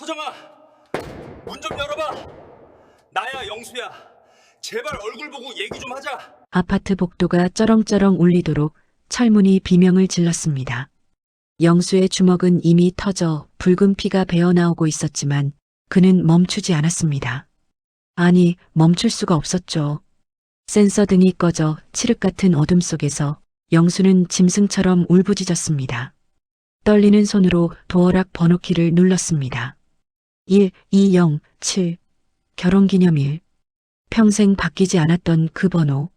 서정아, 문 좀 열어봐. 나야, 영수야. 제발 얼굴 보고 얘기 좀 하자. 아파트 복도가 쩌렁쩌렁 울리도록 철문이 비명을 질렀습니다. 영수의 주먹은 이미 터져 붉은 피가 배어나오고 있었지만 그는 멈추지 않았습니다. 아니, 멈출 수가 없었죠. 센서 등이 꺼져 칠흑 같은 어둠 속에서 영수는 짐승처럼 울부짖었습니다. 떨리는 손으로 도어락 번호키를 눌렀습니다. 1207 결혼기념일. 평생 바뀌지 않았던 그 번호.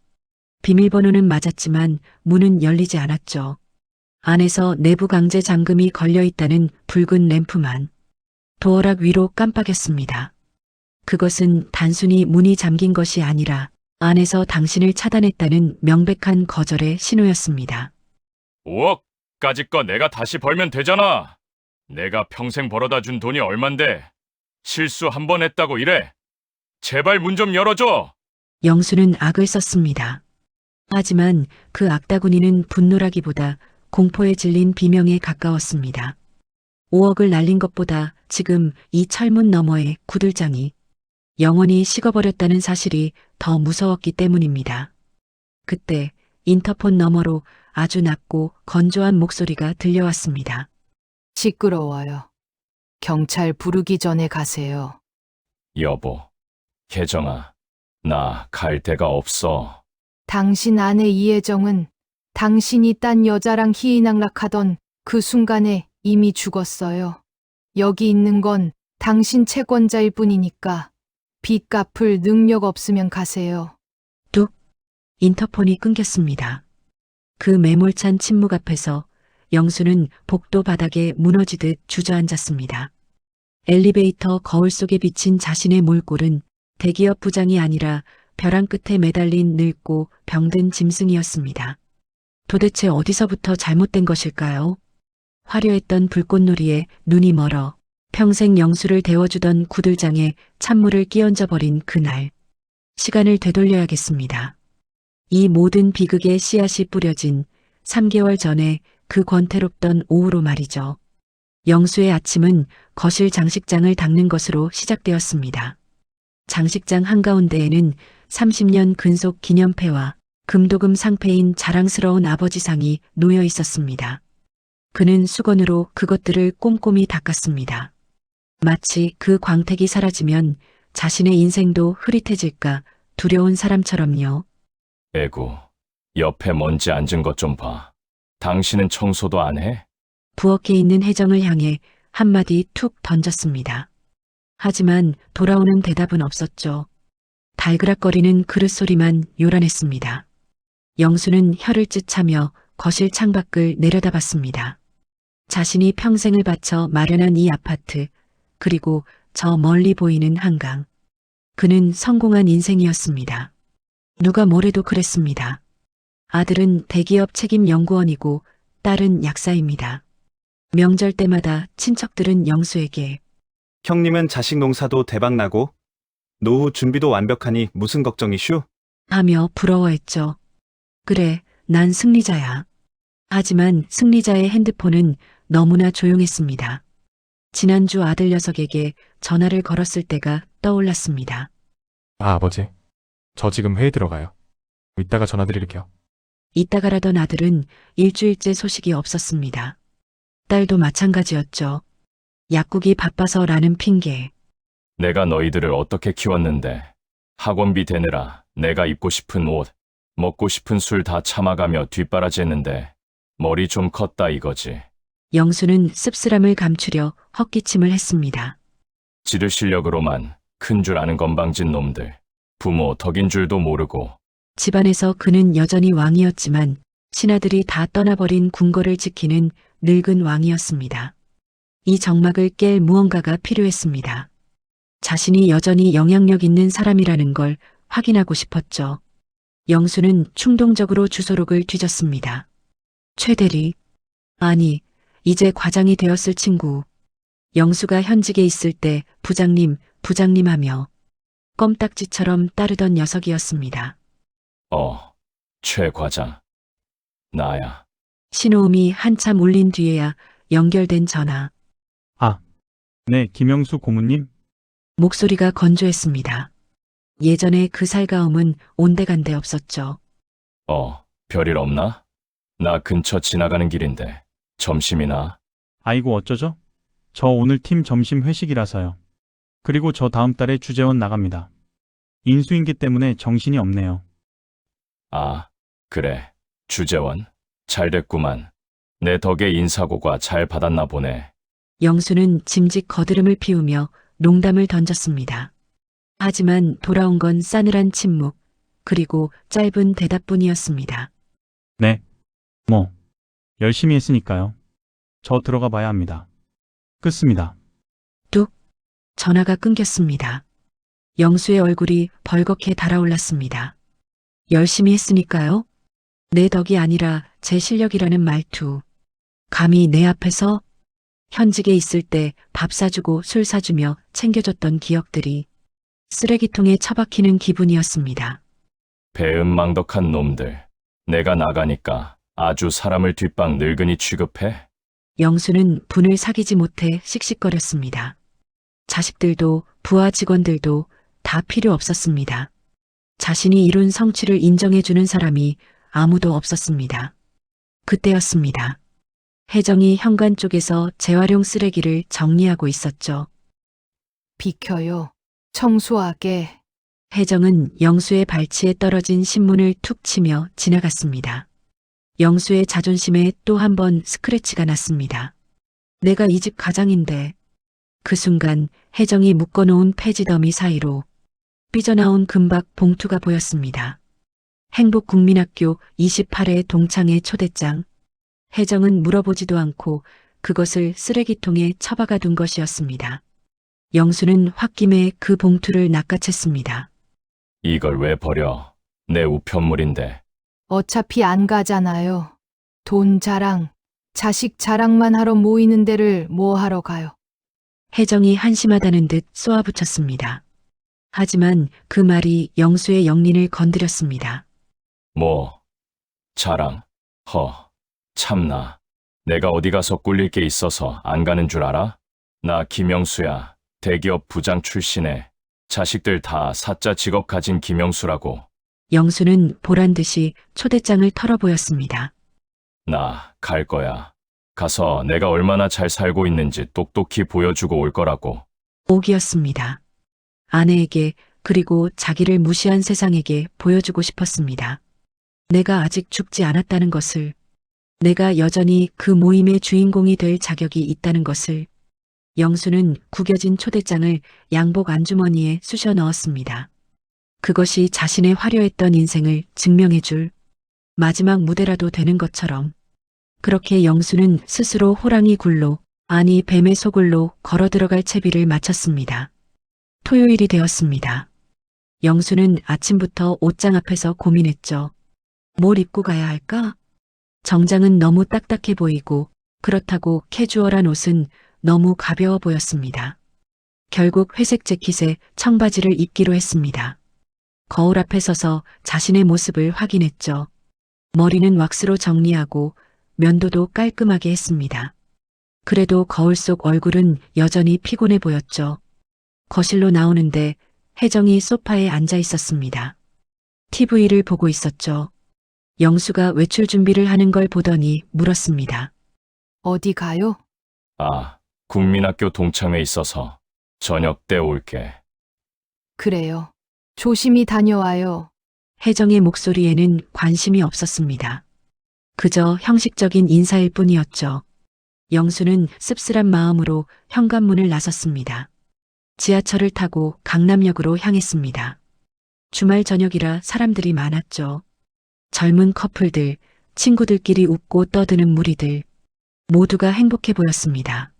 비밀번호는 맞았지만 문은 열리지 않았죠. 안에서 내부 강제 잠금이 걸려 있다는 붉은 램프만. 도어락 위로 깜빡였습니다. 그것은 단순히 문이 잠긴 것이 아니라 안에서 당신을 차단했다는 명백한 거절의 신호였습니다. 5억까지 거 내가 다시 벌면 되잖아. 내가 평생 벌어다 준 돈이 얼만데 실수 한 번 했다고 이래. 제발 문 좀 열어줘. 영수는 악을 썼습니다. 하지만 그 악다구니는 분노라기보다 공포에 질린 비명에 가까웠습니다. 5억을 날린 것보다 지금 이 철문 너머의 구들장이 영원히 식어버렸다는 사실이 더 무서웠기 때문입니다. 그때 인터폰 너머로 아주 낮고 건조한 목소리가 들려왔습니다. 시끄러워요. 경찰 부르기 전에 가세요. 여보, 혜정아, 나 갈 데가 없어. 당신 아내 이혜정은 당신이 딴 여자랑 희희낙락하던 그 순간에 이미 죽었어요. 여기 있는 건 당신 채권자일 뿐이니까 빚 갚을 능력 없으면 가세요. 뚝! 인터폰이 끊겼습니다. 그 매몰찬 침묵 앞에서 영수는 복도 바닥에 무너지듯 주저앉았습니다. 엘리베이터 거울 속에 비친 자신의 몰골은 대기업 부장이 아니라 벼랑 끝에 매달린 늙고 병든 짐승이었습니다. 도대체 어디서부터 잘못된 것일까요? 화려했던 불꽃놀이에 눈이 멀어 평생 영수를 데워주던 구들장에 찬물을 끼얹어 버린 그날. 시간을 되돌려야겠습니다. 이 모든 비극의 씨앗이 뿌려진 3개월 전에 그 권태롭던 오후로 말이죠. 영수의 아침은 거실 장식장을 닦는 것으로 시작되었습니다. 장식장 한가운데에는 30년 근속 기념패와 금도금 상패인 자랑스러운 아버지상이 놓여 있었습니다. 그는 수건으로 그것들을 꼼꼼히 닦았습니다. 마치 그 광택이 사라지면 자신의 인생도 흐릿해질까 두려운 사람처럼요. 에구, 옆에 먼지 앉은 것 좀 봐. 당신은 청소도 안 해? 부엌에 있는 혜정을 향해 한마디 툭 던졌습니다. 하지만 돌아오는 대답은 없었죠. 달그락거리는 그릇 소리만 요란했습니다. 영수는 혀를 찢차며 거실 창밖을 내려다봤습니다. 자신이 평생을 바쳐 마련한 이 아파트, 그리고 저 멀리 보이는 한강. 그는 성공한 인생이었습니다. 누가 뭐래도 그랬습니다. 아들은 대기업 책임연구원이고 딸은 약사입니다. 명절 때마다 친척들은 영수에게 형님은 자식 농사도 대박나고 노후 준비도 완벽하니 무슨 걱정이슈? 하며 부러워했죠. 그래, 난 승리자야. 하지만 승리자의 핸드폰은 너무나 조용했습니다. 지난주 아들 녀석에게 전화를 걸었을 때가 떠올랐습니다. 아버지. 저 지금 회의 들어가요. 이따가 전화드릴게요. 이따가라던 아들은 일주일째 소식이 없었습니다. 딸도 마찬가지였죠. 약국이 바빠서라는 핑계. 내가 너희들을 어떻게 키웠는데 학원비 대느라 내가 입고 싶은 옷, 먹고 싶은 술 다 참아가며 뒷바라지했는데 머리 좀 컸다 이거지. 영수는 씁쓸함을 감추려 헛기침을 했습니다. 지들 실력으로만 큰 줄 아는 건방진 놈들. 부모 덕인 줄도 모르고. 집안에서 그는 여전히 왕이었지만 신하들이 다 떠나버린 궁궐을 지키는 늙은 왕이었습니다. 이 정막을 깰 무언가가 필요했습니다. 자신이 여전히 영향력 있는 사람이라는 걸 확인하고 싶었죠. 영수는 충동적으로 주소록을 뒤졌습니다. 최대리. 아니, 이제 과장이 되었을 친구. 영수가 현직에 있을 때 부장님, 부장님 하며 껌딱지처럼 따르던 녀석이었습니다. 최 과장. 나야. 신호음이 한참 울린 뒤에야 연결된 전화. 네, 김영수 고모님. 목소리가 건조했습니다. 예전에 그 살가움은 온데간데 없었죠. 별일 없나? 나 근처 지나가는 길인데 점심이나? 아이고 어쩌죠? 저 오늘 팀 점심 회식이라서요. 그리고 저 다음 달에 주재원 나갑니다. 인수인계 때문에 정신이 없네요. 아, 그래. 주재원? 잘 됐구만. 내 덕에 인사고과 잘 받았나 보네. 영수는 짐짓 거드름을 피우며 농담을 던졌습니다. 하지만 돌아온 건 싸늘한 침묵, 그리고 짧은 대답뿐이었습니다. 네. 열심히 했으니까요. 저 들어가 봐야 합니다. 끝습니다. 전화가 끊겼습니다. 영수의 얼굴이 벌겋게 달아올랐습니다. 열심히 했으니까요? 내 덕이 아니라 제 실력이라는 말투. 감히 내 앞에서 현직에 있을 때 밥 사주고 술 사주며 챙겨줬던 기억들이 쓰레기통에 처박히는 기분이었습니다. 배은망덕한 놈들. 내가 나가니까 아주 사람을 뒷방 늙은이 취급해? 영수는 분을 사귀지 못해 씩씩거렸습니다. 자식들도 부하 직원들도 다 필요 없었습니다. 자신이 이룬 성취를 인정해주는 사람이 아무도 없었습니다. 그때였습니다. 혜정이 현관 쪽에서 재활용 쓰레기를 정리하고 있었죠. 비켜요. 청소하게. 혜정은 영수의 발치에 떨어진 신문을 툭 치며 지나갔습니다. 영수의 자존심에 또 한 번 스크래치가 났습니다. 내가 이 집 가장인데. 그 순간 혜정이 묶어놓은 폐지 더미 사이로 삐져나온 금박 봉투가 보였습니다. 행복국민학교 28회 동창회 초대장. 혜정은 물어보지도 않고 그것을 쓰레기통에 처박아 둔 것이었습니다. 영수는 홧김에 그 봉투를 낚아챘습니다. 이걸 왜 버려? 내 우편물인데. 어차피 안 가잖아요. 돈 자랑, 자식 자랑만 하러 모이는 데를 뭐 하러 가요. 혜정이 한심하다는 듯 쏘아붙였습니다. 하지만 그 말이 영수의 영린을 건드렸습니다. 자랑. 참나. 내가 어디 가서 꿀릴 게 있어서 안 가는 줄 알아? 나 김영수야. 대기업 부장 출신에 자식들 다 사자 직업 가진 김영수라고. 영수는 보란 듯이 초대장을 털어보였습니다. 나 갈 거야. 가서 내가 얼마나 잘 살고 있는지 똑똑히 보여주고 올 거라고. 옥이었습니다. 아내에게 그리고 자기를 무시한 세상에게 보여주고 싶었습니다. 내가 아직 죽지 않았다는 것을, 내가 여전히 그 모임의 주인공이 될 자격이 있다는 것을. 영수는 구겨진 초대장을 양복 안주머니에 쑤셔 넣었습니다. 그것이 자신의 화려했던 인생을 증명해줄 마지막 무대라도 되는 것처럼. 그렇게 영수는 스스로 호랑이 굴로, 아니 뱀의 소굴로 걸어 들어갈 채비를 마쳤습니다. 토요일이 되었습니다. 영수는 아침부터 옷장 앞에서 고민했죠. 뭘 입고 가야 할까? 정장은 너무 딱딱해 보이고 그렇다고 캐주얼한 옷은 너무 가벼워 보였습니다. 결국 회색 재킷에 청바지를 입기로 했습니다. 거울 앞에 서서 자신의 모습을 확인했죠. 머리는 왁스로 정리하고 면도도 깔끔하게 했습니다. 그래도 거울 속 얼굴은 여전히 피곤해 보였죠. 거실로 나오는데 혜정이 소파에 앉아 있었습니다. TV를 보고 있었죠. 영수가 외출 준비를 하는 걸 보더니 물었습니다. 어디 가요? 국민학교 동창회 있어서 저녁 때 올게. 그래요. 조심히 다녀와요. 혜정의 목소리에는 관심이 없었습니다. 그저 형식적인 인사일 뿐이었죠. 영수는 씁쓸한 마음으로 현관문을 나섰습니다. 지하철을 타고 강남역으로 향했습니다. 주말 저녁이라 사람들이 많았죠. 젊은 커플들, 친구들끼리 웃고 떠드는 무리들, 모두가 행복해 보였습니다.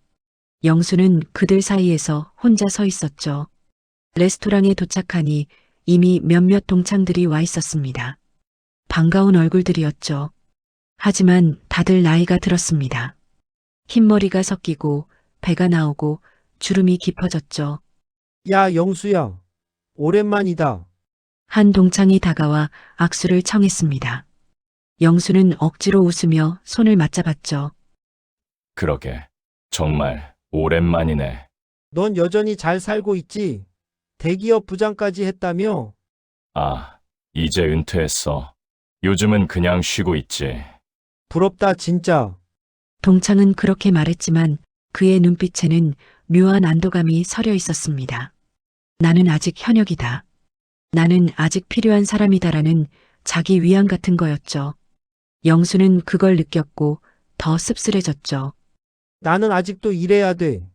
영수는 그들 사이에서 혼자 서 있었죠. 레스토랑에 도착하니 이미 몇몇 동창들이 와 있었습니다. 반가운 얼굴들이었죠. 하지만 다들 나이가 들었습니다. 흰머리가 섞이고 배가 나오고 주름이 깊어졌죠. 야, 영수야. 오랜만이다. 한 동창이 다가와 악수를 청했습니다. 영수는 억지로 웃으며 손을 맞잡았죠. 그러게. 정말 오랜만이네. 넌 여전히 잘 살고 있지? 대기업 부장까지 했다며? 아, 이제 은퇴했어. 요즘은 그냥 쉬고 있지. 부럽다, 진짜. 동창은 그렇게 말했지만 그의 눈빛에는 묘한 안도감이 서려 있었습니다. 나는 아직 현역이다. 나는 아직 필요한 사람이다라는 자기 위안 같은 거였죠. 영수는 그걸 느꼈고 더 씁쓸해졌죠. 나는 아직도 일해야 돼.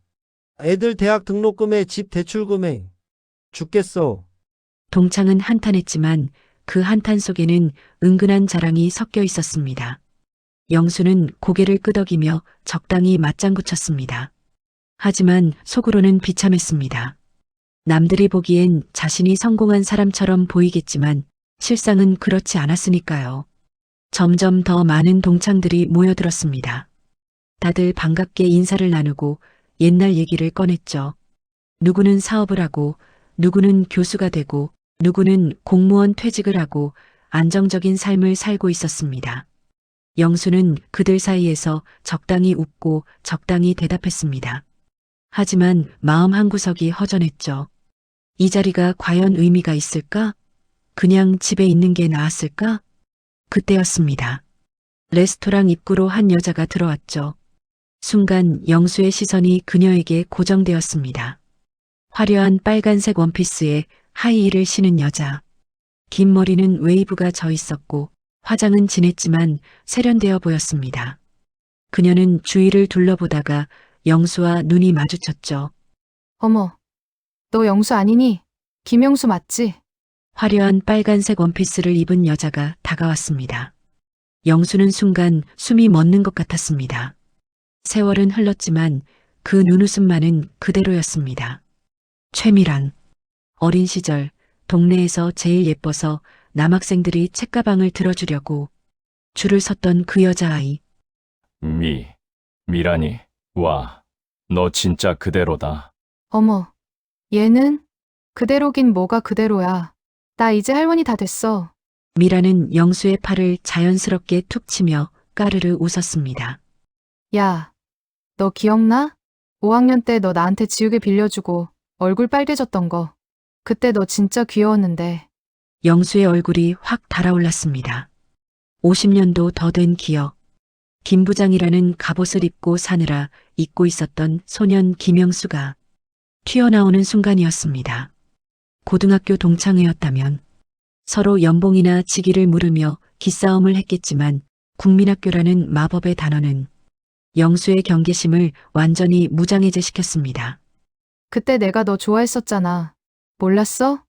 애들 대학 등록금에 집 대출금에. 죽겠어. 동창은 한탄했지만 그 한탄 속에는 은근한 자랑이 섞여 있었습니다. 영수는 고개를 끄덕이며 적당히 맞장구 쳤습니다. 하지만 속으로는 비참했습니다. 남들이 보기엔 자신이 성공한 사람처럼 보이겠지만 실상은 그렇지 않았으니까요. 점점 더 많은 동창들이 모여들었습니다. 다들 반갑게 인사를 나누고 옛날 얘기를 꺼냈죠. 누구는 사업을 하고, 누구는 교수가 되고, 누구는 공무원 퇴직을 하고 안정적인 삶을 살고 있었습니다. 영수는 그들 사이에서 적당히 웃고 적당히 대답했습니다. 하지만 마음 한구석이 허전했죠. 이 자리가 과연 의미가 있을까? 그냥 집에 있는 게 나았을까? 그때였습니다. 레스토랑 입구로 한 여자가 들어왔죠. 순간 영수의 시선이 그녀에게 고정되었습니다. 화려한 빨간색 원피스에 하이힐을 신은 여자. 긴 머리는 웨이브가 져 있었고 화장은 진했지만 세련되어 보였습니다. 그녀는 주위를 둘러보다가 영수와 눈이 마주쳤죠. 어머, 너 영수 아니니? 김영수 맞지? 화려한 빨간색 원피스를 입은 여자가 다가왔습니다. 영수는 순간 숨이 멎는 것 같았습니다. 세월은 흘렀지만 그 눈웃음만은 그대로였습니다. 최미란. 어린 시절 동네에서 제일 예뻐서 남학생들이 책가방을 들어주려고 줄을 섰던 그 여자아이. 미란이, 와, 너 진짜 그대로다. 어머, 얘는? 그대로긴 뭐가 그대로야. 나 이제 할머니 다 됐어. 미라는 영수의 팔을 자연스럽게 툭 치며 까르르 웃었습니다. 야, 너 기억나? 5학년 때 너 나한테 지우개 빌려주고 얼굴 빨개졌던 거. 그때 너 진짜 귀여웠는데. 영수의 얼굴이 확 달아올랐습니다. 50년도 더 된 기억. 김 부장이라는 갑옷을 입고 사느라 잊고 있었던 소년 김영수가 튀어나오는 순간이었습니다. 고등학교 동창회였다면 서로 연봉이나 직위를 물으며 기싸움을 했겠지만 국민학교라는 마법의 단어는 영수의 경계심을 완전히 무장해제시켰습니다. 그때 내가 너 좋아했었잖아. 몰랐어?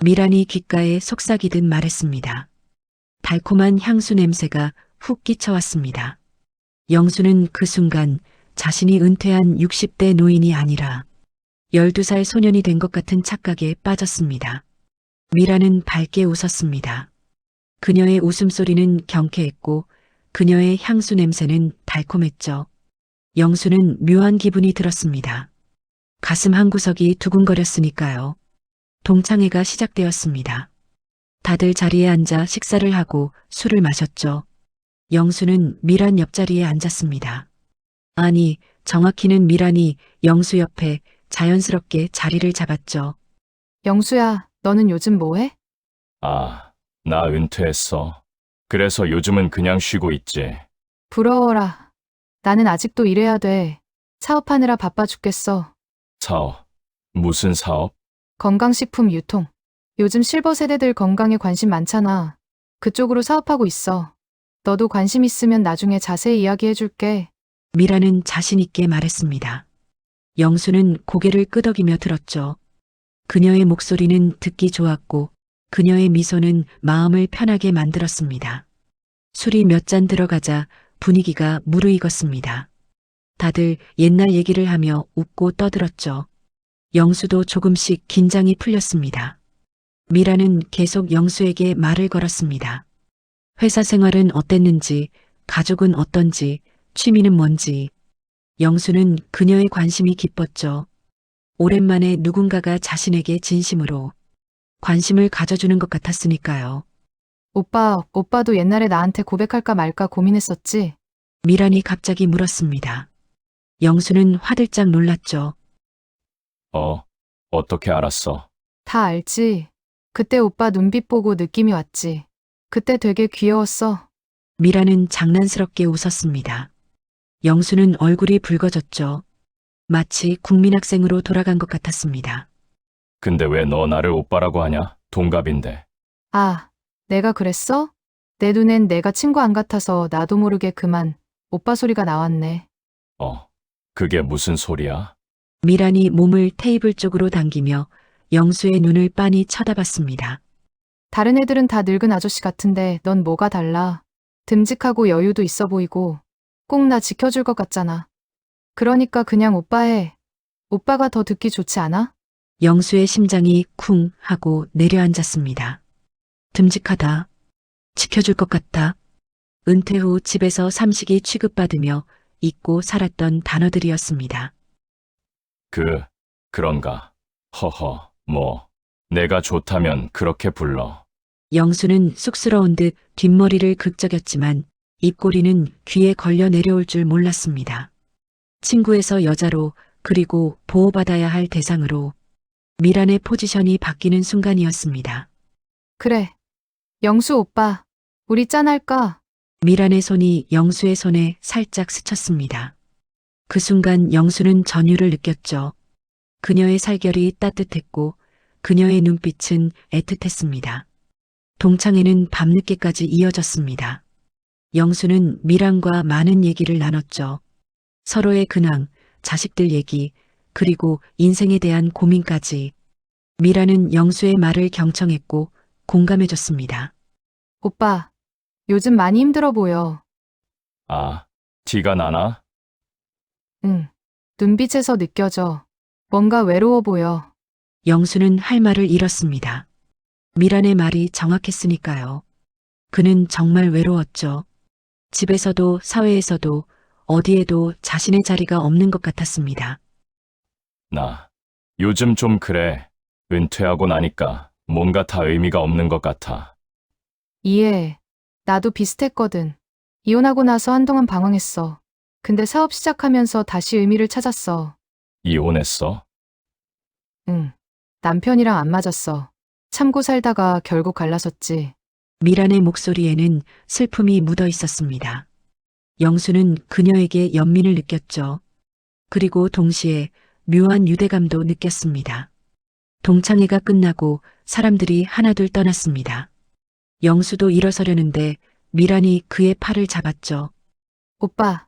미란이 귓가에 속삭이듯 말했습니다. 달콤한 향수 냄새가 훅 끼쳐왔습니다. 영수는 그 순간 자신이 은퇴한 60대 노인이 아니라 12살 소년이 된 것 같은 착각에 빠졌습니다. 미라는 밝게 웃었습니다. 그녀의 웃음소리는 경쾌했고 그녀의 향수 냄새는 달콤했죠. 영수는 묘한 기분이 들었습니다. 가슴 한구석이 두근거렸으니까요. 동창회가 시작되었습니다. 다들 자리에 앉아 식사를 하고 술을 마셨죠. 영수는 미란 옆자리에 앉았습니다. 아니, 정확히는 미란이 영수 옆에 자연스럽게 자리를 잡았죠. 영수야, 너는 요즘 뭐해? 아, 나 은퇴했어. 그래서 요즘은 그냥 쉬고 있지. 부러워라. 나는 아직도 일해야 돼. 사업하느라 바빠 죽겠어. 사업. 무슨 사업? 건강식품 유통. 요즘 실버 세대들 건강에 관심 많잖아. 그쪽으로 사업하고 있어. 너도 관심 있으면 나중에 자세히 이야기해줄게. 미라는 자신 있게 말했습니다. 영수는 고개를 끄덕이며 들었죠. 그녀의 목소리는 듣기 좋았고 그녀의 미소는 마음을 편하게 만들었습니다. 술이 몇 잔 들어가자 분위기가 무르익었습니다. 다들 옛날 얘기를 하며 웃고 떠들었죠. 영수도 조금씩 긴장이 풀렸습니다. 미라는 계속 영수에게 말을 걸었습니다. 회사 생활은 어땠는지, 가족은 어떤지, 취미는 뭔지. 영수는 그녀의 관심이 깊었죠. 오랜만에 누군가가 자신에게 진심으로 관심을 가져주는 것 같았으니까요. 오빠도 옛날에 나한테 고백할까 말까 고민했었지? 미란이 갑자기 물었습니다. 영수는 화들짝 놀랐죠. 어떻게 알았어? 다 알지. 그때 오빠 눈빛 보고 느낌이 왔지. 그때 되게 귀여웠어. 미라는 장난스럽게 웃었습니다. 영수는 얼굴이 붉어졌죠. 마치 국민학생으로 돌아간 것 같았습니다. 근데 왜 너 나를 오빠라고 하냐? 동갑인데. 아, 내가 그랬어? 내 눈엔 내가 친구 안 같아서 나도 모르게 그만 오빠 소리가 나왔네. 그게 무슨 소리야? 미란이 몸을 테이블 쪽으로 당기며 영수의 눈을 빤히 쳐다봤습니다. 다른 애들은 다 늙은 아저씨 같은데 넌 뭐가 달라? 듬직하고 여유도 있어 보이고 꼭 나 지켜줄 것 같잖아. 그러니까 그냥 오빠 해. 오빠가 더 듣기 좋지 않아? 영수의 심장이 쿵 하고 내려앉았습니다. 듬직하다. 지켜줄 것 같다. 은퇴 후 집에서 삼식이 취급받으며 잊고 살았던 단어들이었습니다. 그런가. 허허, 내가 좋다면 그렇게 불러. 영수는 쑥스러운 듯 뒷머리를 극적였지만 입꼬리는 귀에 걸려 내려올 줄 몰랐습니다. 친구에서 여자로 그리고 보호받아야 할 대상으로 미란의 포지션이 바뀌는 순간이었습니다. 그래. 영수 오빠, 우리 짠할까? 미란의 손이 영수의 손에 살짝 스쳤습니다. 그 순간 영수는 전율을 느꼈죠. 그녀의 살결이 따뜻했고 그녀의 눈빛은 애틋했습니다. 동창회는 밤늦게까지 이어졌습니다. 영수는 미란과 많은 얘기를 나눴죠. 서로의 근황, 자식들 얘기, 그리고 인생에 대한 고민까지. 미란은 영수의 말을 경청했고 공감해줬습니다. 오빠, 요즘 많이 힘들어 보여. 티가 나나? 응. 눈빛에서 느껴져. 뭔가 외로워 보여. 영수는 할 말을 잃었습니다. 미란의 말이 정확했으니까요. 그는 정말 외로웠죠. 집에서도 사회에서도 어디에도 자신의 자리가 없는 것 같았습니다. 나 요즘 좀 그래. 은퇴하고 나니까 뭔가 다 의미가 없는 것 같아. 이해해. 나도 비슷했거든. 이혼하고 나서 한동안 방황했어. 근데 사업 시작하면서 다시 의미를 찾았어. 이혼했어? 응. 남편이랑 안 맞았어. 참고 살다가 결국 갈라섰지. 미란의 목소리에는 슬픔이 묻어 있었습니다. 영수는 그녀에게 연민을 느꼈죠. 그리고 동시에 묘한 유대감도 느꼈습니다. 동창회가 끝나고 사람들이 하나둘 떠났습니다. 영수도 일어서려는데 미란이 그의 팔을 잡았죠. 오빠,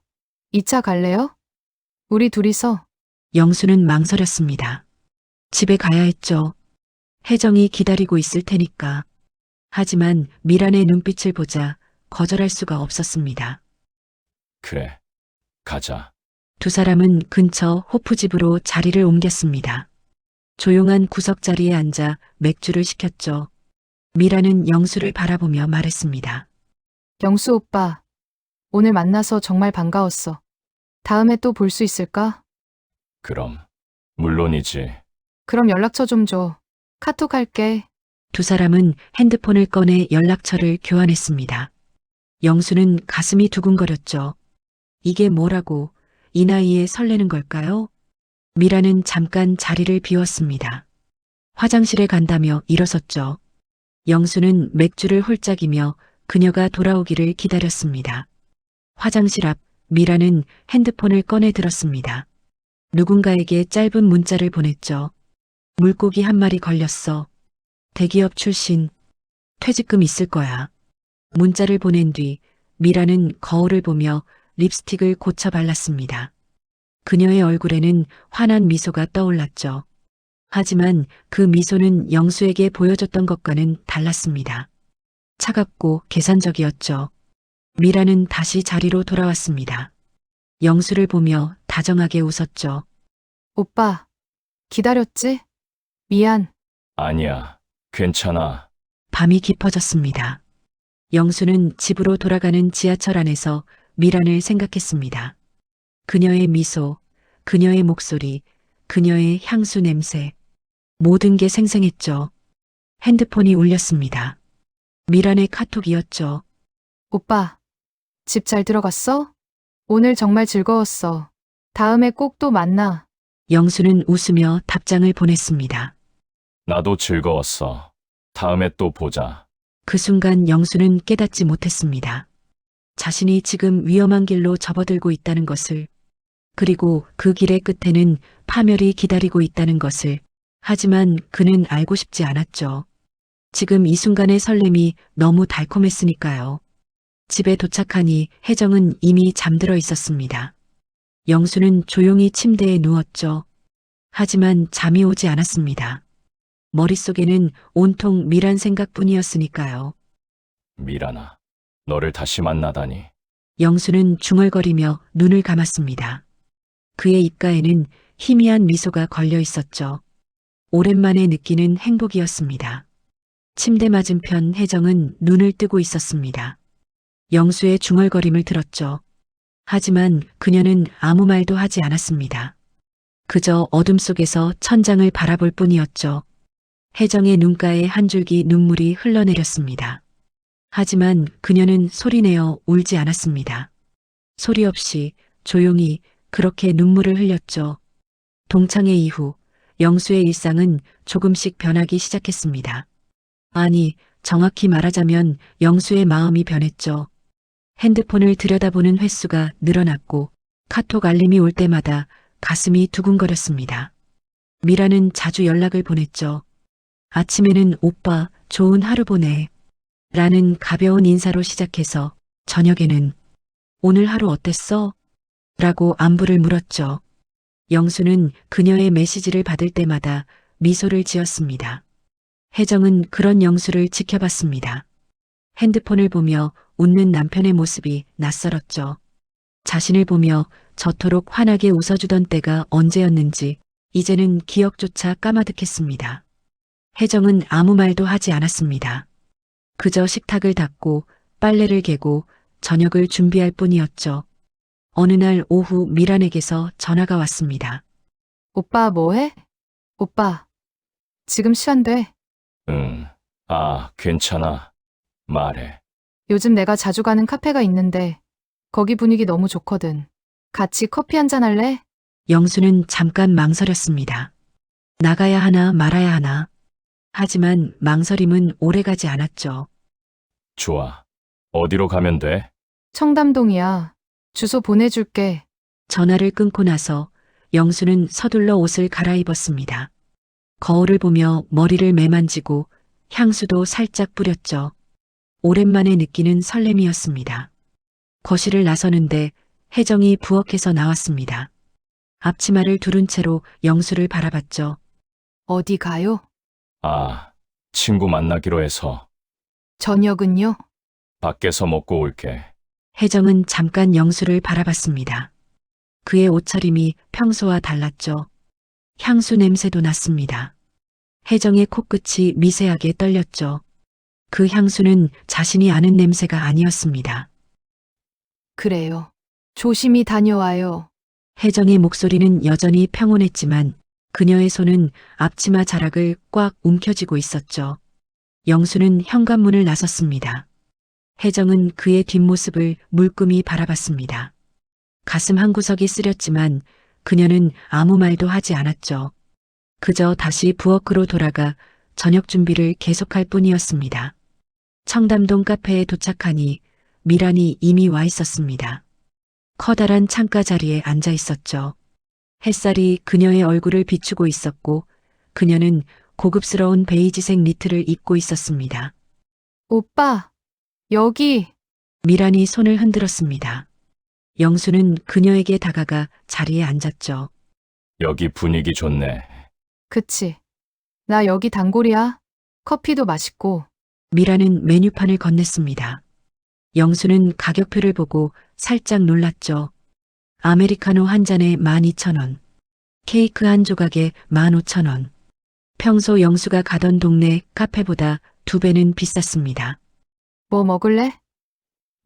2차 갈래요? 우리 둘이서. 영수는 망설였습니다. 집에 가야 했죠. 혜정이 기다리고 있을 테니까. 하지만 미란의 눈빛을 보자 거절할 수가 없었습니다. 그래. 가자. 두 사람은 근처 호프집으로 자리를 옮겼습니다. 조용한 구석 자리에 앉아 맥주를 시켰죠. 미라는 영수를 바라보며 말했습니다. 영수 오빠, 오늘 만나서 정말 반가웠어. 다음에 또 볼 수 있을까? 그럼. 물론이지. 그럼 연락처 좀 줘. 카톡 할게. 두 사람은 핸드폰을 꺼내 연락처를 교환했습니다. 영수는 가슴이 두근거렸죠. 이게 뭐라고 이 나이에 설레는 걸까요? 미라는 잠깐 자리를 비웠습니다. 화장실에 간다며 일어섰죠. 영수는 맥주를 홀짝이며 그녀가 돌아오기를 기다렸습니다. 화장실 앞 미라는 핸드폰을 꺼내 들었습니다. 누군가에게 짧은 문자를 보냈죠. 물고기 한 마리 걸렸어. 대기업 출신. 퇴직금 있을 거야. 문자를 보낸 뒤 미라는 거울을 보며 립스틱을 고쳐 발랐습니다. 그녀의 얼굴에는 환한 미소가 떠올랐죠. 하지만 그 미소는 영수에게 보여줬던 것과는 달랐습니다. 차갑고 계산적이었죠. 미라는 다시 자리로 돌아왔습니다. 영수를 보며 다정하게 웃었죠. 오빠, 기다렸지? 미안. 아니야. 괜찮아. 밤이 깊어졌습니다. 영수는 집으로 돌아가는 지하철 안에서 미란을 생각했습니다. 그녀의 미소, 그녀의 목소리, 그녀의 향수 냄새. 모든 게 생생했죠. 핸드폰이 울렸습니다. 미란의 카톡이었죠. 오빠, 집 잘 들어갔어? 오늘 정말 즐거웠어. 다음에 꼭 또 만나. 영수는 웃으며 답장을 보냈습니다. 나도 즐거웠어. 다음에 또 보자. 그 순간 영수는 깨닫지 못했습니다. 자신이 지금 위험한 길로 접어들고 있다는 것을, 그리고 그 길의 끝에는 파멸이 기다리고 있다는 것을. 하지만 그는 알고 싶지 않았죠. 지금 이 순간의 설렘이 너무 달콤했으니까요. 집에 도착하니 혜정은 이미 잠들어 있었습니다. 영수는 조용히 침대에 누웠죠. 하지만 잠이 오지 않았습니다. 머릿속에는 온통 미란 생각뿐이었으니까요. 미란아, 너를 다시 만나다니. 영수는 중얼거리며 눈을 감았습니다. 그의 입가에는 희미한 미소가 걸려 있었죠. 오랜만에 느끼는 행복이었습니다. 침대 맞은편 혜정은 눈을 뜨고 있었습니다. 영수의 중얼거림을 들었죠. 하지만 그녀는 아무 말도 하지 않았습니다. 그저 어둠 속에서 천장을 바라볼 뿐이었죠. 혜정의 눈가에 한 줄기 눈물이 흘러내렸습니다. 하지만 그녀는 소리내어 울지 않았습니다. 소리 없이 조용히 그렇게 눈물을 흘렸죠. 동창회 이후 영수의 일상은 조금씩 변하기 시작했습니다. 아니, 정확히 말하자면 영수의 마음이 변했죠. 핸드폰을 들여다보는 횟수가 늘어났고 카톡 알림이 올 때마다 가슴이 두근거렸습니다. 미라는 자주 연락을 보냈죠. 아침에는 오빠, 좋은 하루 보내. 라는 가벼운 인사로 시작해서 저녁에는 오늘 하루 어땠어? 라고 안부를 물었죠. 영수는 그녀의 메시지를 받을 때마다 미소를 지었습니다. 혜정은 그런 영수를 지켜봤습니다. 핸드폰을 보며 웃는 남편의 모습이 낯설었죠. 자신을 보며 저토록 환하게 웃어주던 때가 언제였는지 이제는 기억조차 까마득했습니다. 혜정은 아무 말도 하지 않았습니다. 그저 식탁을 닦고 빨래를 개고 저녁을 준비할 뿐이었죠. 어느 날 오후 미란에게서 전화가 왔습니다. 오빠 뭐해? 오빠, 지금 시간 돼. 응. 아, 괜찮아. 말해. 요즘 내가 자주 가는 카페가 있는데 거기 분위기 너무 좋거든. 같이 커피 한잔 할래? 영수는 잠깐 망설였습니다. 나가야 하나 말아야 하나. 하지만 망설임은 오래가지 않았죠. 좋아. 어디로 가면 돼? 청담동이야. 주소 보내줄게. 전화를 끊고 나서 영수는 서둘러 옷을 갈아입었습니다. 거울을 보며 머리를 매만지고 향수도 살짝 뿌렸죠. 오랜만에 느끼는 설렘이었습니다. 거실을 나서는데 혜정이 부엌에서 나왔습니다. 앞치마를 두른 채로 영수를 바라봤죠. 어디 가요? 아, 친구 만나기로 해서 저녁은요? 밖에서 먹고 올게. 혜정은 잠깐 영수를 바라봤습니다. 그의 옷차림이 평소와 달랐죠. 향수 냄새도 났습니다. 혜정의 코끝이 미세하게 떨렸죠. 그 향수는 자신이 아는 냄새가 아니었습니다. 그래요. 조심히 다녀와요. 혜정의 목소리는 여전히 평온했지만 그녀의 손은 앞치마 자락을 꽉 움켜쥐고 있었죠. 영수는 현관문을 나섰습니다. 혜정은 그의 뒷모습을 물끄미 바라봤습니다. 가슴 한구석이 쓰렸지만 그녀는 아무 말도 하지 않았죠. 그저 다시 부엌으로 돌아가 저녁 준비를 계속할 뿐이었습니다. 청담동 카페에 도착하니 미란이 이미 와 있었습니다. 커다란 창가 자리에 앉아 있었죠. 햇살이 그녀의 얼굴을 비추고 있었고 그녀는 고급스러운 베이지색 니트를 입고 있었습니다. 오빠, 여기. 미란이 손을 흔들었습니다. 영수는 그녀에게 다가가 자리에 앉았죠. 여기 분위기 좋네. 그치. 나 여기 단골이야. 커피도 맛있고. 미란은 메뉴판을 건넸습니다. 영수는 가격표를 보고 살짝 놀랐죠. 아메리카노 한 잔에 12,000원, 케이크 한 조각에 15,000원. 평소 영수가 가던 동네 카페보다 2배는 비쌌습니다. 뭐 먹을래?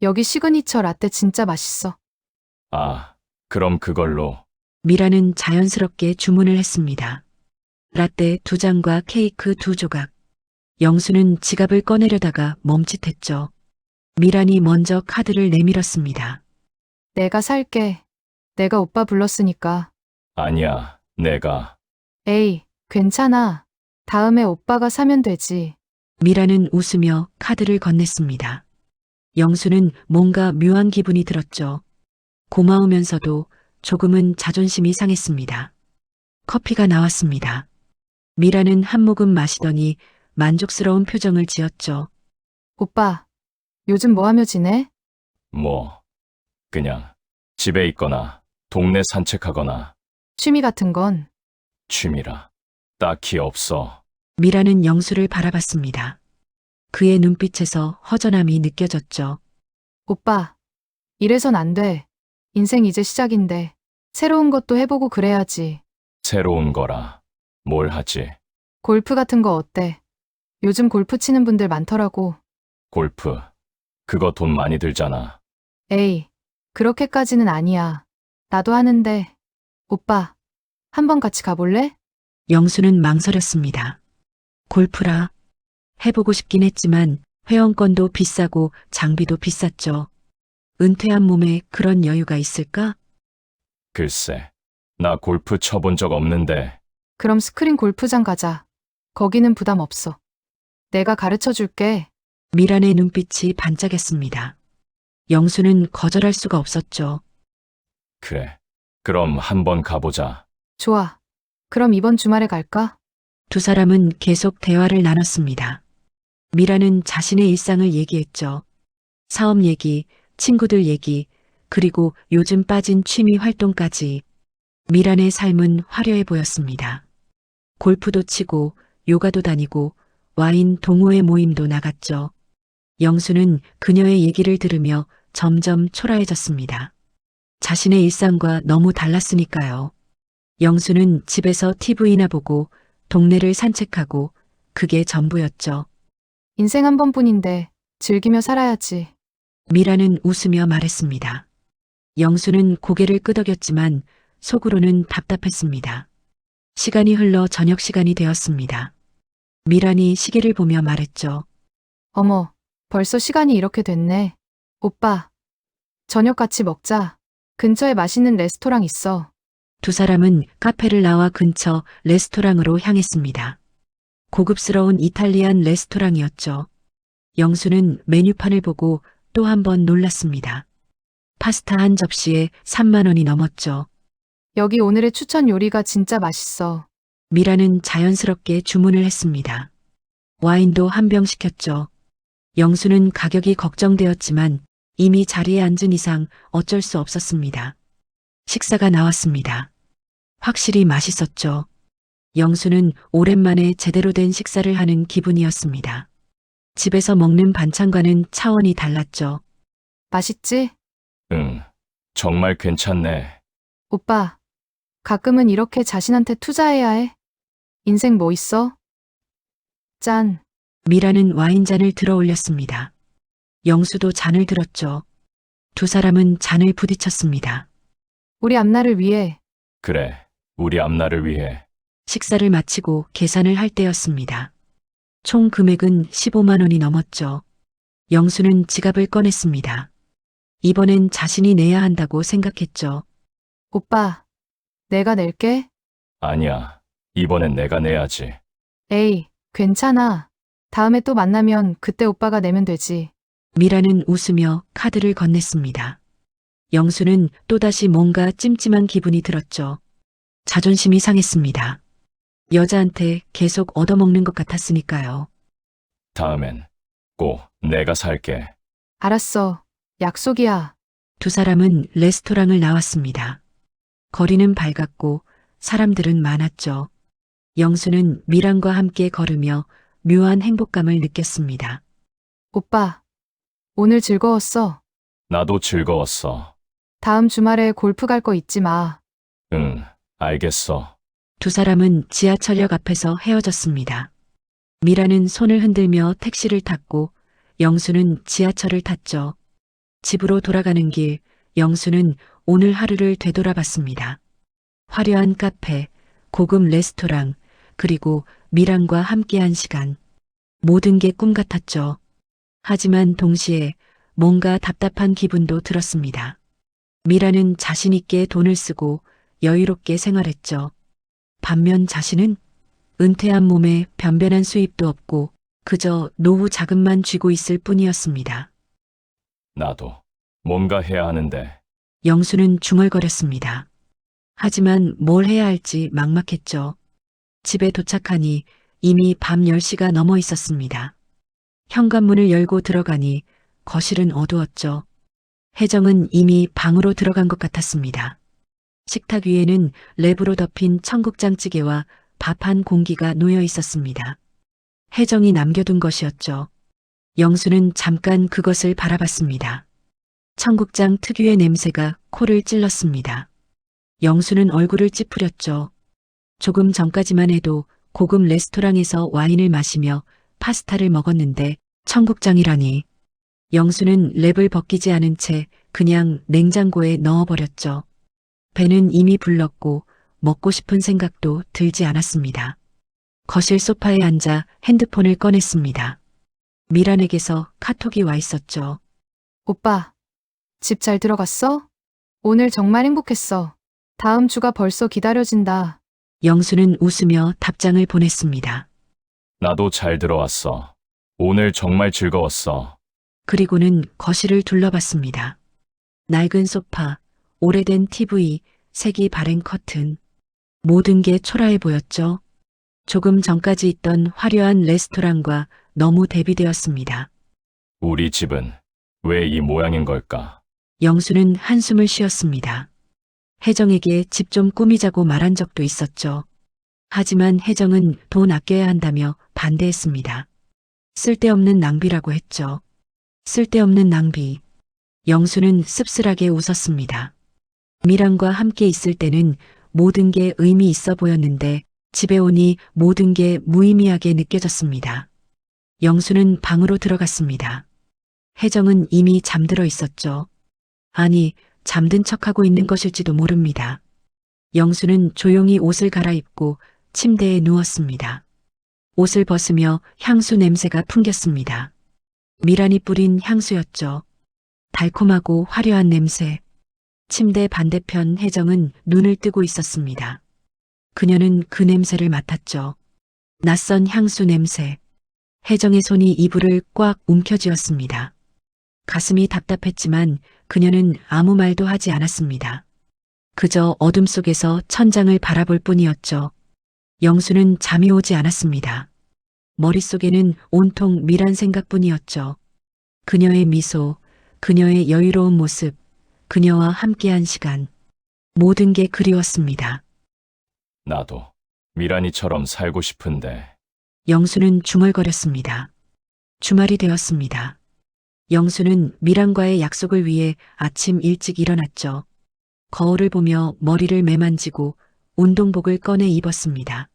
여기 시그니처 라떼 진짜 맛있어. 아, 그럼 그걸로. 미라는 자연스럽게 주문을 했습니다. 라떼 2잔과 케이크 2조각. 영수는 지갑을 꺼내려다가 멈칫했죠. 미란이 먼저 카드를 내밀었습니다. 내가 살게. 내가 오빠 불렀으니까. 아니야. 내가 에이, 괜찮아. 다음에 오빠가 사면 되지. 미라는 웃으며 카드를 건넸습니다. 영수는 뭔가 묘한 기분이 들었죠. 고마우면서도 조금은 자존심이 상했습니다. 커피가 나왔습니다. 미라는 한 모금 마시더니 만족스러운 표정을 지었죠. 오빠, 요즘 뭐 하며 지내? 뭐 그냥 집에 있거나 동네 산책하거나 취미 같은 건? 취미라 딱히 없어. 미라는 영수를 바라봤습니다. 그의 눈빛에서 허전함이 느껴졌죠. 오빠, 이래선 안 돼. 인생 이제 시작인데. 새로운 것도 해보고 그래야지. 새로운 거라 뭘 하지? 골프 같은 거 어때? 요즘 골프 치는 분들 많더라고. 골프 그거 돈 많이 들잖아. 에이, 그렇게까지는 아니야. 나도 하는데. 오빠, 한번 같이 가볼래? 영수는 망설였습니다. 골프라. 해보고 싶긴 했지만 회원권도 비싸고 장비도 비쌌죠. 은퇴한 몸에 그런 여유가 있을까? 글쎄, 나 골프 쳐본 적 없는데. 그럼 스크린 골프장 가자. 거기는 부담 없어. 내가 가르쳐 줄게. 미란의 눈빛이 반짝였습니다. 영수는 거절할 수가 없었죠. 그래, 그럼 한번 가보자. 좋아. 그럼 이번 주말에 갈까? 두 사람은 계속 대화를 나눴습니다. 미라는 자신의 일상을 얘기했죠. 사업 얘기, 친구들 얘기, 그리고 요즘 빠진 취미 활동까지. 미란의 삶은 화려해 보였습니다. 골프도 치고, 요가도 다니고, 와인 동호회 모임도 나갔죠. 영수는 그녀의 얘기를 들으며 점점 초라해졌습니다. 자신의 일상과 너무 달랐으니까요. 영수는 집에서 TV나 보고 동네를 산책하고 그게 전부였죠. 인생 한 번뿐인데 즐기며 살아야지. 미라는 웃으며 말했습니다. 영수는 고개를 끄덕였지만 속으로는 답답했습니다. 시간이 흘러 저녁 시간이 되었습니다. 미란이 시계를 보며 말했죠. 어머, 벌써 시간이 이렇게 됐네. 오빠, 저녁 같이 먹자. 근처에 맛있는 레스토랑 있어. 두 사람은 카페를 나와 근처 레스토랑으로 향했습니다. 고급스러운 이탈리안 레스토랑이었죠. 영수는 메뉴판을 보고 또 한 번 놀랐습니다. 파스타 한 접시에 3만 원이 넘었죠. 여기 오늘의 추천 요리가 진짜 맛있어. 미라는 자연스럽게 주문을 했습니다. 와인도 한 병 시켰죠. 영수는 가격이 걱정되었지만 이미 자리에 앉은 이상 어쩔 수 없었습니다. 식사가 나왔습니다. 확실히 맛있었죠. 영수는 오랜만에 제대로 된 식사를 하는 기분이었습니다. 집에서 먹는 반찬과는 차원이 달랐죠. 맛있지? 응, 정말 괜찮네. 오빠, 가끔은 이렇게 자신한테 투자해야 해. 인생 뭐 있어? 짠. 미라는 와인잔을 들어 올렸습니다. 영수도 잔을 들었죠. 두 사람은 잔을 부딪혔습니다. 우리 앞날을 위해. 그래, 우리 앞날을 위해. 식사를 마치고 계산을 할 때였습니다. 총 금액은 15만 원이 넘었죠. 영수는 지갑을 꺼냈습니다. 이번엔 자신이 내야 한다고 생각했죠. 오빠, 내가 낼게. 아니야, 이번엔 내가 내야지. 에이, 괜찮아. 다음에 또 만나면 그때 오빠가 내면 되지. 미라는 웃으며 카드를 건넸습니다. 영수는 또다시 뭔가 찜찜한 기분이 들었죠. 자존심이 상했습니다. 여자한테 계속 얻어먹는 것 같았으니까요. 다음엔 꼭 내가 살게. 알았어. 약속이야. 두 사람은 레스토랑을 나왔습니다. 거리는 밝았고 사람들은 많았죠. 영수는 미란과 함께 걸으며 묘한 행복감을 느꼈습니다. 오빠, 오늘 즐거웠어. 나도 즐거웠어. 다음 주말에 골프 갈 거 잊지 마. 응, 알겠어. 두 사람은 지하철역 앞에서 헤어졌습니다. 미라는 손을 흔들며 택시를 탔고 영수는 지하철을 탔죠. 집으로 돌아가는 길, 영수는 오늘 하루를 되돌아봤습니다. 화려한 카페, 고급 레스토랑, 그리고 미란과 함께한 시간. 모든 게 꿈 같았죠. 하지만 동시에 뭔가 답답한 기분도 들었습니다. 미라는 자신 있게 돈을 쓰고 여유롭게 생활했죠. 반면 자신은 은퇴한 몸에 변변한 수입도 없고 그저 노후 자금만 쥐고 있을 뿐이었습니다. 나도 뭔가 해야 하는데. 영수는 중얼거렸습니다. 하지만 뭘 해야 할지 막막했죠. 집에 도착하니 이미 밤 10시가 넘어 있었습니다. 현관문을 열고 들어가니 거실은 어두웠죠. 혜정은 이미 방으로 들어간 것 같았습니다. 식탁 위에는 랩으로 덮인 청국장찌개와 밥 한 공기가 놓여 있었습니다. 혜정이 남겨둔 것이었죠. 영수는 잠깐 그것을 바라봤습니다. 청국장 특유의 냄새가 코를 찔렀습니다. 영수는 얼굴을 찌푸렸죠. 조금 전까지만 해도 고급 레스토랑에서 와인을 마시며 파스타를 먹었는데 청국장이라니. 영수는 랩을 벗기지 않은 채 그냥 냉장고에 넣어버렸죠. 배는 이미 불렀고 먹고 싶은 생각도 들지 않았습니다. 거실 소파에 앉아 핸드폰을 꺼냈습니다. 미란에게서 카톡이 와 있었죠. 오빠, 집 잘 들어갔어? 오늘 정말 행복했어. 다음 주가 벌써 기다려진다. 영수는 웃으며 답장을 보냈습니다. 나도 잘 들어왔어. 오늘 정말 즐거웠어. 그리고는 거실을 둘러봤습니다. 낡은 소파, 오래된 TV, 색이 바랜 커튼. 모든 게 초라해 보였죠. 조금 전까지 있던 화려한 레스토랑과 너무 대비되었습니다. 우리 집은 왜 이 모양인 걸까? 영수는 한숨을 쉬었습니다. 혜정에게 집 좀 꾸미자고 말한 적도 있었죠. 하지만 혜정은 돈 아껴야 한다며 반대했습니다. 쓸데없는 낭비라고 했죠. 쓸데없는 낭비. 영수는 씁쓸하게 웃었습니다. 미란과 함께 있을 때는 모든 게 의미 있어 보였는데 집에 오니 모든 게 무의미하게 느껴졌습니다. 영수는 방으로 들어갔습니다. 혜정은 이미 잠들어 있었죠. 아니, 잠든 척하고 있는 것일지도 모릅니다. 영수는 조용히 옷을 갈아입고 침대에 누웠습니다. 옷을 벗으며 향수 냄새가 풍겼습니다. 미란이 뿌린 향수였죠. 달콤하고 화려한 냄새. 침대 반대편 혜정은 눈을 뜨고 있었습니다. 그녀는 그 냄새를 맡았죠. 낯선 향수 냄새. 혜정의 손이 이불을 꽉 움켜쥐었습니다. 가슴이 답답했지만 그녀는 아무 말도 하지 않았습니다. 그저 어둠 속에서 천장을 바라볼 뿐이었죠. 영수는 잠이 오지 않았습니다. 머릿속에는 온통 미란 생각뿐이었죠. 그녀의 미소, 그녀의 여유로운 모습, 그녀와 함께한 시간. 모든 게 그리웠습니다. 나도 미란이처럼 살고 싶은데. 영수는 중얼거렸습니다. 주말이 되었습니다. 영수는 미란과의 약속을 위해 아침 일찍 일어났죠. 거울을 보며 머리를 매만지고 운동복을 꺼내 입었습니다.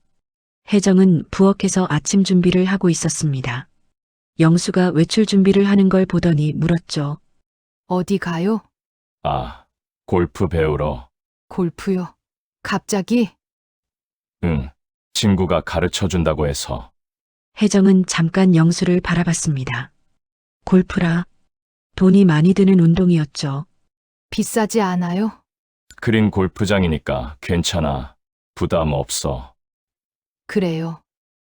혜정은 부엌에서 아침 준비를 하고 있었습니다. 영수가 외출 준비를 하는 걸 보더니 물었죠. 어디 가요? 아, 골프 배우러. 골프요. 갑자기? 응, 친구가 가르쳐 준다고 해서. 혜정은 잠깐 영수를 바라봤습니다. 골프라. 돈이 많이 드는 운동이었죠. 비싸지 않아요? 그린 골프장이니까 괜찮아. 부담 없어. 그래요.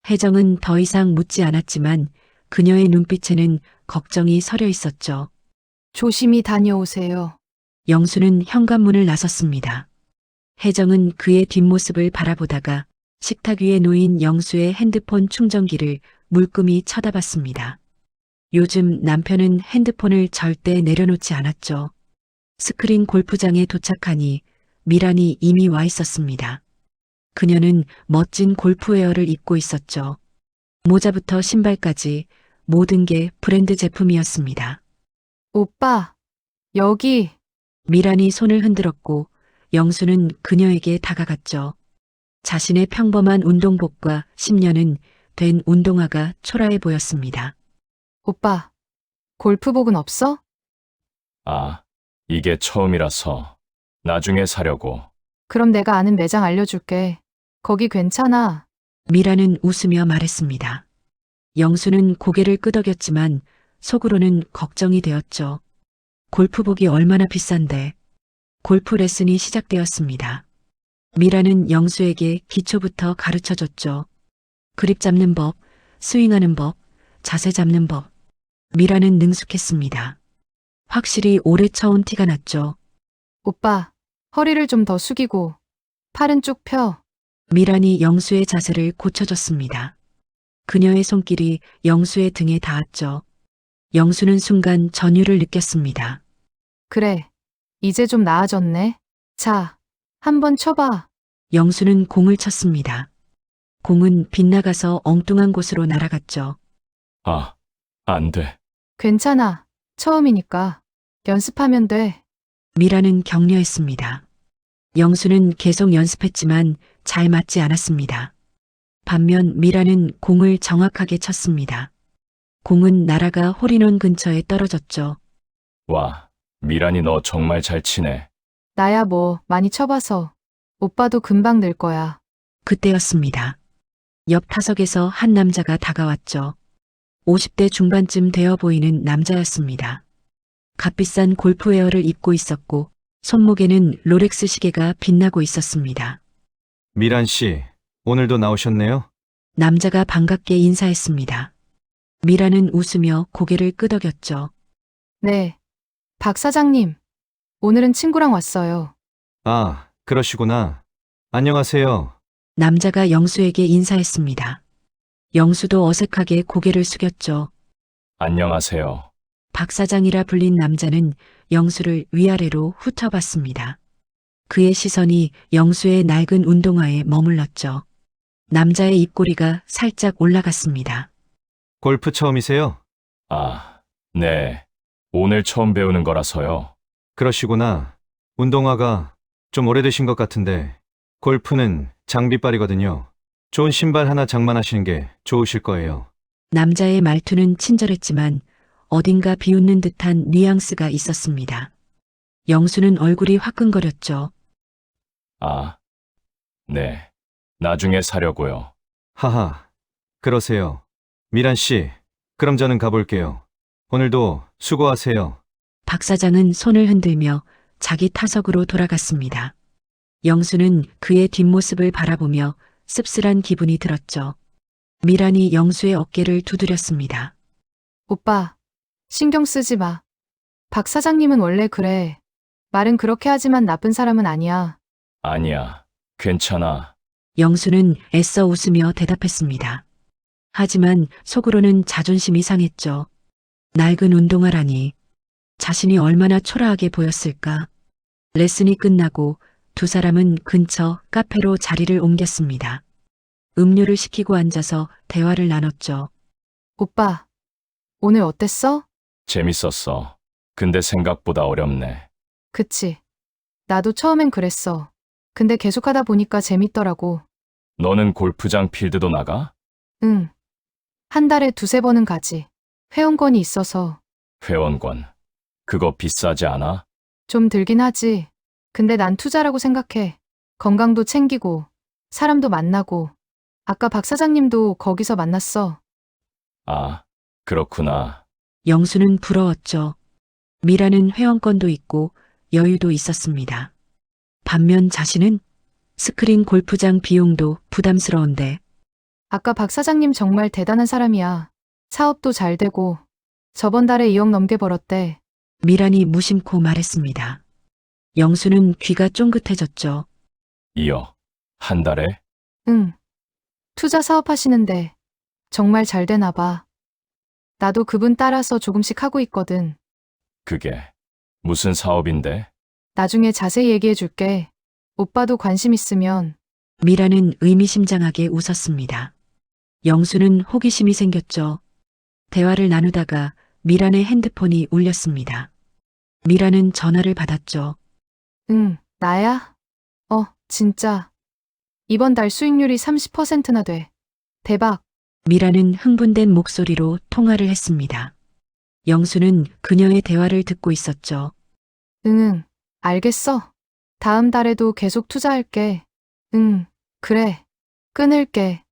혜정은 더 이상 묻지 않았지만 그녀의 눈빛에는 걱정이 서려 있었죠. 조심히 다녀오세요. 영수는 현관문을 나섰습니다. 혜정은 그의 뒷모습을 바라보다가 식탁 위에 놓인 영수의 핸드폰 충전기를 물끄미 쳐다봤습니다. 요즘 남편은 핸드폰을 절대 내려놓지 않았죠. 스크린 골프장에 도착하니 미란이 이미 와 있었습니다. 그녀는 멋진 골프웨어를 입고 있었죠. 모자부터 신발까지 모든 게 브랜드 제품이었습니다. 오빠, 여기. 미란이 손을 흔들었고 영수는 그녀에게 다가갔죠. 자신의 평범한 운동복과 10년은 된 운동화가 초라해 보였습니다. 오빠, 골프복은 없어? 아, 이게 처음이라서 나중에 사려고. 그럼 내가 아는 매장 알려줄게. 거기 괜찮아. 미라는 웃으며 말했습니다. 영수는 고개를 끄덕였지만 속으로는 걱정이 되었죠. 골프복이 얼마나 비싼데. 골프 레슨이 시작되었습니다. 미라는 영수에게 기초부터 가르쳐 줬죠. 그립 잡는 법, 스윙하는 법, 자세 잡는 법. 미라는 능숙했습니다. 확실히 오래 쳐온 티가 났죠. 오빠, 허리를 좀 더 숙이고, 팔은 쭉 펴. 미란이 영수의 자세를 고쳐줬습니다. 그녀의 손길이 영수의 등에 닿았죠. 영수는 순간 전율을 느꼈습니다. 그래. 이제 좀 나아졌네. 자, 한번 쳐봐. 영수는 공을 쳤습니다. 공은 빗나가서 엉뚱한 곳으로 날아갔죠. 아, 안 돼. 괜찮아. 처음이니까. 연습하면 돼. 미라는 격려했습니다. 영수는 계속 연습했지만 잘 맞지 않았습니다. 반면 미라는 공을 정확하게 쳤습니다. 공은 날아가 홀인원 근처에 떨어졌죠. 와, 미란이 너 정말 잘 치네. 나야 뭐 많이 쳐봐서. 오빠도 금방 늘 거야. 그때였습니다. 옆 타석에서 한 남자가 다가왔죠. 50대 중반쯤 되어 보이는 남자였습니다. 값비싼 골프웨어를 입고 있었고 손목에는 롤렉스 시계가 빛나고 있었습니다. 미란 씨, 오늘도 나오셨네요. 남자가 반갑게 인사했습니다. 미라는 웃으며 고개를 끄덕였죠. 네. 박 사장님. 오늘은 친구랑 왔어요. 아, 그러시구나. 안녕하세요. 남자가 영수에게 인사했습니다. 영수도 어색하게 고개를 숙였죠. 안녕하세요. 박 사장이라 불린 남자는 영수를 위아래로 훑어봤습니다. 그의 시선이 영수의 낡은 운동화에 머물렀죠. 남자의 입꼬리가 살짝 올라갔습니다. 골프 처음이세요? 아, 네. 오늘 처음 배우는 거라서요. 그러시구나. 운동화가 좀 오래되신 것 같은데 골프는 장비빨이거든요. 좋은 신발 하나 장만하시는 게 좋으실 거예요. 남자의 말투는 친절했지만 어딘가 비웃는 듯한 뉘앙스가 있었습니다. 영수는 얼굴이 화끈거렸죠. 아, 네. 나중에 사려고요. 하하, 그러세요. 미란 씨, 그럼 저는 가볼게요. 오늘도 수고하세요. 박 사장은 손을 흔들며 자기 타석으로 돌아갔습니다. 영수는 그의 뒷모습을 바라보며 씁쓸한 기분이 들었죠. 미란이 영수의 어깨를 두드렸습니다. 오빠, 신경 쓰지 마. 박 사장님은 원래 그래. 말은 그렇게 하지만 나쁜 사람은 아니야. 아니야. 괜찮아. 영수는 애써 웃으며 대답했습니다. 하지만 속으로는 자존심이 상했죠. 낡은 운동화라니. 자신이 얼마나 초라하게 보였을까. 레슨이 끝나고 두 사람은 근처 카페로 자리를 옮겼습니다. 음료를 시키고 앉아서 대화를 나눴죠. 오빠, 오늘 어땠어? 재밌었어. 근데 생각보다 어렵네. 그치. 나도 처음엔 그랬어. 근데 계속하다 보니까 재밌더라고. 너는 골프장 필드도 나가? 응. 한 달에 두세 번은 가지. 회원권이 있어서 회원권. 그거 비싸지 않아? 좀 들긴 하지. 근데 난 투자라고 생각해. 건강도 챙기고, 사람도 만나고. 아까 박 사장님도 거기서 만났어. 아, 그렇구나. 영수는 부러웠죠. 미라는 회원권도 있고 여유도 있었습니다. 반면 자신은 스크린 골프장 비용도 부담스러운데 아까 박 사장님 정말 대단한 사람이야. 사업도 잘 되고, 저번 달에 2억 넘게 벌었대. 미란이 무심코 말했습니다. 영수는 귀가 쫑긋해졌죠. 2억. 한 달에? 응. 투자 사업 하시는데 정말 잘 되나 봐. 나도 그분 따라서 조금씩 하고 있거든. 그게 무슨 사업인데? 나중에 자세히 얘기해 줄게. 오빠도 관심 있으면. 미라는 의미심장하게 웃었습니다. 영수는 호기심이 생겼죠. 대화를 나누다가 미란의 핸드폰이 울렸습니다. 미라는 전화를 받았죠. 응, 나야? 진짜. 이번 달 수익률이 30%나 돼. 대박. 미라는 흥분된 목소리로 통화를 했습니다. 영수는 그녀의 대화를 듣고 있었죠. 응, 알겠어. 다음 달에도 계속 투자할게. 응, 그래. 끊을게.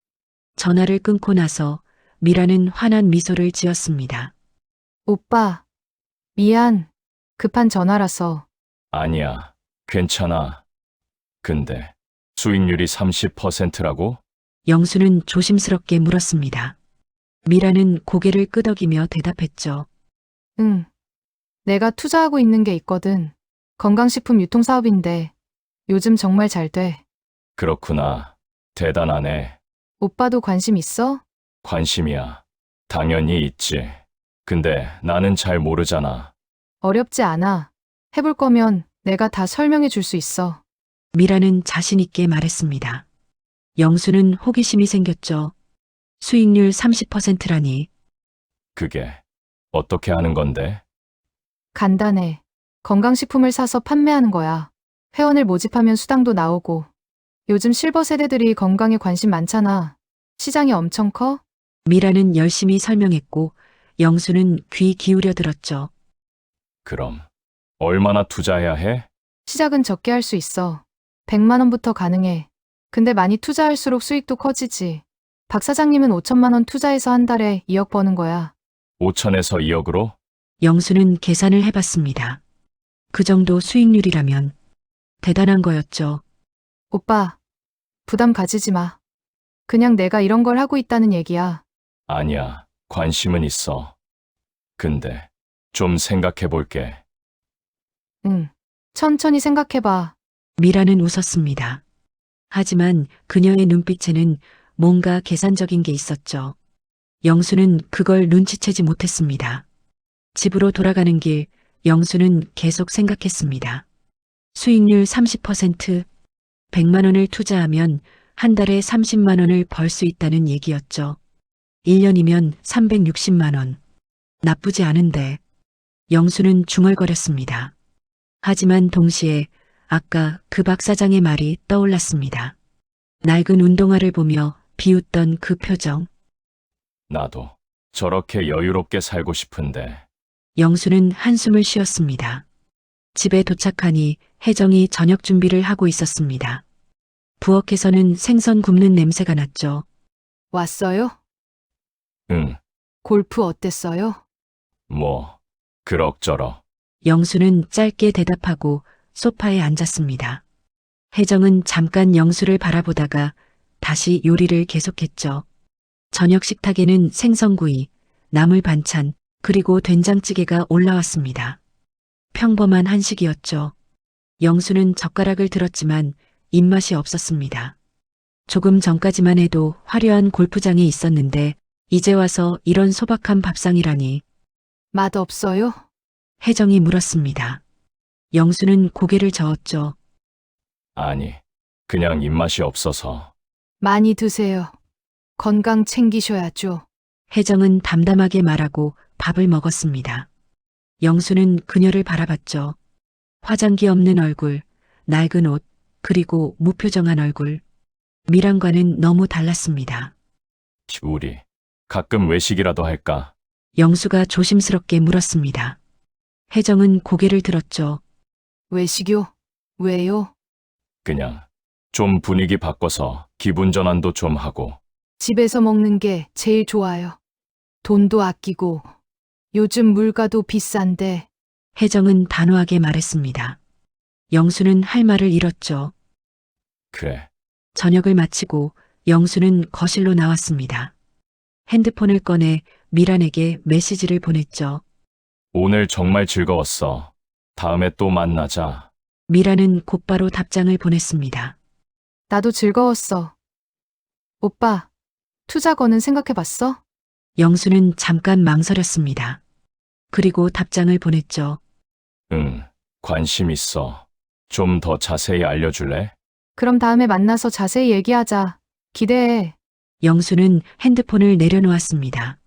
전화를 끊고 나서 미라는 환한 미소를 지었습니다. 오빠, 미안. 급한 전화라서. 아니야. 괜찮아. 근데 수익률이 30%라고? 영수는 조심스럽게 물었습니다. 미라는 고개를 끄덕이며 대답했죠. 응. 내가 투자하고 있는 게 있거든. 건강식품 유통사업인데 요즘 정말 잘 돼. 그렇구나. 대단하네. 오빠도 관심 있어? 관심이야. 당연히 있지. 근데 나는 잘 모르잖아. 어렵지 않아. 해볼 거면 내가 다 설명해 줄 수 있어. 미라는 자신있게 말했습니다. 영수는 호기심이 생겼죠. 수익률 30%라니. 그게 어떻게 하는 건데? 간단해. 건강식품을 사서 판매하는 거야. 회원을 모집하면 수당도 나오고. 요즘 실버 세대들이 건강에 관심 많잖아. 시장이 엄청 커? 미라는 열심히 설명했고 영수는 귀 기울여 들었죠. 그럼 얼마나 투자해야 해? 시작은 적게 할 수 있어. 100만 원부터 가능해. 근데 많이 투자할수록 수익도 커지지. 박 사장님은 5천만 원 투자해서 한 달에 2억 버는 거야. 5천에서 2억으로? 영수는 계산을 해봤습니다. 그 정도 수익률이라면 대단한 거였죠. 오빠, 부담 가지지 마. 그냥 내가 이런 걸 하고 있다는 얘기야. 아니야. 관심은 있어. 근데 좀 생각해 볼게. 응. 천천히 생각해봐. 미라는 웃었습니다. 하지만 그녀의 눈빛에는 뭔가 계산적인 게 있었죠. 영수는 그걸 눈치채지 못했습니다. 집으로 돌아가는 길, 영수는 계속 생각했습니다. 수익률 30%, 100만 원을 투자하면 한 달에 30만 원을 벌 수 있다는 얘기였죠. 1년이면 360만 원. 나쁘지 않은데. 영수는 중얼거렸습니다. 하지만 동시에 아까 그 박 사장의 말이 떠올랐습니다. 낡은 운동화를 보며 비웃던 그 표정. 나도 저렇게 여유롭게 살고 싶은데. 영수는 한숨을 쉬었습니다. 집에 도착하니 혜정이 저녁 준비를 하고 있었습니다. 부엌에서는 생선 굽는 냄새가 났죠. 왔어요? 응, 골프 어땠어요? 뭐 그럭저럭. 영수는 짧게 대답하고 소파에 앉았습니다. 혜정은 잠깐 영수를 바라보다가 다시 요리를 계속했죠. 저녁 식탁에는 생선구이, 나물 반찬, 그리고 된장찌개가 올라왔습니다. 평범한 한식이었죠. 영수는 젓가락을 들었지만 입맛이 없었습니다. 조금 전까지만 해도 화려한 골프장에 있었는데 이제 와서 이런 소박한 밥상이라니. 맛 없어요? 혜정이 물었습니다. 영수는 고개를 저었죠. 아니, 그냥 입맛이 없어서. 많이 드세요. 건강 챙기셔야죠. 혜정은 담담하게 말하고 밥을 먹었습니다. 영수는 그녀를 바라봤죠. 화장기 없는 얼굴, 낡은 옷, 그리고 무표정한 얼굴. 미란과는 너무 달랐습니다. 우리 가끔 외식이라도 할까? 영수가 조심스럽게 물었습니다. 혜정은 고개를 들었죠. 외식요? 왜요? 그냥 좀 분위기 바꿔서 기분 전환도 좀 하고. 집에서 먹는 게 제일 좋아요. 돈도 아끼고. 요즘 물가도 비싼데. 혜정은 단호하게 말했습니다. 영수는 할 말을 잃었죠. 그래, 저녁을 마치고 영수는 거실로 나왔습니다. 핸드폰을 꺼내 미란에게 메시지를 보냈죠. 오늘 정말 즐거웠어. 다음에 또 만나자. 미란은 곧바로 답장을 보냈습니다. 나도 즐거웠어. 오빠, 투자 거는 생각해봤어? 영수는 잠깐 망설였습니다. 그리고 답장을 보냈죠. 응, 관심 있어. 좀 더 자세히 알려줄래? 그럼 다음에 만나서 자세히 얘기하자. 기대해. 영수는 핸드폰을 내려놓았습니다.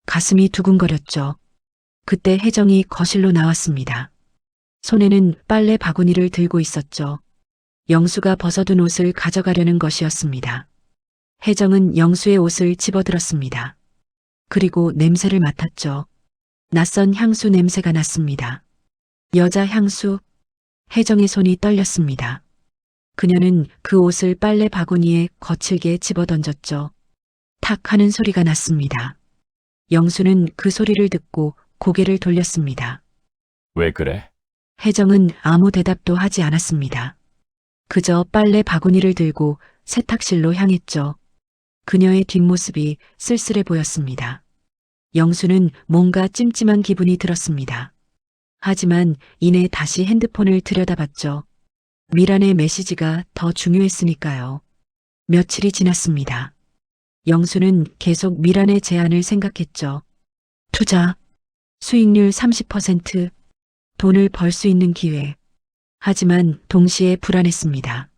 가슴이 두근거렸죠. 그때 혜정이 거실로 나왔습니다. 손에는 빨래 바구니를 들고 있었죠. 영수가 벗어둔 옷을 가져가려는 것이었습니다. 혜정은 영수의 옷을 집어들었습니다. 그리고 냄새를 맡았죠. 낯선 향수 냄새가 났습니다. 여자 향수. 혜정의 손이 떨렸습니다. 그녀는 그 옷을 빨래 바구니에 거칠게 집어던졌죠. 탁 하는 소리가 났습니다. 영수는 그 소리를 듣고 고개를 돌렸습니다. 왜 그래? 혜정은 아무 대답도 하지 않았습니다. 그저 빨래 바구니를 들고 세탁실로 향했죠. 그녀의 뒷모습이 쓸쓸해 보였습니다. 영수는 뭔가 찜찜한 기분이 들었습니다. 하지만 이내 다시 핸드폰을 들여다봤죠. 미란의 메시지가 더 중요했으니까요. 며칠이 지났습니다. 영수는 계속 미란의 제안을 생각했죠. 투자, 수익률 30%, 돈을 벌 수 있는 기회. 하지만 동시에 불안했습니다.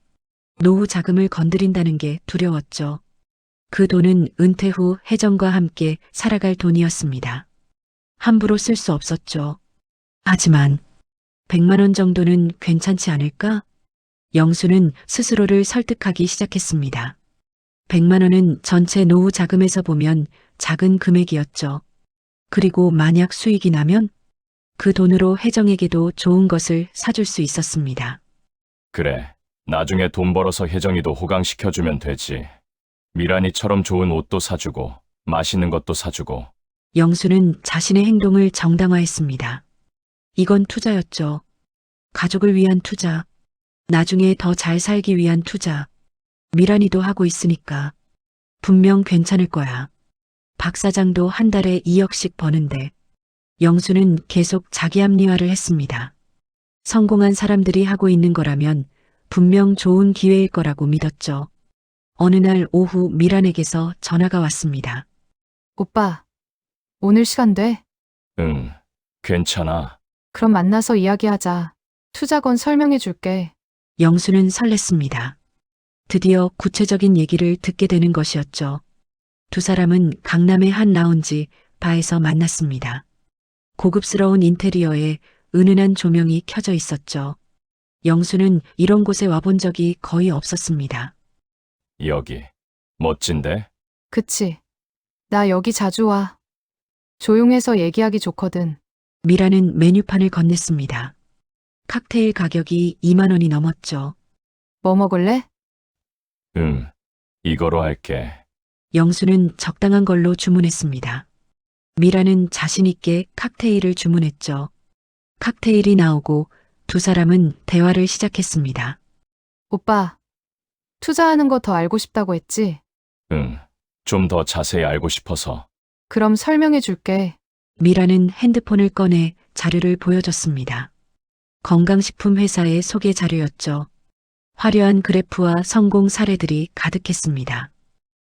노후 자금을 건드린다는 게 두려웠죠. 그 돈은 은퇴 후 혜정과 함께 살아갈 돈이었습니다. 함부로 쓸 수 없었죠. 하지만 100만 원 정도는 괜찮지 않을까? 영수는 스스로를 설득하기 시작했습니다. 100만 원은 전체 노후 자금에서 보면 작은 금액이었죠. 그리고 만약 수익이 나면 그 돈으로 혜정에게도 좋은 것을 사줄 수 있었습니다. 그래. 나중에 돈 벌어서 혜정이도 호강시켜주면 되지. 미란이처럼 좋은 옷도 사주고 맛있는 것도 사주고. 영수는 자신의 행동을 정당화했습니다. 이건 투자였죠. 가족을 위한 투자. 나중에 더 잘 살기 위한 투자. 미란이도 하고 있으니까. 분명 괜찮을 거야. 박 사장도 한 달에 2억씩 버는데. 영수는 계속 자기 합리화를 했습니다. 성공한 사람들이 하고 있는 거라면 분명 좋은 기회일 거라고 믿었죠. 어느 날 오후 미란에게서 전화가 왔습니다. 오빠, 오늘 시간 돼? 응, 괜찮아. 그럼 만나서 이야기하자. 투자건 설명해 줄게. 영수는 설렜습니다. 드디어 구체적인 얘기를 듣게 되는 것이었죠. 두 사람은 강남의 한 라운지 바에서 만났습니다. 고급스러운 인테리어에 은은한 조명이 켜져 있었죠. 영수는 이런 곳에 와본 적이 거의 없었습니다. 여기. 멋진데? 그치. 나 여기 자주 와. 조용해서 얘기하기 좋거든. 미라는 메뉴판을 건넸습니다. 칵테일 가격이 2만 원이 넘었죠. 뭐 먹을래? 응, 이거로 할게. 영수는 적당한 걸로 주문했습니다. 미라는 자신있게 칵테일을 주문했죠. 칵테일이 나오고 두 사람은 대화를 시작했습니다. 오빠, 투자하는 거 더 알고 싶다고 했지? 응, 좀 더 자세히 알고 싶어서. 그럼 설명해 줄게. 미라는 핸드폰을 꺼내 자료를 보여줬습니다. 건강식품 회사의 소개 자료였죠. 화려한 그래프와 성공 사례들이 가득했습니다.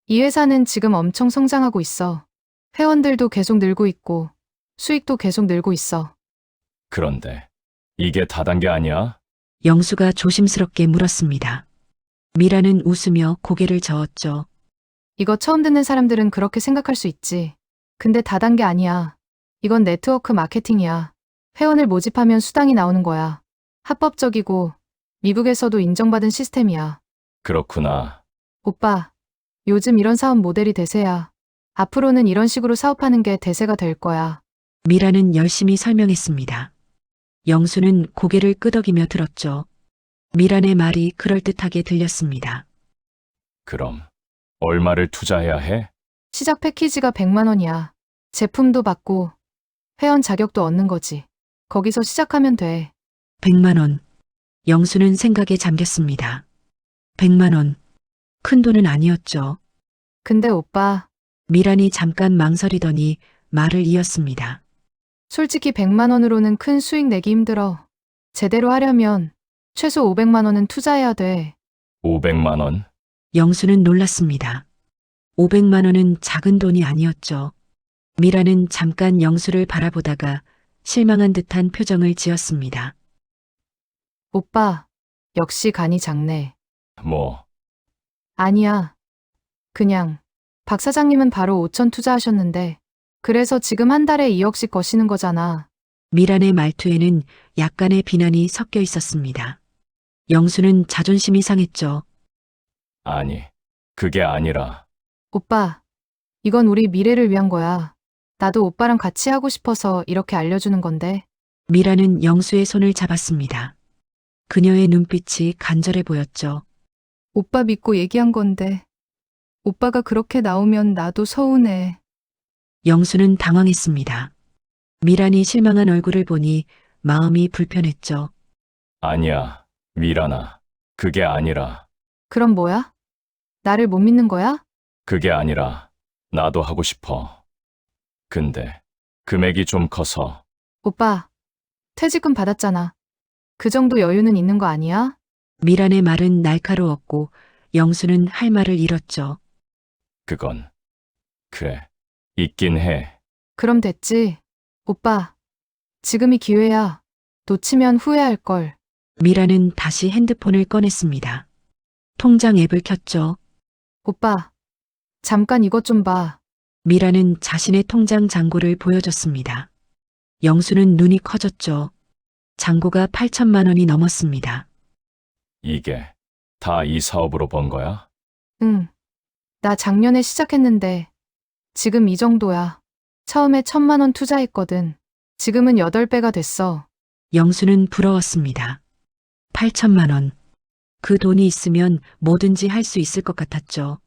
이 회사는 지금 엄청 성장하고 있어. 회원들도 계속 늘고 있고, 수익도 계속 늘고 있어. 그런데 이게 다단계 아니야? 영수가 조심스럽게 물었습니다. 미라는 웃으며 고개를 저었죠. 이거 처음 듣는 사람들은 그렇게 생각할 수 있지. 근데 다단계 아니야. 이건 네트워크 마케팅이야. 회원을 모집하면 수당이 나오는 거야. 합법적이고 미국에서도 인정받은 시스템이야. 그렇구나. 오빠, 요즘 이런 사업 모델이 대세야. 앞으로는 이런 식으로 사업하는 게 대세가 될 거야. 미라는 열심히 설명했습니다. 영수는 고개를 끄덕이며 들었죠. 미란의 말이 그럴듯하게 들렸습니다. 그럼 얼마를 투자해야 해? 시작 패키지가 100만 원이야. 제품도 받고 회원 자격도 얻는 거지. 거기서 시작하면 돼. 100만 원. 영수는 생각에 잠겼습니다. 100만 원. 큰 돈은 아니었죠. 근데 오빠, 미란이 잠깐 망설이더니 말을 이었습니다. 솔직히 100만 원으로는 큰 수익 내기 힘들어. 제대로 하려면 최소 500만 원은 투자해야 돼. 500만 원? 영수는 놀랐습니다. 500만 원은 작은 돈이 아니었죠. 미라는 잠깐 영수를 바라보다가 실망한 듯한 표정을 지었습니다. 오빠, 역시 간이 작네. 뭐, 아니야. 그냥 박 사장님은 바로 5천 투자하셨는데 그래서 지금 한 달에 2억씩 거시는 거잖아. 미란의 말투에는 약간의 비난이 섞여 있었습니다. 영수는 자존심이 상했죠. 아니, 그게 아니라. 오빠, 이건 우리 미래를 위한 거야. 나도 오빠랑 같이 하고 싶어서 이렇게 알려주는 건데. 미라는 영수의 손을 잡았습니다. 그녀의 눈빛이 간절해 보였죠. 오빠 믿고 얘기한 건데. 오빠가 그렇게 나오면 나도 서운해. 영수는 당황했습니다. 미란이 실망한 얼굴을 보니 마음이 불편했죠. 아니야, 미란아. 그게 아니라, 그럼 뭐야? 나를 못 믿는 거야? 그게 아니라, 나도 하고 싶어. 근데, 금액이 좀 커서, 오빠, 퇴직금 받았잖아. 그 정도 여유는 있는 거 아니야? 미란의 말은 날카로웠고 영수는 할 말을 잃었죠. 그건, 그래, 있긴 해. 그럼 됐지. 오빠, 지금이 기회야. 놓치면 후회할 걸. 미란은 다시 핸드폰을 꺼냈습니다. 통장 앱을 켰죠. 오빠, 잠깐 이것 좀 봐. 미란은 자신의 통장 잔고를 보여줬습니다. 영수는 눈이 커졌죠. 잔고가 8천만 원이 넘었습니다. 이게, 다 이 사업으로 번 거야? 응. 나 작년에 시작했는데 지금 이 정도야. 처음에 1,000만 원 투자했거든. 지금은 8배가 됐어. 영수는 부러웠습니다. 8천만 원. 그 돈이 있으면 뭐든지 할 수 있을 것 같았죠.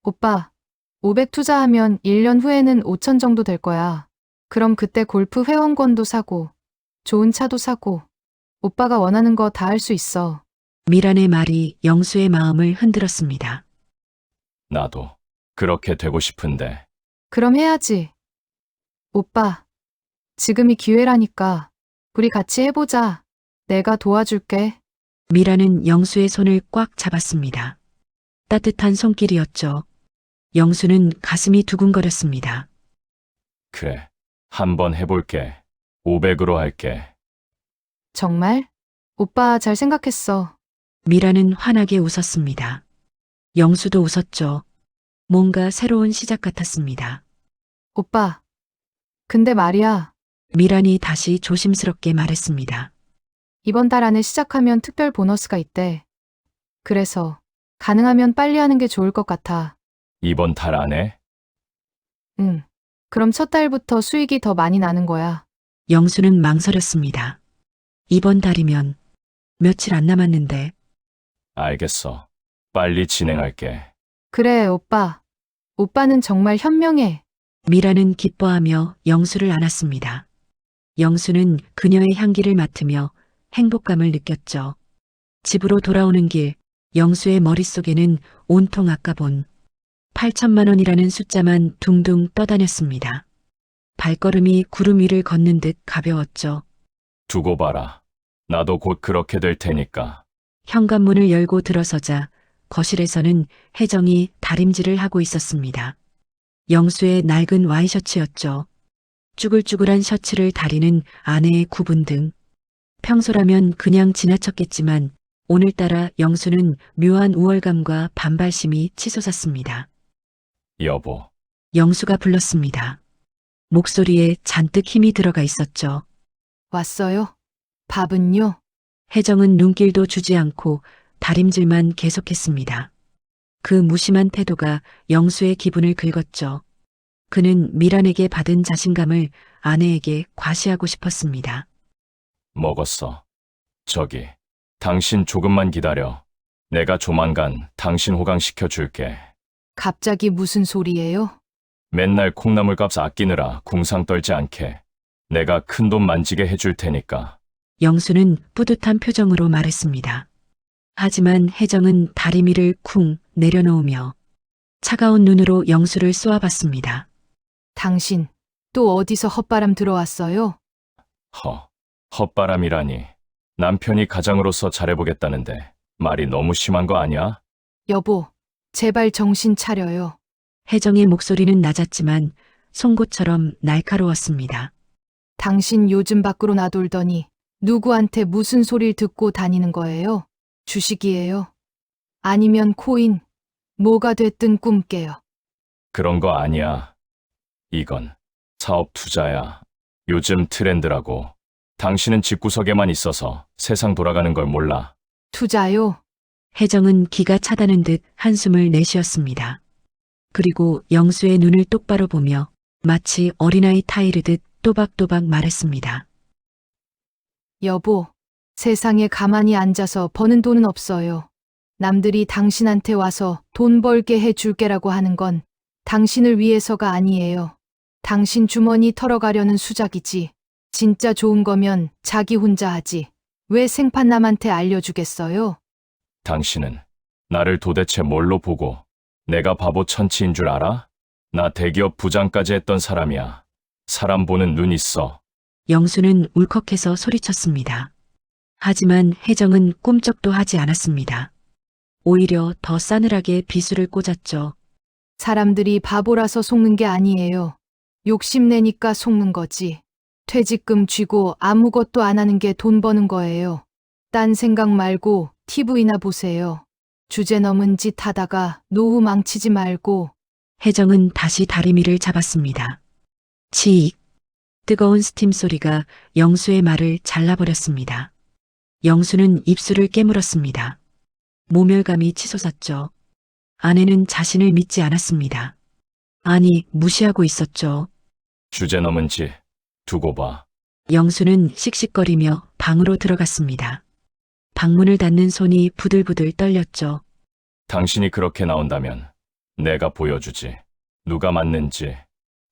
오빠, 500 투자하면 1년 후에는 5천 정도 될 거야. 그럼 그때 골프 회원권도 사고, 좋은 차도 사고, 오빠가 원하는 거 다 할 수 있어. 미란의 말이 영수의 마음을 흔들었습니다. 나도, 그렇게 되고 싶은데, 그럼 해야지. 오빠, 지금이 기회라니까. 우리 같이 해보자. 내가 도와줄게. 미란은 영수의 손을 꽉 잡았습니다. 따뜻한 손길이었죠. 영수는 가슴이 두근거렸습니다. 그래, 한번 해볼게. 500으로 할게. 정말? 오빠 잘 생각했어. 미란은 환하게 웃었습니다. 영수도 웃었죠. 뭔가 새로운 시작 같았습니다. 오빠, 근데 말이야. 미란이 다시 조심스럽게 말했습니다. 이번 달 안에 시작하면 특별 보너스가 있대. 그래서 가능하면 빨리 하는 게 좋을 것 같아. 이번 달 안에? 응. 그럼 첫 달부터 수익이 더 많이 나는 거야. 영수는 망설였습니다. 이번 달이면 며칠 안 남았는데 알겠어. 빨리 진행할게. 그래, 오빠. 오빠는 정말 현명해. 미란은 기뻐하며 영수를 안았습니다. 영수는 그녀의 향기를 맡으며 행복감을 느꼈죠. 집으로 돌아오는 길, 영수의 머릿속에는 온통 아까 본 8천만 원이라는 숫자만 둥둥 떠다녔습니다. 발걸음이 구름 위를 걷는 듯 가벼웠죠. 두고 봐라. 나도 곧 그렇게 될 테니까. 현관문을 열고 들어서자 거실에서는 혜정이 다림질을 하고 있었습니다. 영수의 낡은 와이셔츠였죠. 쭈글쭈글한 셔츠를 다리는 아내의 구분 등. 평소라면 그냥 지나쳤겠지만 오늘따라 영수는 묘한 우월감과 반발심이 치솟았습니다. 여보, 영수가 불렀습니다. 목소리에 잔뜩 힘이 들어가 있었죠. 왔어요? 밥은요? 혜정은 눈길도 주지 않고 다림질만 계속했습니다. 그 무심한 태도가 영수의 기분을 긁었죠. 그는 미란에게 받은 자신감을 아내에게 과시하고 싶었습니다. 먹었어. 저기, 당신 조금만 기다려. 내가 조만간 당신 호강시켜 줄게. 갑자기 무슨 소리예요? 맨날 콩나물값 아끼느라 궁상 떨지 않게. 내가 큰돈 만지게 해줄 테니까. 영수는 뿌듯한 표정으로 말했습니다. 하지만 혜정은 다리미를 쿵 내려놓으며 차가운 눈으로 영수를 쏘아봤습니다. 당신, 또 어디서 헛바람 들어왔어요? 헛바람이라니. 남편이 가장으로서 잘해보겠다는데 말이 너무 심한 거 아니야? 여보, 제발 정신 차려요. 혜정의 목소리는 낮았지만 송곳처럼 날카로웠습니다. 당신 요즘 밖으로 나돌더니 누구한테 무슨 소리를 듣고 다니는 거예요? 주식이에요? 아니면 코인? 뭐가 됐든 꿈깨요. 그런 거 아니야. 이건 사업 투자야. 요즘 트렌드라고. 당신은 집구석에만 있어서 세상 돌아가는 걸 몰라. 투자요? 혜정은 기가 차다는 듯 한숨을 내쉬었습니다. 그리고 영수의 눈을 똑바로 보며 마치 어린아이 타이르듯 또박또박 말했습니다. 여보, 세상에 가만히 앉아서 버는 돈은 없어요. 남들이 당신한테 와서 돈 벌게 해줄게라고 하는 건 당신을 위해서가 아니에요. 당신 주머니 털어가려는 수작이지. 진짜 좋은 거면 자기 혼자 하지. 왜 생판 남한테 알려주겠어요? 당신은 나를 도대체 뭘로 보고 내가 바보 천치인 줄 알아? 나 대기업 부장까지 했던 사람이야. 사람 보는 눈 있어. 영수는 울컥해서 소리쳤습니다. 하지만 혜정은 꿈쩍도 하지 않았습니다. 오히려 더 싸늘하게 비수를 꽂았죠. 사람들이 바보라서 속는 게 아니에요. 욕심내니까 속는 거지. 퇴직금 쥐고 아무것도 안 하는 게 돈 버는 거예요. 딴 생각 말고 TV나 보세요. 주제 넘은 짓 하다가 노후 망치지 말고. 혜정은 다시 다리미를 잡았습니다. 치익. 뜨거운 스팀 소리가 영수의 말을 잘라버렸습니다. 영수는 입술을 깨물었습니다. 모멸감이 치솟았죠. 아내는 자신을 믿지 않았습니다. 아니, 무시하고 있었죠. 주제 넘은 짓 두고 봐. 영수는 씩씩거리며 방으로 들어갔습니다. 방문을 닫는 손이 부들부들 떨렸죠. 당신이 그렇게 나온다면 내가 보여주지. 누가 맞는지.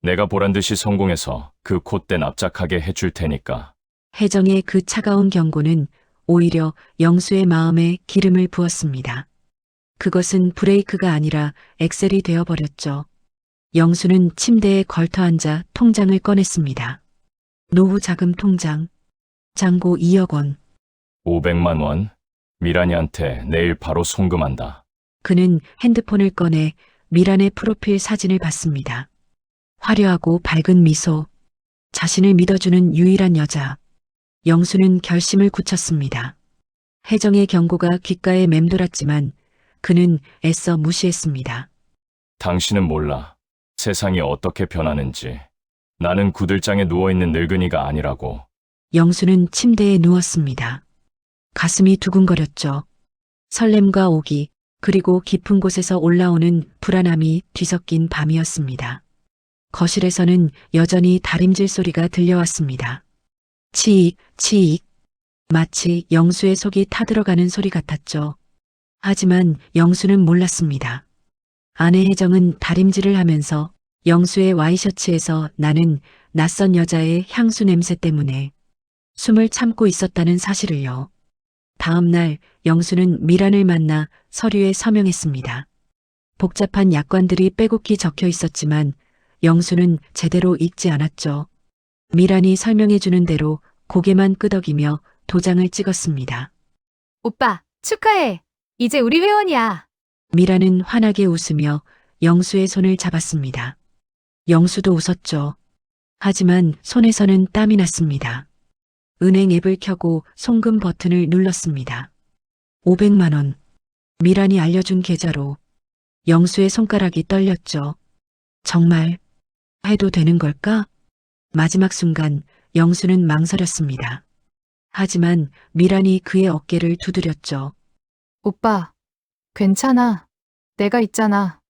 내가 보란 듯이 성공해서 그 콧대 납작하게 해줄 테니까. 혜정의 그 차가운 경고는 오히려 영수의 마음에 기름을 부었습니다. 그것은 브레이크가 아니라 엑셀이 되어버렸죠. 영수는 침대에 걸터앉아 통장을 꺼냈습니다. 노후 자금 통장. 잔고 2억 원. 500만 원? 미란이한테 내일 바로 송금한다. 그는 핸드폰을 꺼내 미란의 프로필 사진을 봤습니다. 화려하고 밝은 미소. 자신을 믿어주는 유일한 여자. 영수는 결심을 굳혔습니다. 혜정의 경고가 귓가에 맴돌았지만 그는 애써 무시했습니다. 당신은 몰라. 세상이 어떻게 변하는지. 나는 구들장에 누워있는 늙은이가 아니라고. 영수는 침대에 누웠습니다. 가슴이 두근거렸죠. 설렘과 오기, 그리고 깊은 곳에서 올라오는 불안함이 뒤섞인 밤이었습니다. 거실에서는 여전히 다림질 소리가 들려왔습니다. 치익, 치익. 마치 영수의 속이 타들어가는 소리 같았죠. 하지만 영수는 몰랐습니다. 아내 혜정은 다림질을 하면서 영수의 와이셔츠에서 나는 낯선 여자의 향수 냄새 때문에 숨을 참고 있었다는 사실을요. 다음 날 영수는 미란을 만나 서류에 서명했습니다. 복잡한 약관들이 빼곡히 적혀 있었지만 영수는 제대로 읽지 않았죠. 미란이 설명해주는 대로 고개만 끄덕이며 도장을 찍었습니다. 오빠, 축하해. 이제 우리 회원이야. 미란은 환하게 웃으며 영수의 손을 잡았습니다. 영수도 웃었죠. 하지만 손에서는 땀이 났습니다. 은행 앱을 켜고 송금 버튼을 눌렀습니다. 500만 원. 미란이 알려준 계좌로. 영수의 손가락이 떨렸죠. 정말 해도 되는 걸까? 마지막 순간 영수는 망설였습니다. 하지만 미란이 그의 어깨를 두드렸죠. 오빠, 괜찮아. 내가 있잖아.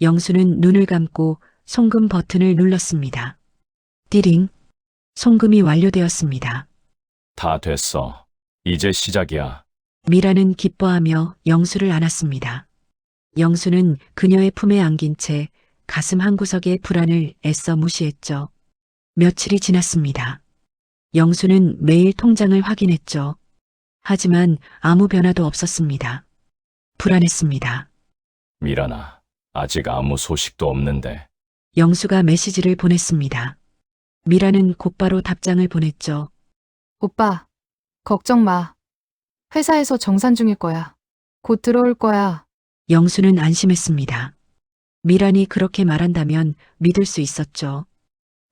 영수는 눈을 감고 송금 버튼을 눌렀습니다. 띠링. 송금이 완료되었습니다. 다 됐어. 이제 시작이야. 미라는 기뻐하며 영수를 안았습니다. 영수는 그녀의 품에 안긴 채 가슴 한구석의 불안을 애써 무시했죠. 며칠이 지났습니다. 영수는 매일 통장을 확인했죠. 하지만 아무 변화도 없었습니다. 불안했습니다. 미란아, 아직 아무 소식도 없는데. 영수가 메시지를 보냈습니다. 미라는 곧바로 답장을 보냈죠. 오빠, 걱정 마. 회사에서 정산 중일 거야. 곧 들어올 거야. 영수는 안심했습니다. 미란이 그렇게 말한다면 믿을 수 있었죠.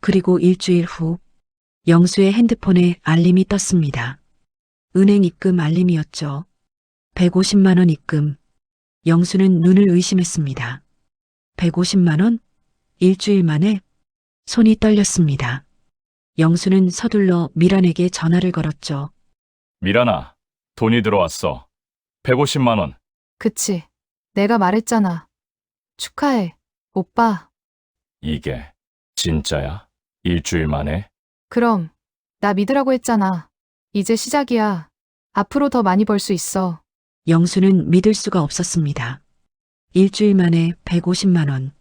그리고 일주일 후 영수의 핸드폰에 알림이 떴습니다. 은행 입금 알림이었죠. 150만 원 입금. 영수는 눈을 의심했습니다. 150만 원? 일주일 만에? 손이 떨렸습니다. 영수는 서둘러 미란에게 전화를 걸었죠. 미란아, 돈이 들어왔어. 150만 원. 그치. 내가 말했잖아. 축하해, 오빠. 이게 진짜야? 일주일 만에? 그럼, 나 믿으라고 했잖아. 이제 시작이야. 앞으로 더 많이 벌 수 있어. 영수는 믿을 수가 없었습니다. 일주일 만에 150만 원.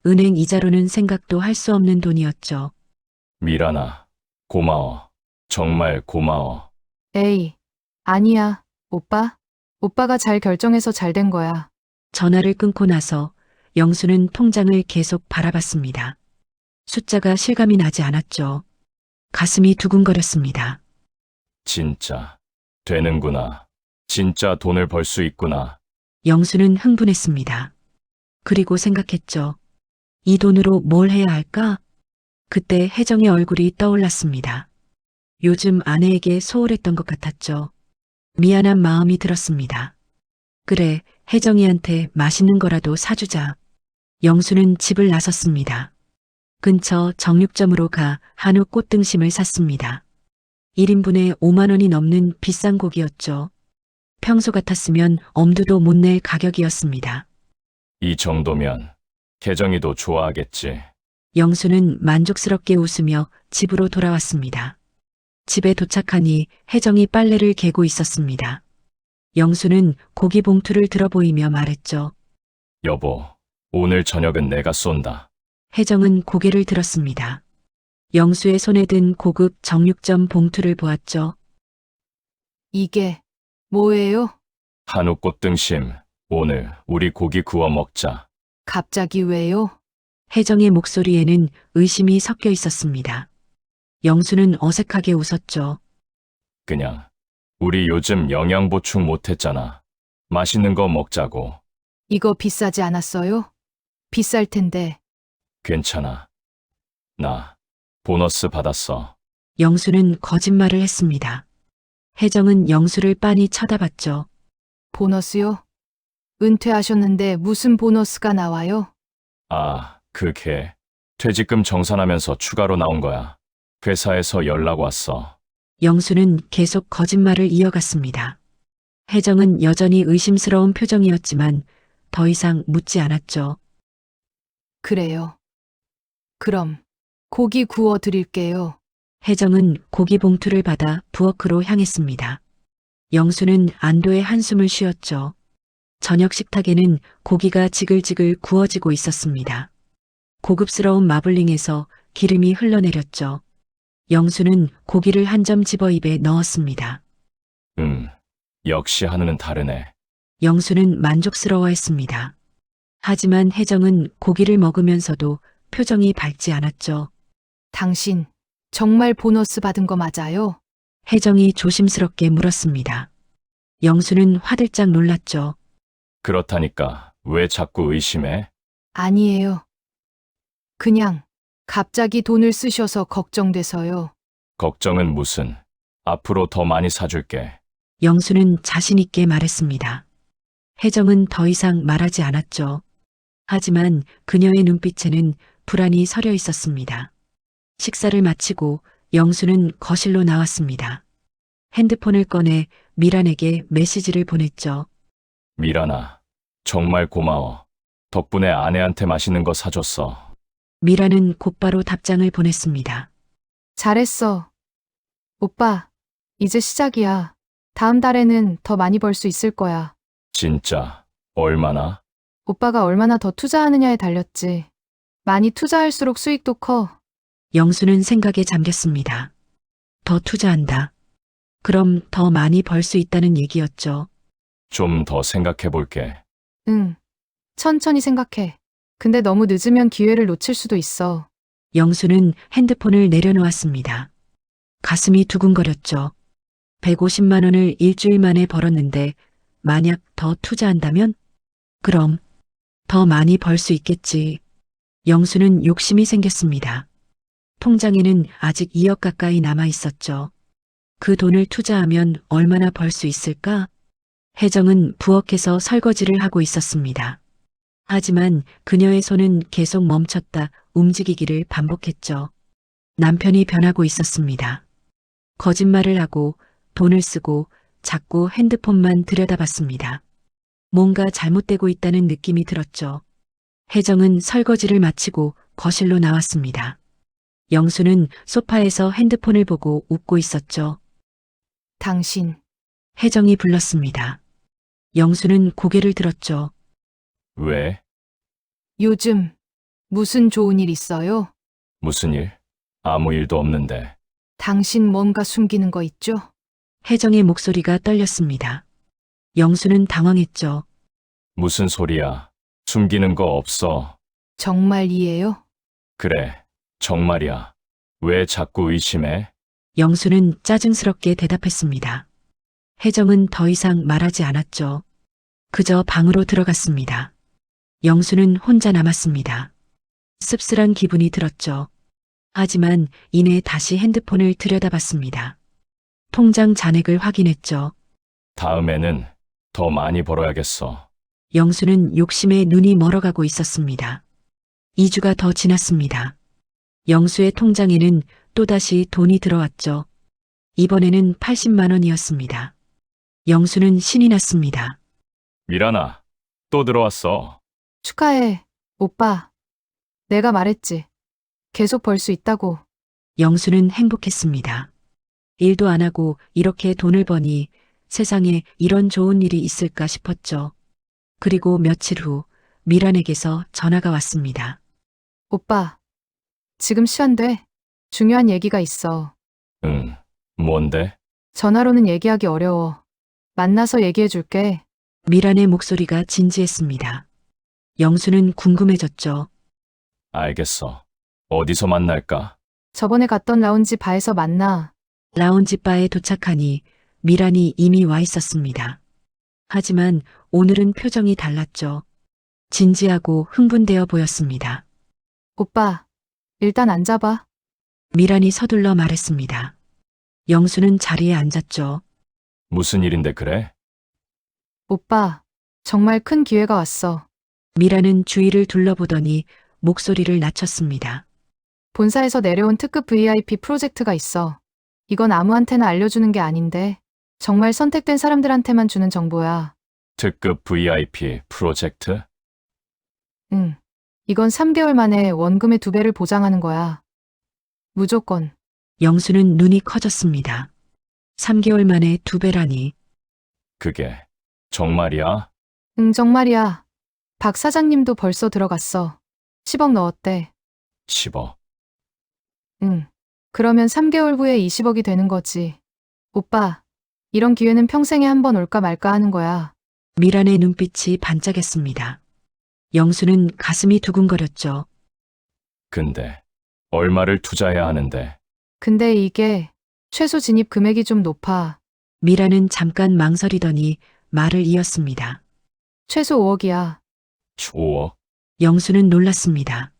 은행 이자로는 생각도 할 수 없는 돈이었죠. 미란아, 고마워. 정말 고마워. 에이, 아니야, 오빠. 오빠가 잘 결정해서 잘 된 거야. 전화를 끊고 나서 영수는 통장을 계속 바라봤습니다. 숫자가 실감이 나지 않았죠. 가슴이 두근거렸습니다. 진짜 되는구나. 진짜 돈을 벌 수 있구나. 영수는 흥분했습니다. 그리고 생각했죠. 이 돈으로 뭘 해야 할까? 그때 혜정의 얼굴이 떠올랐습니다. 요즘 아내에게 소홀했던 것 같았죠. 미안한 마음이 들었습니다. 그래, 혜정이한테 맛있는 거라도 사주자. 영수는 집을 나섰습니다. 근처 정육점으로 가 한우 꽃등심을 샀습니다. 1인분에 5만 원이 넘는 비싼 고기였죠. 평소 같았으면 엄두도 못 낼 가격이었습니다. 이 정도면 혜정이도 좋아하겠지. 영수는 만족스럽게 웃으며 집으로 돌아왔습니다. 집에 도착하니 혜정이 빨래를 개고 있었습니다. 영수는 고기 봉투를 들어보이며 말했죠. 여보, 오늘 저녁은 내가 쏜다. 혜정은 고개를 들었습니다. 영수의 손에 든 고급 정육점 봉투를 보았죠. 이게 뭐예요? 한우 꽃등심, 오늘 우리 고기 구워 먹자. 갑자기 왜요? 혜정의 목소리에는 의심이 섞여 있었습니다. 영수는 어색하게 웃었죠. 그냥 우리 요즘 영양 보충 못했잖아. 맛있는 거 먹자고. 이거 비싸지 않았어요? 비쌀 텐데. 괜찮아. 나 보너스 받았어. 영수는 거짓말을 했습니다. 혜정은 영수를 빤히 쳐다봤죠. 보너스요? 은퇴하셨는데 무슨 보너스가 나와요? 아, 그게 퇴직금 정산하면서 추가로 나온 거야. 회사에서 연락 왔어. 영수는 계속 거짓말을 이어갔습니다. 혜정은 여전히 의심스러운 표정이었지만 더 이상 묻지 않았죠. 그래요. 그럼 고기 구워 드릴게요. 혜정은 고기 봉투를 받아 부엌으로 향했습니다. 영수는 안도의 한숨을 쉬었죠. 저녁 식탁에는 고기가 지글지글 구워지고 있었습니다. 고급스러운 마블링에서 기름이 흘러내렸죠. 영수는 고기를 한 점 집어 입에 넣었습니다. 역시 한우는 다르네. 영수는 만족스러워했습니다. 하지만 혜정은 고기를 먹으면서도 표정이 밝지 않았죠. 당신 정말 보너스 받은 거 맞아요? 혜정이 조심스럽게 물었습니다. 영수는 화들짝 놀랐죠. 그렇다니까 왜 자꾸 의심해? 아니에요. 그냥 갑자기 돈을 쓰셔서 걱정돼서요. 걱정은 무슨. 앞으로 더 많이 사줄게. 영수는 자신있게 말했습니다. 혜정은 더 이상 말하지 않았죠. 하지만 그녀의 눈빛에는 불안이 서려 있었습니다. 식사를 마치고 영수는 거실로 나왔습니다. 핸드폰을 꺼내 미란에게 메시지를 보냈죠. 미란아, 정말 고마워. 덕분에 아내한테 맛있는 거 사줬어. 미란은 곧바로 답장을 보냈습니다. 잘했어. 오빠, 이제 시작이야. 다음 달에는 더 많이 벌 수 있을 거야. 진짜 얼마나? 오빠가 얼마나 더 투자하느냐에 달렸지. 많이 투자할수록 수익도 커. 영수는 생각에 잠겼습니다. 더 투자한다. 그럼 더 많이 벌 수 있다는 얘기였죠. 좀 더 생각해 볼게. 응. 천천히 생각해. 근데 너무 늦으면 기회를 놓칠 수도 있어. 영수는 핸드폰을 내려놓았습니다. 가슴이 두근거렸죠. 150만 원을 일주일 만에 벌었는데 만약 더 투자한다면? 그럼 더 많이 벌 수 있겠지. 영수는 욕심이 생겼습니다. 통장에는 아직 2억 가까이 남아 있었죠. 그 돈을 투자하면 얼마나 벌 수 있을까? 혜정은 부엌에서 설거지를 하고 있었습니다. 하지만 그녀의 손은 계속 멈췄다 움직이기를 반복했죠. 남편이 변하고 있었습니다. 거짓말을 하고 돈을 쓰고 자꾸 핸드폰만 들여다봤습니다. 뭔가 잘못되고 있다는 느낌이 들었죠. 혜정은 설거지를 마치고 거실로 나왔습니다. 영수는 소파에서 핸드폰을 보고 웃고 있었죠. 당신, 혜정이 불렀습니다. 영수는 고개를 들었죠. 왜? 요즘 무슨 좋은 일 있어요? 무슨 일? 아무 일도 없는데. 당신 뭔가 숨기는 거 있죠? 혜정의 목소리가 떨렸습니다. 영수는 당황했죠. 무슨 소리야? 숨기는 거 없어. 정말이에요? 그래, 정말이야. 왜 자꾸 의심해? 영수는 짜증스럽게 대답했습니다. 혜정은 더 이상 말하지 않았죠. 그저 방으로 들어갔습니다. 영수는 혼자 남았습니다. 씁쓸한 기분이 들었죠. 하지만 이내 다시 핸드폰을 들여다봤습니다. 통장 잔액을 확인했죠. 다음에는 더 많이 벌어야겠어. 영수는 욕심에 눈이 멀어가고 있었습니다. 2주가 더 지났습니다. 영수의 통장에는 또다시 돈이 들어왔죠. 이번에는 80만 원이었습니다. 영수는 신이 났습니다. 미란아, 또 들어왔어. 축하해, 오빠. 내가 말했지. 계속 벌 수 있다고. 영수는 행복했습니다. 일도 안 하고 이렇게 돈을 버니 세상에 이런 좋은 일이 있을까 싶었죠. 그리고 며칠 후 미란에게서 전화가 왔습니다. 오빠, 지금 시간 돼? 중요한 얘기가 있어. 응, 뭔데? 전화로는 얘기하기 어려워. 만나서 얘기해 줄게. 미란의 목소리가 진지했습니다. 영수는 궁금해졌죠. 알겠어. 어디서 만날까? 저번에 갔던 라운지 바에서 만나. 라운지 바에 도착하니 미란이 이미 와 있었습니다. 하지만 오늘은 표정이 달랐죠. 진지하고 흥분되어 보였습니다. 오빠, 일단 앉아봐. 미란이 서둘러 말했습니다. 영수는 자리에 앉았죠. 무슨 일인데 그래? 오빠, 정말 큰 기회가 왔어. 미란은 주위를 둘러보더니 목소리를 낮췄습니다. 본사에서 내려온 특급 VIP 프로젝트가 있어. 이건 아무한테나 알려주는 게 아닌데, 정말 선택된 사람들한테만 주는 정보야. 특급 VIP 프로젝트? 응. 이건 3개월 만에 원금의 2배를 보장하는 거야. 무조건. 영수는 눈이 커졌습니다. 3개월 만에 2배라니. 그게 정말이야? 응, 정말이야. 박 사장님도 벌써 들어갔어. 10억 넣었대. 10억. 응. 그러면 3개월 후에 20억이 되는 거지. 오빠, 이런 기회는 평생에 한 번 올까 말까 하는 거야. 미란의 눈빛이 반짝였습니다. 영수는 가슴이 두근거렸죠. 근데 얼마를 투자해야 하는데? 근데 이게 최소 진입 금액이 좀 높아. 미란은 잠깐 망설이더니 말을 이었습니다. 최소 5억이야. 5억? 영수는 놀랐습니다.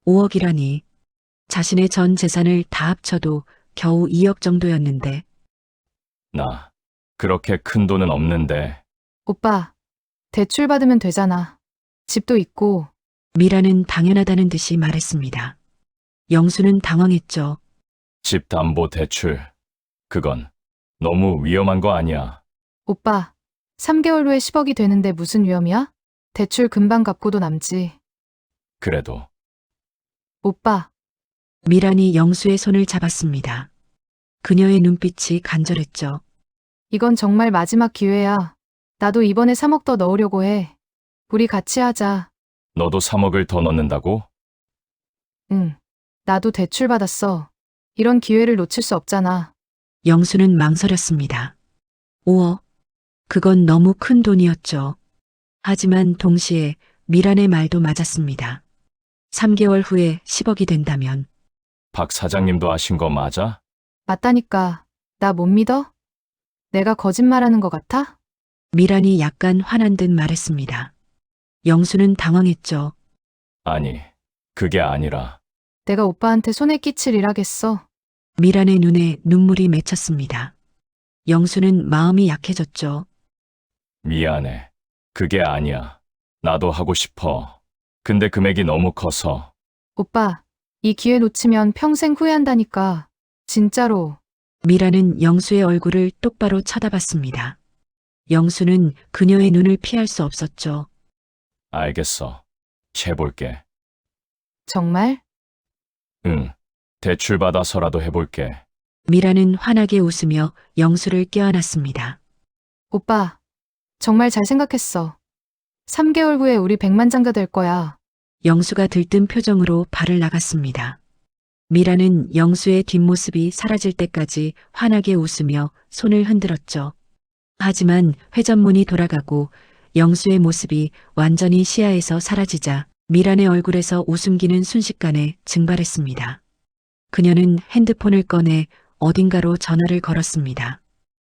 5억이라니. 자신의 전 재산을 다 합쳐도 겨우 2억 정도였는데 나 그렇게 큰 돈은 없는데. 오빠, 대출 받으면 되잖아. 집도 있고. 미란은 당연하다는 듯이 말했습니다. 영수는 당황했죠. 집 담보 대출. 그건 너무 위험한 거 아니야. 오빠, 3개월 후에 10억이 되는데 무슨 위험이야? 대출 금방 갚고도 남지. 그래도 오빠, 미란이 영수의 손을 잡았습니다. 그녀의 눈빛이 간절했죠. 이건 정말 마지막 기회야. 나도 이번에 3억 더 넣으려고 해. 우리 같이 하자. 너도 3억을 더 넣는다고? 응. 나도 대출 받았어. 이런 기회를 놓칠 수 없잖아. 영수는 망설였습니다. 5억. 그건 너무 큰 돈이었죠. 하지만 동시에 미란의 말도 맞았습니다. 3개월 후에 10억이 된다면 박 사장님도 아신 거 맞아? 맞다니까. 나 못 믿어? 내가 거짓말하는 것 같아? 미란이 약간 화난 듯 말했습니다. 영수는 당황했죠. 아니, 그게 아니라 내가 오빠한테 손에 끼칠 일 하겠어. 미란의 눈에 눈물이 맺혔습니다. 영수는 마음이 약해졌죠. 미안해. 그게 아니야. 나도 하고 싶어. 근데 금액이 너무 커서. 오빠, 이 기회 놓치면 평생 후회한다니까. 진짜로. 미란은 영수의 얼굴을 똑바로 쳐다봤습니다. 영수는 그녀의 눈을 피할 수 없었죠. 알겠어. 해볼게. 정말? 응. 대출 받아서라도 해볼게. 미란은 환하게 웃으며 영수를 껴안았습니다. 오빠, 정말 잘 생각했어. 3개월 후에 우리 백만장자 될 거야. 영수가 들뜬 표정으로 발을 나갔습니다. 미란은 영수의 뒷모습이 사라질 때까지 환하게 웃으며 손을 흔들었죠. 하지만 회전문이 돌아가고 영수의 모습이 완전히 시야에서 사라지자 미란의 얼굴에서 웃음기는 순식간에 증발했습니다. 그녀는 핸드폰을 꺼내 어딘가로 전화를 걸었습니다.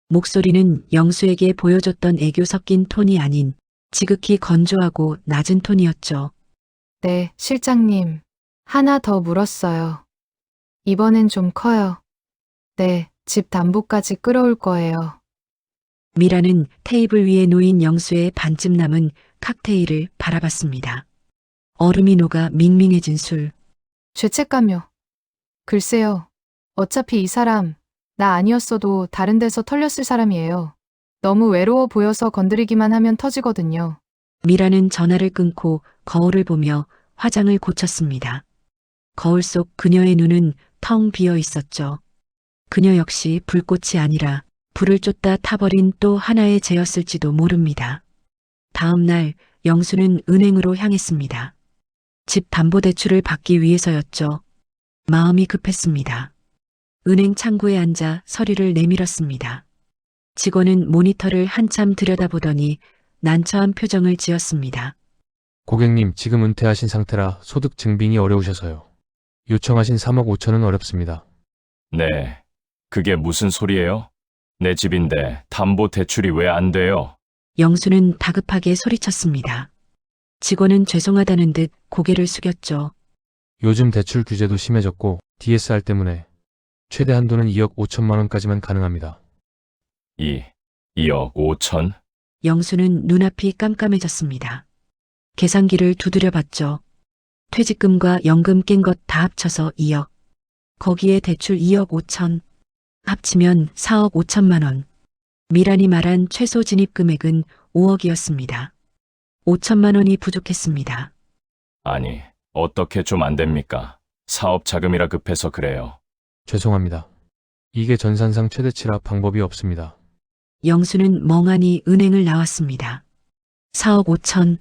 목소리는 영수에게 보여줬던 애교 섞인 톤이 아닌 지극히 건조하고 낮은 톤이었죠. 네, 실장님. 하나 더 물었어요. 이번엔 좀 커요. 네, 집 담보까지 끌어올 거예요. 미라는 테이블 위에 놓인 영수의 반쯤 남은 칵테일을 바라봤습니다. 얼음이 녹아 밍밍해진 술. 죄책감요. 글쎄요. 어차피 이 사람, 나 아니었어도 다른 데서 털렸을 사람이에요. 너무 외로워 보여서 건드리기만 하면 터지거든요. 미라는 전화를 끊고 거울을 보며 화장을 고쳤습니다. 거울 속 그녀의 눈은 텅 비어 있었죠. 그녀 역시 불꽃이 아니라 불을 쫓다 타버린 또 하나의 죄였을지도 모릅니다. 다음 날 영수는 은행으로 향했습니다. 집 담보대출을 받기 위해서였죠. 마음이 급했습니다. 은행 창구에 앉아 서류를 내밀었습니다. 직원은 모니터를 한참 들여다보더니 난처한 표정을 지었습니다. 고객님, 지금 은퇴하신 상태라 소득 증빙이 어려우셔서요. 요청하신 3억 5천은 어렵습니다. 네. 그게 무슨 소리예요? 내 집인데 담보 대출이 왜 안 돼요? 영수는 다급하게 소리쳤습니다. 직원은 죄송하다는 듯 고개를 숙였죠. 요즘 대출 규제도 심해졌고 DSR 때문에 최대 한도는 2억 5천만 원까지만 가능합니다. 2억 5천? 영수는 눈앞이 깜깜해졌습니다. 계산기를 두드려 봤죠. 퇴직금과 연금 깬 것 다 합쳐서 2억. 거기에 대출 2억 5천. 합치면 4억 5천만 원. 미란이 말한 최소 진입 금액은 5억이었습니다. 5천만 원이 부족했습니다. 아니, 어떻게 좀 안 됩니까? 사업 자금이라 급해서 그래요. 죄송합니다. 이게 전산상 최대치라 방법이 없습니다. 영수는 멍하니 은행을 나왔습니다. 4억 5천.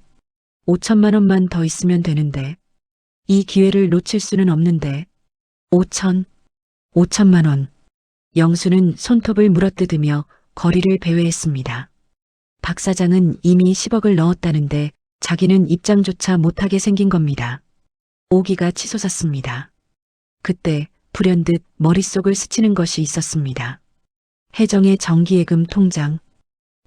5천만 원만 더 있으면 되는데. 이 기회를 놓칠 수는 없는데. 5천만 원. 영수는 손톱을 물어뜯으며 거리를 배회했습니다. 박 사장은 이미 10억을 넣었다는데 자기는 입장조차 못하게 생긴 겁니다. 오기가 치솟았습니다. 그때 불현듯 머릿속을 스치는 것이 있었습니다. 혜정의 정기예금 통장.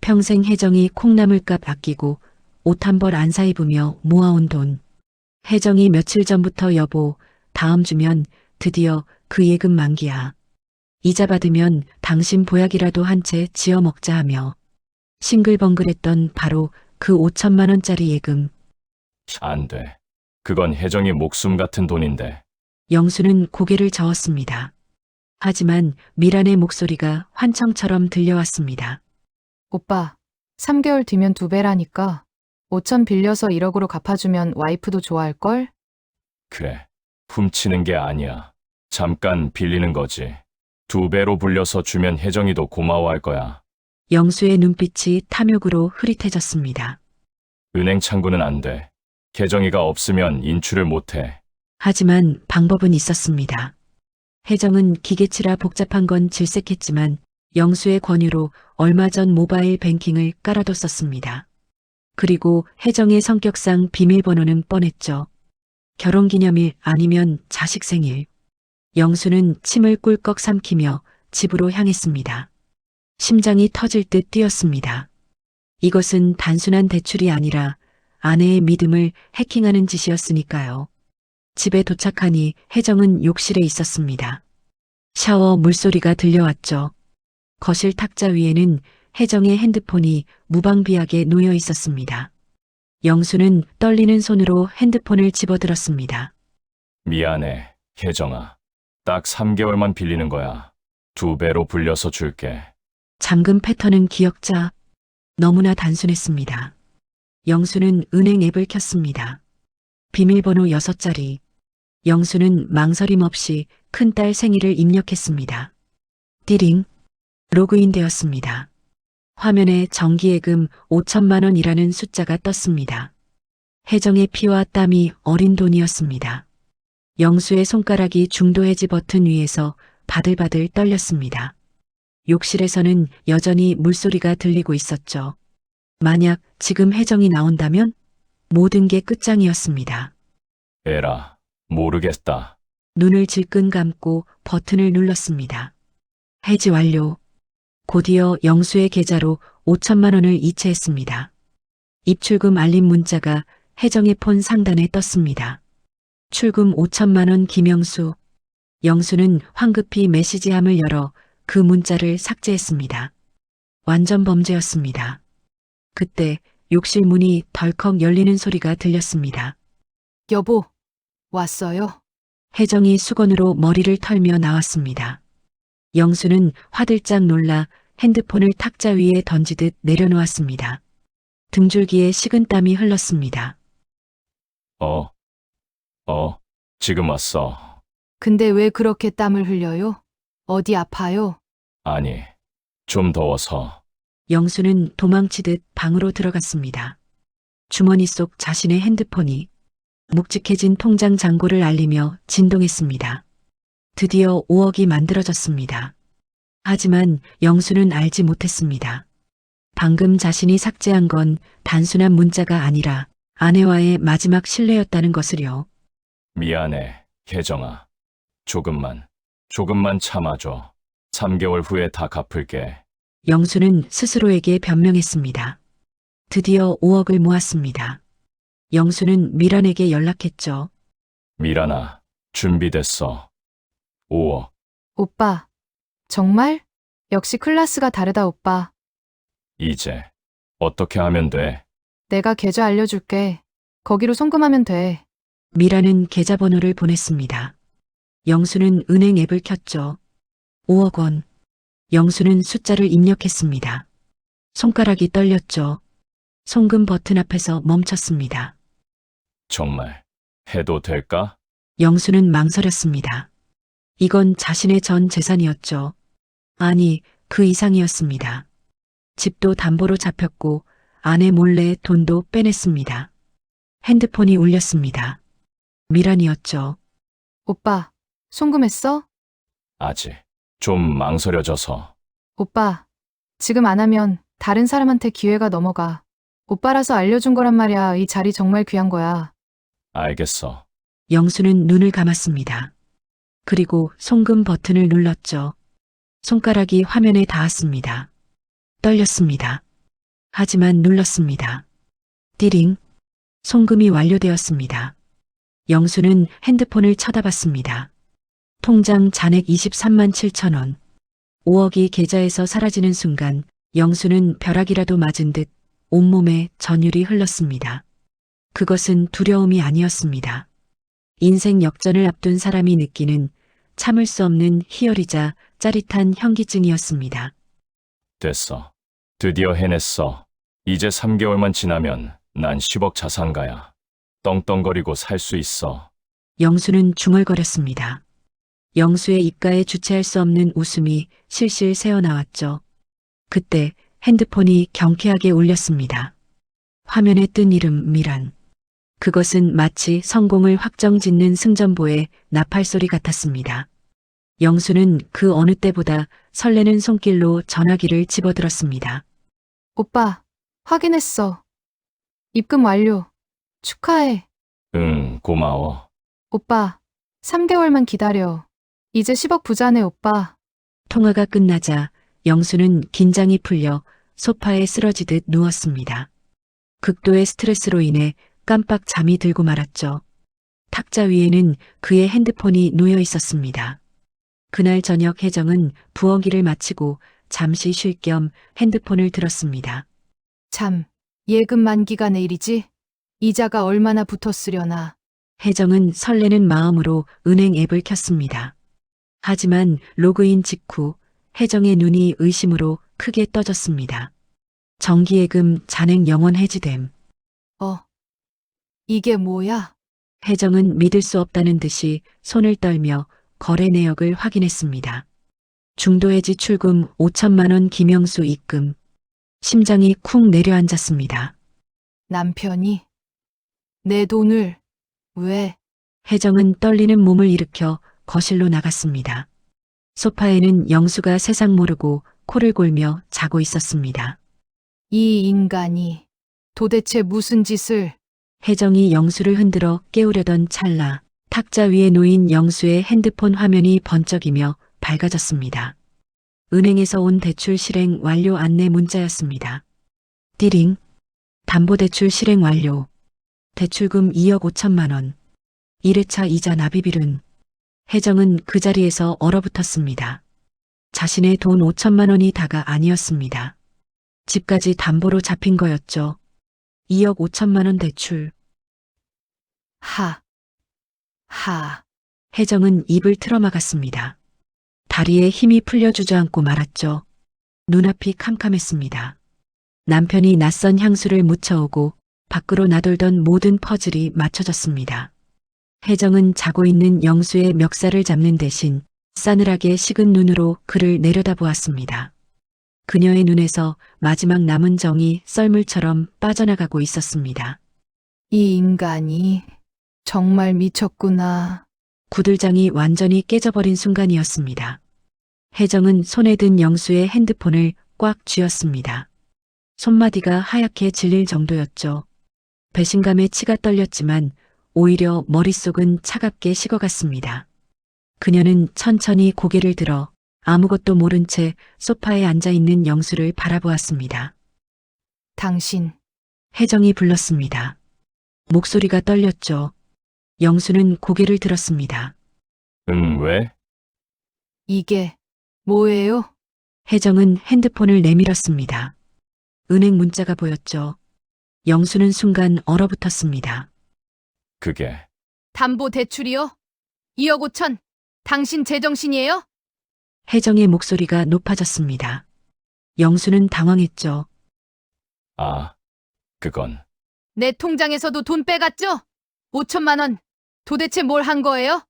평생 혜정이 콩나물값 아끼고 옷 한 벌 안 사입으며 모아온 돈. 혜정이 며칠 전부터 여보, 다음 주면 드디어 그 예금 만기야. 이자 받으면 당신 보약이라도 한 채 지어 먹자 하며 싱글벙글했던 바로 그 5천만 원짜리 예금. 안 돼. 그건 혜정이 목숨 같은 돈인데. 영수는 고개를 저었습니다. 하지만 미란의 목소리가 환청처럼 들려왔습니다. 오빠, 3개월 뒤면 2배라니까 5천 빌려서 1억으로 갚아주면 와이프도 좋아할걸? 그래. 훔치는 게 아니야. 잠깐 빌리는 거지. 2배로 불려서 주면 혜정이도 고마워할 거야. 영수의 눈빛이 탐욕으로 흐릿해졌습니다. 은행 창구는 안 돼. 계정이가 없으면 인출을 못 해. 하지만 방법은 있었습니다. 혜정은 기계치라 복잡한 건 질색했지만 영수의 권유로 얼마 전 모바일 뱅킹을 깔아뒀었습니다. 그리고 혜정의 성격상 비밀번호는 뻔했죠. 결혼기념일 아니면 자식 생일. 영수는 침을 꿀꺽 삼키며 집으로 향했습니다. 심장이 터질 듯 뛰었습니다. 이것은 단순한 대출이 아니라 아내의 믿음을 해킹하는 짓이었으니까요. 집에 도착하니 혜정은 욕실에 있었습니다. 샤워 물소리가 들려왔죠. 거실 탁자 위에는 혜정의 핸드폰이 무방비하게 놓여 있었습니다. 영수는 떨리는 손으로 핸드폰을 집어들었습니다. 미안해, 혜정아. 딱 3개월만 빌리는 거야. 2배로 불려서 줄게. 잠금 패턴은 기억자. 너무나 단순했습니다. 영수는 은행 앱을 켰습니다. 비밀번호 6자리. 영수는 망설임 없이 큰딸 생일을 입력했습니다. 띠링. 로그인 되었습니다. 화면에 정기예금 5천만 원이라는 숫자가 떴습니다. 혜정의 피와 땀이 어린 돈이었습니다. 영수의 손가락이 중도 해지 버튼 위에서 바들바들 떨렸습니다. 욕실에서는 여전히 물소리가 들리고 있었죠. 만약 지금 혜정이 나온다면 모든 게 끝장이었습니다. 에라, 모르겠다. 눈을 질끈 감고 버튼을 눌렀습니다. 해지 완료. 곧이어 영수의 계좌로 5천만 원을 이체했습니다. 입출금 알림 문자가 혜정의 폰 상단에 떴습니다. 출금 5천만 원 김영수. 영수는 황급히 메시지함을 열어 그 문자를 삭제했습니다. 완전 범죄였습니다. 그때 욕실 문이 덜컥 열리는 소리가 들렸습니다. 여보, 왔어요. 혜정이 수건으로 머리를 털며 나왔습니다. 영수는 화들짝 놀라 핸드폰을 탁자 위에 던지듯 내려놓았습니다. 등줄기에 식은땀이 흘렀습니다. 지금 왔어. 근데 왜 그렇게 땀을 흘려요? 어디 아파요? 아니, 좀 더워서. 영수는 도망치듯 방으로 들어갔습니다. 주머니 속 자신의 핸드폰이 묵직해진 통장 잔고를 알리며 진동했습니다. 드디어 5억이 만들어졌습니다. 하지만 영수는 알지 못했습니다. 방금 자신이 삭제한 건 단순한 문자가 아니라 아내와의 마지막 신뢰였다는 것을요. 미안해, 혜정아. 조금만 참아줘. 3개월 후에 다 갚을게. 영수는 스스로에게 변명했습니다. 드디어 5억을 모았습니다. 영수는 미란에게 연락했죠. 미란아, 준비됐어. 5억. 오빠, 정말? 역시 클래스가 다르다, 오빠. 이제 어떻게 하면 돼? 내가 계좌 알려줄게. 거기로 송금하면 돼. 미란은 계좌번호를 보냈습니다. 영수는 은행 앱을 켰죠. 5억 원. 영수는 숫자를 입력했습니다. 손가락이 떨렸죠. 송금 버튼 앞에서 멈췄습니다. 정말 해도 될까? 영수는 망설였습니다. 이건 자신의 전 재산이었죠. 아니, 그 이상이었습니다. 집도 담보로 잡혔고 아내 몰래 돈도 빼냈습니다. 핸드폰이 울렸습니다. 미란이었죠. 오빠, 송금했어? 아직 좀 망설여져서. 오빠, 지금 안 하면 다른 사람한테 기회가 넘어가. 오빠라서 알려준 거란 말이야. 이 자리 정말 귀한 거야. 알겠어. 영수는 눈을 감았습니다. 그리고 송금 버튼을 눌렀죠. 손가락이 화면에 닿았습니다. 떨렸습니다. 하지만 눌렀습니다. 띠링. 송금이 완료되었습니다. 영수는 핸드폰을 쳐다봤습니다. 통장 잔액 23만 7천 원. 5억이 계좌에서 사라지는 순간 영수는 벼락이라도 맞은 듯 온몸에 전율이 흘렀습니다. 그것은 두려움이 아니었습니다. 인생 역전을 앞둔 사람이 느끼는 참을 수 없는 희열이자 짜릿한 현기증이었습니다. 됐어. 드디어 해냈어. 이제 3개월만 지나면 난 10억 자산가야. 떵떵거리고 살 수 있어. 영수는 중얼거렸습니다. 영수의 입가에 주체할 수 없는 웃음이 실실 새어나왔죠. 그때 핸드폰이 경쾌하게 울렸습니다. 화면에 뜬 이름 미란. 그것은 마치 성공을 확정짓는 승전보의 나팔소리 같았습니다. 영수는 그 어느 때보다 설레는 손길로 전화기를 집어들었습니다. 오빠, 확인했어. 입금 완료. 축하해. 응, 고마워. 오빠, 3개월만 기다려. 이제 10억 부자네, 오빠. 통화가 끝나자 영수는 긴장이 풀려 소파에 쓰러지듯 누웠습니다. 극도의 스트레스로 인해 깜빡 잠이 들고 말았죠. 탁자 위에는 그의 핸드폰이 놓여 있었습니다. 그날 저녁 혜정은 부엌 일을 마치고 잠시 쉴 겸 핸드폰을 들었습니다. 참, 예금 만기가 내일이지? 이자가 얼마나 붙었으려나. 혜정은 설레는 마음으로 은행 앱을 켰습니다. 하지만 로그인 직후 혜정의 눈이 의심으로 크게 떠졌습니다. 정기예금 잔액 영원 해지됨. 이게 뭐야? 혜정은 믿을 수 없다는 듯이 손을 떨며 거래 내역을 확인했습니다. 중도해지 출금 5천만 원 김영수 입금. 심장이 쿵 내려앉았습니다. 남편이 내 돈을 왜? 혜정은 떨리는 몸을 일으켜 거실로 나갔습니다. 소파에는 영수가 세상 모르고 코를 골며 자고 있었습니다. 이 인간이 도대체 무슨 짓을? 혜정이 영수를 흔들어 깨우려던 찰나 탁자 위에 놓인 영수의 핸드폰 화면이 번쩍이며 밝아졌습니다. 은행에서 온 대출 실행 완료 안내 문자였습니다. 띠링. 담보대출 실행 완료. 대출금 2억 5천만 원. 1회차 이자 납입일은. 혜정은 그 자리에서 얼어붙었습니다. 자신의 돈 5천만 원이 다가 아니었습니다. 집까지 담보로 잡힌 거였죠. 2억 5천만 원 대출. 하. 혜정은 입을 틀어막았습니다. 다리에 힘이 풀려 주저앉고 말았죠. 눈앞이 캄캄했습니다. 남편이 낯선 향수를 묻혀오고 밖으로 나돌던 모든 퍼즐이 맞춰졌습니다. 혜정은 자고 있는 영수의 멱살을 잡는 대신 싸늘하게 식은 눈으로 그를 내려다보았습니다. 그녀의 눈에서 마지막 남은 정이 썰물처럼 빠져나가고 있었습니다. 이 인간이 정말 미쳤구나. 구들장이 완전히 깨져버린 순간이었습니다. 혜정은 손에 든 영수의 핸드폰을 꽉 쥐었습니다. 손마디가 하얗게 질릴 정도였죠. 배신감에 치가 떨렸지만 오히려 머릿속은 차갑게 식어갔습니다. 그녀는 천천히 고개를 들어 아무것도 모른 채 소파에 앉아 있는 영수를 바라보았습니다. 당신, 혜정이 불렀습니다. 목소리가 떨렸죠. 영수는 고개를 들었습니다. 왜? 이게 뭐예요? 혜정은 핸드폰을 내밀었습니다. 은행 문자가 보였죠. 영수는 순간 얼어붙었습니다. 그게 담보 대출이요? 2억 5천. 당신 제정신이에요? 혜정의 목소리가 높아졌습니다. 영수는 당황했죠. 아, 그건 내 통장에서도 돈 빼갔죠? 5천만 원. 도대체 뭘 한 거예요?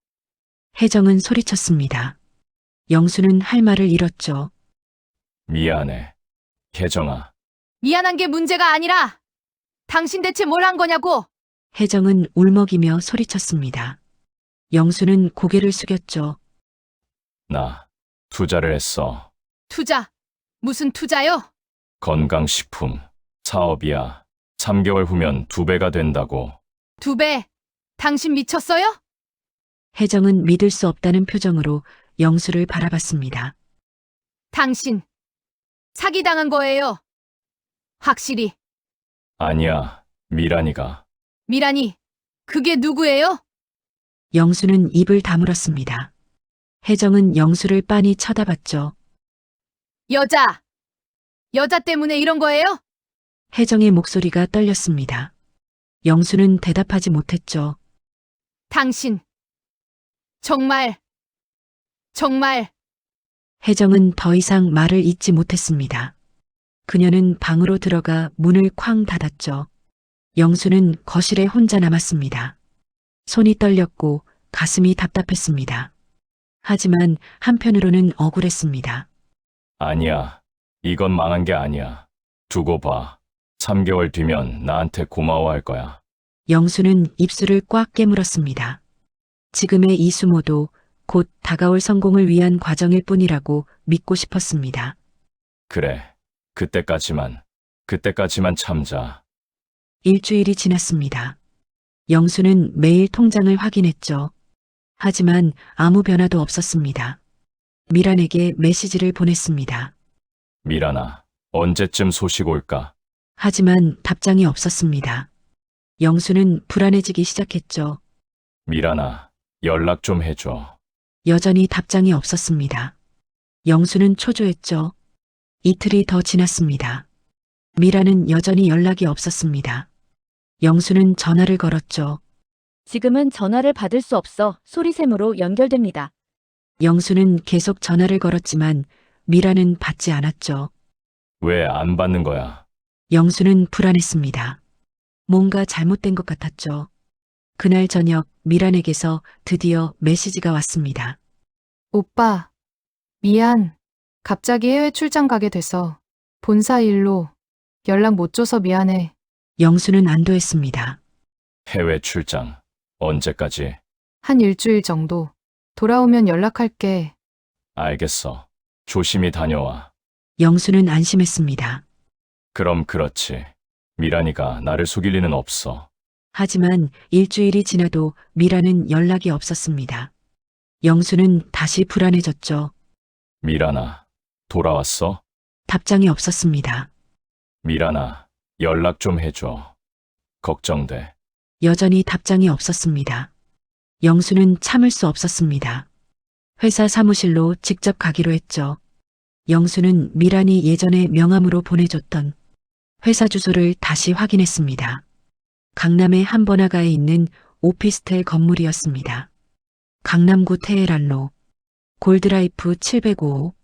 혜정은 소리쳤습니다. 영수는 할 말을 잃었죠. 미안해. 혜정아, 미안한 게 문제가 아니라 당신 대체 뭘 한 거냐고. 혜정은 울먹이며 소리쳤습니다. 영수는 고개를 숙였죠. 나 투자를 했어. 투자. 무슨 투자요? 건강식품 사업이야. 3개월 후면 2배가 된다고. 2배. 당신 미쳤어요? 혜정은 믿을 수 없다는 표정으로 영수를 바라봤습니다. 당신 사기당한 거예요. 확실히. 아니야, 미란이가. 미란이, 그게 누구예요? 영수는 입을 다물었습니다. 혜정은 영수를 빤히 쳐다봤죠. 여자 때문에 이런 거예요? 혜정의 목소리가 떨렸습니다. 영수는 대답하지 못했죠. 당신 정말 혜정은 더 이상 말을 잇지 못했습니다. 그녀는 방으로 들어가 문을 쾅 닫았죠. 영수는 거실에 혼자 남았습니다. 손이 떨렸고 가슴이 답답했습니다. 하지만 한편으로는 억울했습니다. 아니야, 이건 망한 게 아니야. 두고 봐. 3개월 뒤면 나한테 고마워할 거야. 영수는 입술을 꽉 깨물었습니다. 지금의 이수모도 곧 다가올 성공을 위한 과정일 뿐이라고 믿고 싶었습니다. 그래, 그때까지만 참자. 일주일이 지났습니다. 영수는 매일 통장을 확인했죠. 하지만 아무 변화도 없었습니다. 미란에게 메시지를 보냈습니다. 미란아, 언제쯤 소식 올까? 하지만 답장이 없었습니다. 영수는 불안해지기 시작했죠. 미란아, 연락 좀 해줘. 여전히 답장이 없었습니다. 영수는 초조했죠. 이틀이 더 지났습니다. 미라는 여전히 연락이 없었습니다. 영수는 전화를 걸었죠. 지금은 전화를 받을 수 없어 소리샘으로 연결됩니다. 영수는 계속 전화를 걸었지만 미라는 받지 않았죠. 왜 안 받는 거야? 영수는 불안했습니다. 뭔가 잘못된 것 같았죠. 그날 저녁 미란에게서 드디어 메시지가 왔습니다. 오빠, 미안. 갑자기 해외 출장 가게 돼서 본사 일로 연락 못 줘서 미안해. 영수는 안도했습니다. 해외 출장, 언제까지? 한 일주일 정도. 돌아오면 연락할게. 알겠어. 조심히 다녀와. 영수는 안심했습니다. 그럼 그렇지. 미란이가 나를 속일 리는 없어. 하지만 일주일이 지나도 미라는 연락이 없었습니다. 영수는 다시 불안해졌죠. 미란아, 돌아왔어? 답장이 없었습니다. 미란아, 연락 좀 해줘. 걱정돼. 여전히 답장이 없었습니다. 영수는 참을 수 없었습니다. 회사 사무실로 직접 가기로 했죠. 영수는 미란이 예전에 명함으로 보내줬던 회사 주소를 다시 확인했습니다. 강남의 한 번화가에 있는 오피스텔 건물이었습니다. 강남구 테헤란로 골드라이프 705.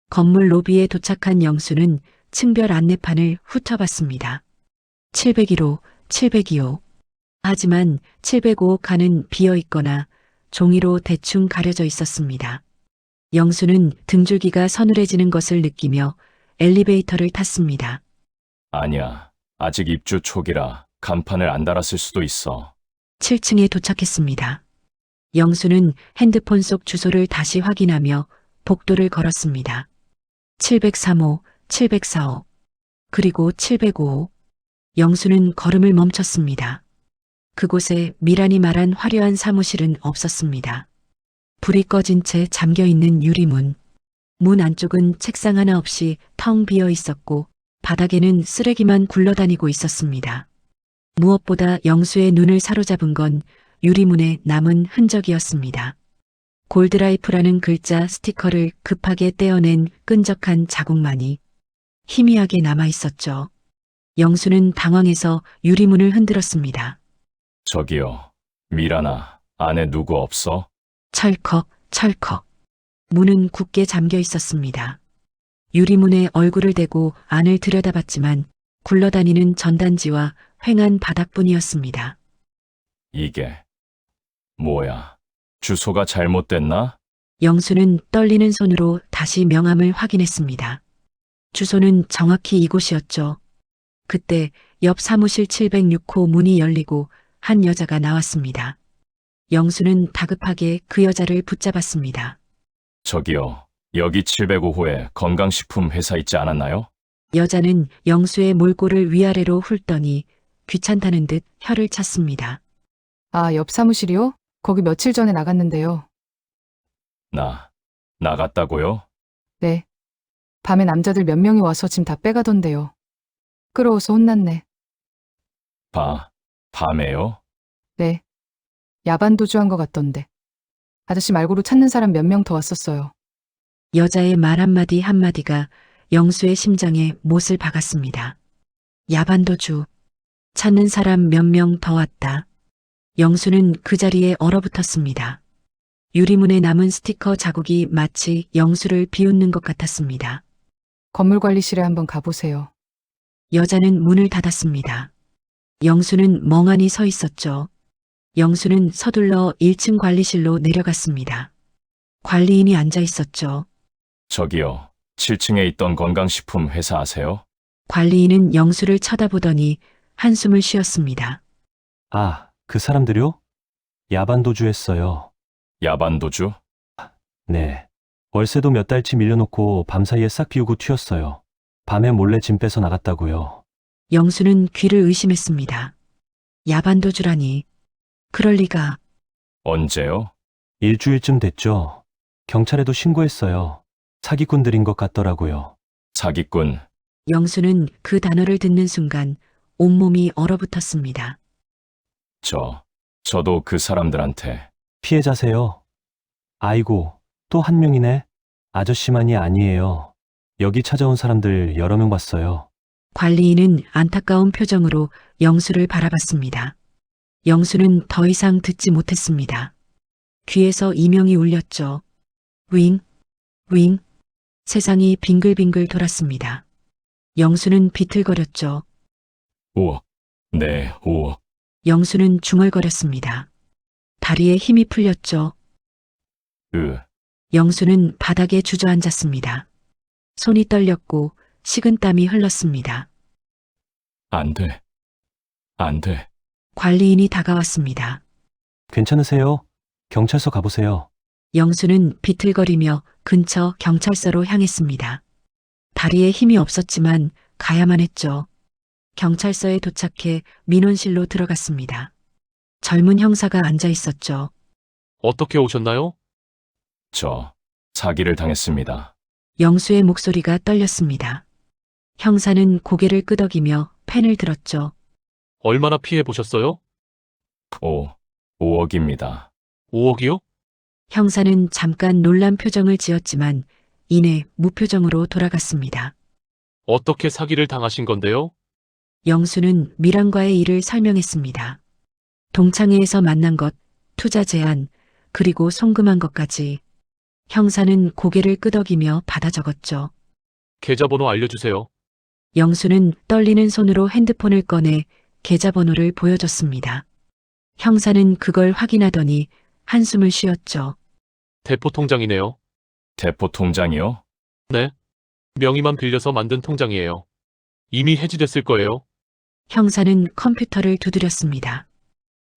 건물 로비에 도착한 영수는 층별 안내판을 훑어봤습니다. 701호, 702호. 하지만 705 칸은 비어 있거나 종이로 대충 가려져 있었습니다. 영수는 등줄기가 서늘해지는 것을 느끼며 엘리베이터를 탔습니다. 아니야. 아직 입주 초기라 간판을 안 달았을 수도 있어. 7층에 도착했습니다. 영수는 핸드폰 속 주소를 다시 확인하며 복도를 걸었습니다. 703호, 704호, 그리고 705호. 영수는 걸음을 멈췄습니다. 그곳에 미란이 말한 화려한 사무실은 없었습니다. 불이 꺼진 채 잠겨있는 유리문. 문 안쪽은 책상 하나 없이 텅 비어 있었고 바닥에는 쓰레기만 굴러다니고 있었습니다. 무엇보다 영수의 눈을 사로잡은 건 유리문에 남은 흔적이었습니다. 골드라이프라는 글자 스티커를 급하게 떼어낸 끈적한 자국만이 희미하게 남아 있었죠. 영수는 당황해서 유리문을 흔들었습니다. 저기요. 미란아, 안에 누구 없어? 철컥, 철컥. 문은 굳게 잠겨 있었습니다. 유리문에 얼굴을 대고 안을 들여다봤지만 굴러다니는 전단지와 휑한 바닥뿐이었습니다. 이게 뭐야? 주소가 잘못됐나? 영수는 떨리는 손으로 다시 명함을 확인했습니다. 주소는 정확히 이곳이었죠. 그때 옆 사무실 706호 문이 열리고 한 여자가 나왔습니다. 영수는 다급하게 그 여자를 붙잡았습니다. 저기요. 여기 705호에 건강식품 회사 있지 않았나요? 여자는 영수의 몰골을 위아래로 훑더니 귀찮다는 듯 혀를 찼습니다. 아, 옆 사무실이요? 거기 며칠 전에 나갔는데요. 나갔다고요? 네. 밤에 남자들 몇 명이 와서 짐 다 빼가던데요. 끌어오서 혼났네. 밤에요? 네. 야반 도주한 것 같던데. 아저씨 말고도 찾는 사람 몇 명 더 왔었어요. 여자의 말 한마디 한마디가 영수의 심장에 못을 박았습니다. 야반도주. 찾는 사람 몇 명 더 왔다. 영수는 그 자리에 얼어붙었습니다. 유리문에 남은 스티커 자국이 마치 영수를 비웃는 것 같았습니다. 건물관리실에 한번 가보세요. 여자는 문을 닫았습니다. 영수는 멍하니 서 있었죠. 영수는 서둘러 1층 관리실로 내려갔습니다. 관리인이 앉아 있었죠. 저기요. 7층에 있던 건강식품 회사 아세요? 관리인은 영수를 쳐다보더니 한숨을 쉬었습니다. 아, 그 사람들요? 야반도주했어요. 야반도주? 네. 월세도 몇 달치 밀려놓고 밤사이에 싹 비우고 튀었어요. 밤에 몰래 짐 빼서 나갔다고요. 영수는 귀를 의심했습니다. 야반도주라니. 그럴 리가. 언제요? 일주일쯤 됐죠. 경찰에도 신고했어요. 사기꾼들인 것 같더라고요. 사기꾼. 영수는 그 단어를 듣는 순간 온몸이 얼어붙었습니다. 저도 그 사람들한테. 피해자세요? 아이고, 또 한 명이네. 아저씨만이 아니에요. 여기 찾아온 사람들 여러 명 봤어요. 관리인은 안타까운 표정으로 영수를 바라봤습니다. 영수는 더 이상 듣지 못했습니다. 귀에서 이명이 울렸죠. 윙, 윙. 세상이 빙글빙글 돌았습니다. 영수는 비틀거렸죠. 5억. 네, 5억. 영수는 중얼거렸습니다. 다리에 힘이 풀렸죠. 영수는 바닥에 주저앉았습니다. 손이 떨렸고 식은땀이 흘렀습니다. 안 돼. 관리인이 다가왔습니다. 괜찮으세요? 경찰서 가보세요. 영수는 비틀거리며 근처 경찰서로 향했습니다. 다리에 힘이 없었지만 가야만 했죠. 경찰서에 도착해 민원실로 들어갔습니다. 젊은 형사가 앉아 있었죠. 어떻게 오셨나요? 저 사기를 당했습니다. 영수의 목소리가 떨렸습니다. 형사는 고개를 끄덕이며 펜을 들었죠. 얼마나 피해 보셨어요? 5억입니다. 5억이요? 형사는 잠깐 놀란 표정을 지었지만 이내 무표정으로 돌아갔습니다. 어떻게 사기를 당하신 건데요? 영수는 미란과의 일을 설명했습니다. 동창회에서 만난 것, 투자 제안, 그리고 송금한 것까지. 형사는 고개를 끄덕이며 받아 적었죠. 계좌번호 알려주세요. 영수는 떨리는 손으로 핸드폰을 꺼내 계좌번호를 보여줬습니다. 형사는 그걸 확인하더니 한숨을 쉬었죠. 대포 통장이네요. 대포 통장이요? 네. 명의만 빌려서 만든 통장이에요. 이미 해지됐을 거예요. 형사는 컴퓨터를 두드렸습니다.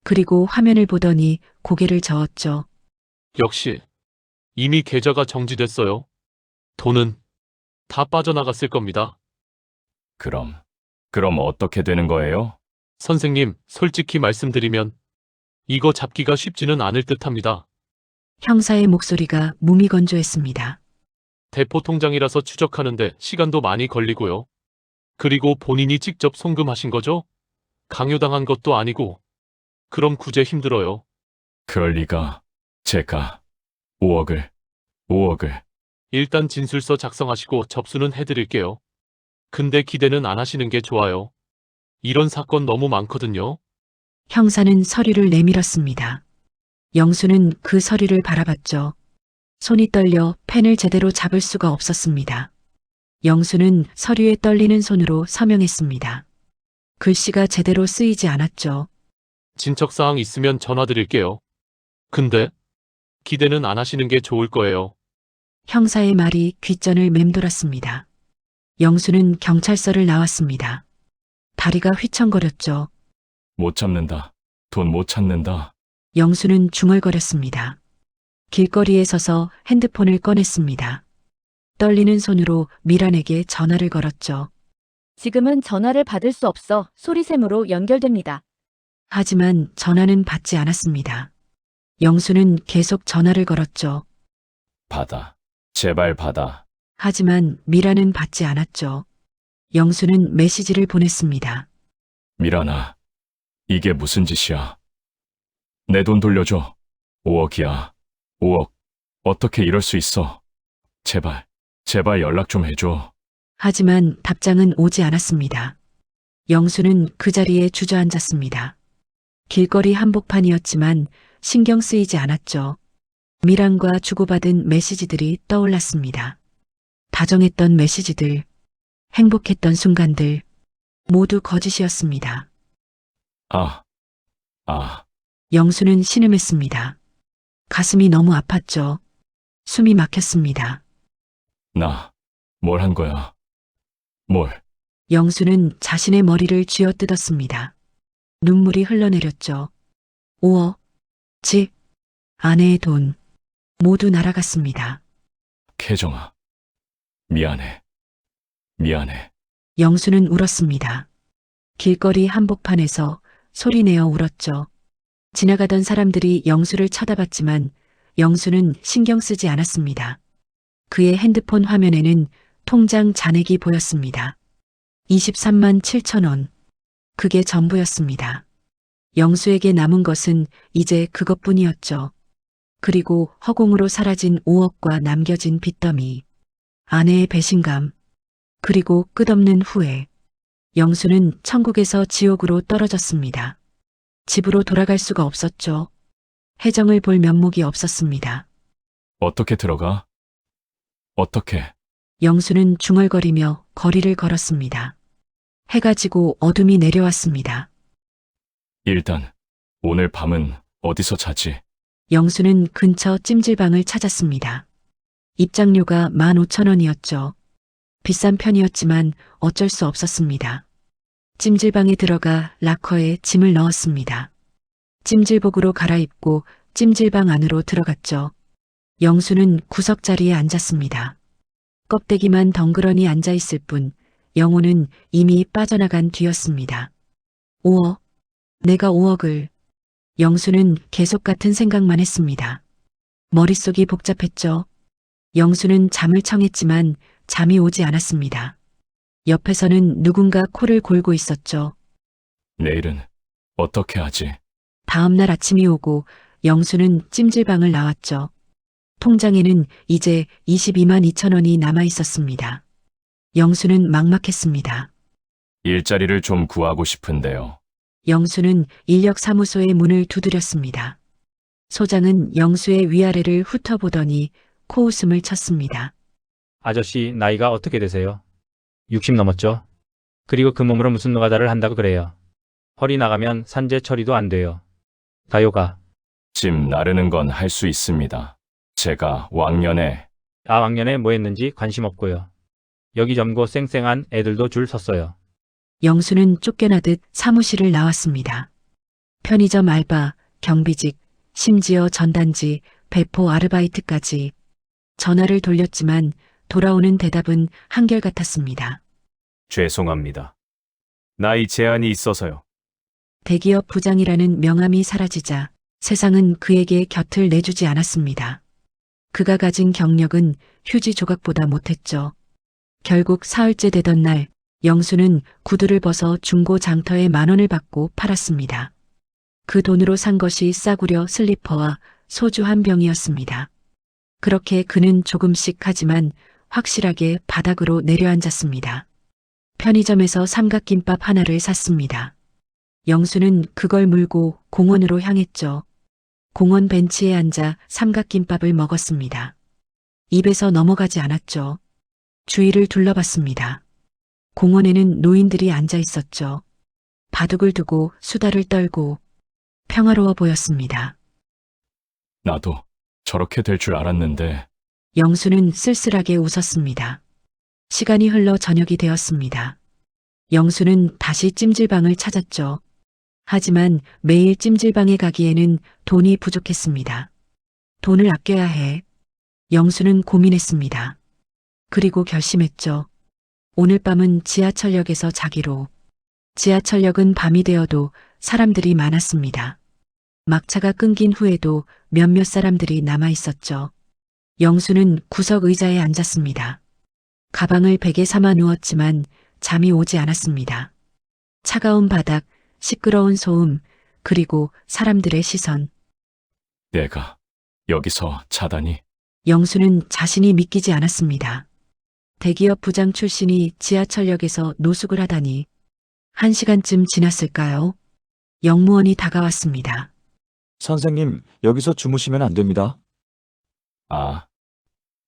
그리고 화면을 보더니 고개를 저었죠. 역시 이미 계좌가 정지됐어요. 돈은 다 빠져나갔을 겁니다. 그럼 어떻게 되는 거예요? 선생님, 솔직히 말씀드리면 이거 잡기가 쉽지는 않을 듯합니다. 형사의 목소리가 무미건조했습니다. 대포 통장이라서 추적하는데 시간도 많이 걸리고요. 그리고 본인이 직접 송금하신 거죠? 강요당한 것도 아니고. 그럼 구제 힘들어요. 그럴 리가. 제가 5억을. 일단 진술서 작성하시고 접수는 해드릴게요. 근데 기대는 안 하시는 게 좋아요. 이런 사건 너무 많거든요. 형사는 서류를 내밀었습니다. 영수는 그 서류를 바라봤죠. 손이 떨려 펜을 제대로 잡을 수가 없었습니다. 영수는 서류에 떨리는 손으로 서명했습니다. 글씨가 제대로 쓰이지 않았죠. 진척사항 있으면 전화드릴게요. 근데 기대는 안 하시는 게 좋을 거예요. 형사의 말이 귓전을 맴돌았습니다. 영수는 경찰서를 나왔습니다. 다리가 휘청거렸죠. 못 잡는다. 돈 못 찾는다. 영수는 중얼거렸습니다. 길거리에 서서 핸드폰을 꺼냈습니다. 떨리는 손으로 미란에게 전화를 걸었죠. 지금은 전화를 받을 수 없어 소리샘으로 연결됩니다. 하지만 전화는 받지 않았습니다. 영수는 계속 전화를 걸었죠. 받아. 제발 받아. 하지만 미란은 받지 않았죠. 영수는 메시지를 보냈습니다. 미란아. 이게 무슨 짓이야. 내 돈 돌려줘. 5억이야. 5억. 어떻게 이럴 수 있어. 제발 연락 좀 해줘. 하지만 답장은 오지 않았습니다. 영수는 그 자리에 주저앉았습니다. 길거리 한복판이었지만 신경 쓰이지 않았죠. 미란과 주고받은 메시지들이 떠올랐습니다. 다정했던 메시지들, 행복했던 순간들, 모두 거짓이었습니다. 영수는 신음했습니다. 가슴이 너무 아팠죠. 숨이 막혔습니다. 뭘 한 거야? 영수는 자신의 머리를 쥐어뜯었습니다. 눈물이 흘러내렸죠. 5억, 집, 아내의 돈, 모두 날아갔습니다. 혜정아. 미안해. 영수는 울었습니다. 길거리 한복판에서 소리내어 울었죠. 지나가던 사람들이 영수를 쳐다봤지만 영수는 신경 쓰지 않았습니다. 그의 핸드폰 화면에는 통장 잔액이 보였습니다. 23만 7천 원. 그게 전부였습니다. 영수에게 남은 것은 이제 그것뿐이었죠. 그리고 허공으로 사라진 5억과 남겨진 빚더미. 아내의 배신감. 그리고 끝없는 후회. 영수는 천국에서 지옥으로 떨어졌습니다. 집으로 돌아갈 수가 없었죠. 혜정을 볼 면목이 없었습니다. 어떻게 들어가? 어떻게? 영수는 중얼거리며 거리를 걸었습니다. 해가 지고 어둠이 내려왔습니다. 일단 오늘 밤은 어디서 자지? 영수는 근처 찜질방을 찾았습니다. 입장료가 15,000원이었죠. 비싼 편이었지만 어쩔 수 없었습니다. 찜질방에 들어가 락커에 짐을 넣었습니다. 찜질복으로 갈아입고 찜질방 안으로 들어갔죠. 영수는 구석자리에 앉았습니다. 껍데기만 덩그러니 앉아 있을 뿐 영혼은 이미 빠져나간 뒤였습니다. 5억. 내가 5억을. 영수는 계속 같은 생각만 했습니다. 머릿속이 복잡했죠. 영수는 잠을 청했지만 잠이 오지 않았습니다. 옆에서는 누군가 코를 골고 있었죠. 내일은 어떻게 하지? 다음 날 아침이 오고 영수는 찜질방을 나왔죠. 통장에는 이제 22만 2천 원이 남아 있었습니다. 영수는 막막했습니다. 일자리를 좀 구하고 싶은데요. 영수는 인력사무소의 문을 두드렸습니다. 소장은 영수의 위아래를 훑어보더니 코웃음을 쳤습니다. 아저씨 나이가 어떻게 되세요? 60 넘었죠? 그리고 그 몸으로 무슨 노가다를 한다고 그래요. 허리 나가면 산재 처리도 안 돼요. 가요가. 짐 나르는 건 할 수 있습니다. 제가 왕년에 왕년에 뭐 했는지 관심 없고요. 여기 젊고 쌩쌩한 애들도 줄 섰어요. 영수는 쫓겨나듯 사무실을 나왔습니다. 편의점 알바, 경비직, 심지어 전단지, 배포 아르바이트까지. 전화를 돌렸지만 돌아오는 대답은 한결같았습니다. 죄송합니다. 나이 제한이 있어서요. 대기업 부장이라는 명함이 사라지자 세상은 그에게 곁을 내주지 않았습니다. 그가 가진 경력은 휴지 조각보다 못했죠. 결국 사흘째 되던 날 영수는 구두를 벗어 중고 장터에 10,000원을 받고 팔았습니다. 그 돈으로 산 것이 싸구려 슬리퍼와 소주 한 병이었습니다. 그렇게 그는 조금씩 하지만 확실하게 바닥으로 내려앉았습니다. 편의점에서 삼각김밥 하나를 샀습니다. 영수는 그걸 물고 공원으로 향했죠. 공원 벤치에 앉아 삼각김밥을 먹었습니다. 입에서 넘어가지 않았죠. 주위를 둘러봤습니다. 공원에는 노인들이 앉아 있었죠. 바둑을 두고 수다를 떨고 평화로워 보였습니다. 나도 저렇게 될 줄 알았는데 영수는 쓸쓸하게 웃었습니다. 시간이 흘러 저녁이 되었습니다. 영수는 다시 찜질방을 찾았죠. 하지만 매일 찜질방에 가기에는 돈이 부족했습니다. 돈을 아껴야 해. 영수는 고민했습니다. 그리고 결심했죠. 오늘 밤은 지하철역에서 자기로. 지하철역은 밤이 되어도 사람들이 많았습니다. 막차가 끊긴 후에도 몇몇 사람들이 남아 있었죠. 영수는 구석 의자에 앉았습니다. 가방을 베개 삼아 누웠지만 잠이 오지 않았습니다. 차가운 바닥, 시끄러운 소음, 그리고 사람들의 시선. 내가 여기서 자다니. 영수는 자신이 믿기지 않았습니다. 대기업 부장 출신이 지하철역에서 노숙을 하다니. 1시간쯤 지났을까요? 영무원이 다가왔습니다. 선생님, 여기서 주무시면 안 됩니다. 아,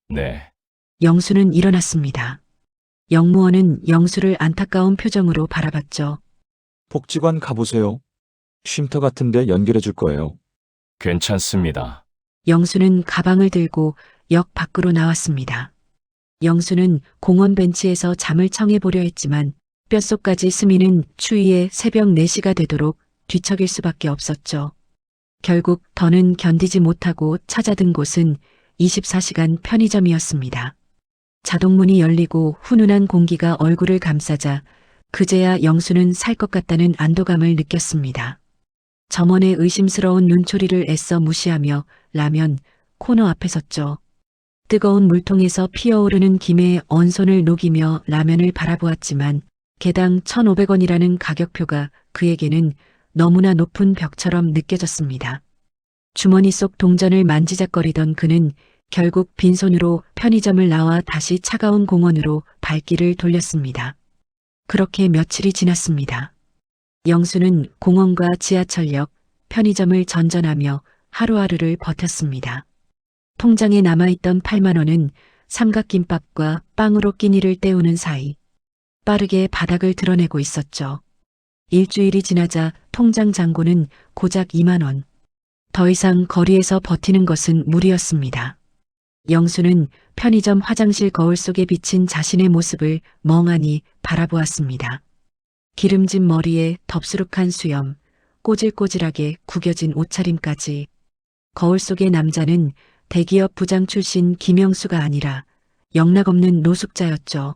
네. 영수는 일어났습니다. 영무원은 영수를 안타까운 표정으로 바라봤죠. 복지관 가보세요. 쉼터 같은데 연결해 줄 거예요. 괜찮습니다. 영수는 가방을 들고 역 밖으로 나왔습니다. 영수는 공원 벤치에서 잠을 청해보려 했지만 뼛속까지 스미는 추위에 새벽 4시가 되도록 뒤척일 수밖에 없었죠. 결국 더는 견디지 못하고 찾아든 곳은 24시간 편의점이었습니다. 자동문이 열리고 훈훈한 공기가 얼굴을 감싸자 그제야 영수는 살 것 같다는 안도감을 느꼈습니다. 점원의 의심스러운 눈초리를 애써 무시하며 라면 코너 앞에 섰죠. 뜨거운 물통에서 피어오르는 김에 언손을 녹이며 라면을 바라보았지만 개당 1,500원이라는 가격표가 그에게는 너무나 높은 벽처럼 느껴졌습니다. 주머니 속 동전을 만지작거리던 그는 결국 빈손으로 편의점을 나와 다시 차가운 공원으로 발길을 돌렸습니다. 그렇게 며칠이 지났습니다. 영수는 공원과 지하철역, 편의점을 전전하며 하루하루를 버텼습니다. 통장에 남아있던 8만 원은 삼각김밥과 빵으로 끼니를 때우는 사이 빠르게 바닥을 드러내고 있었죠. 일주일이 지나자 통장 잔고는 고작 2만 원. 더 이상 거리에서 버티는 것은 무리였습니다. 영수는 편의점 화장실 거울 속에 비친 자신의 모습을 멍하니 바라보았습니다. 기름진 머리에 덥수룩한 수염, 꼬질꼬질하게 구겨진 옷차림까지. 거울 속의 남자는 대기업 부장 출신 김영수가 아니라 영락없는 노숙자였죠.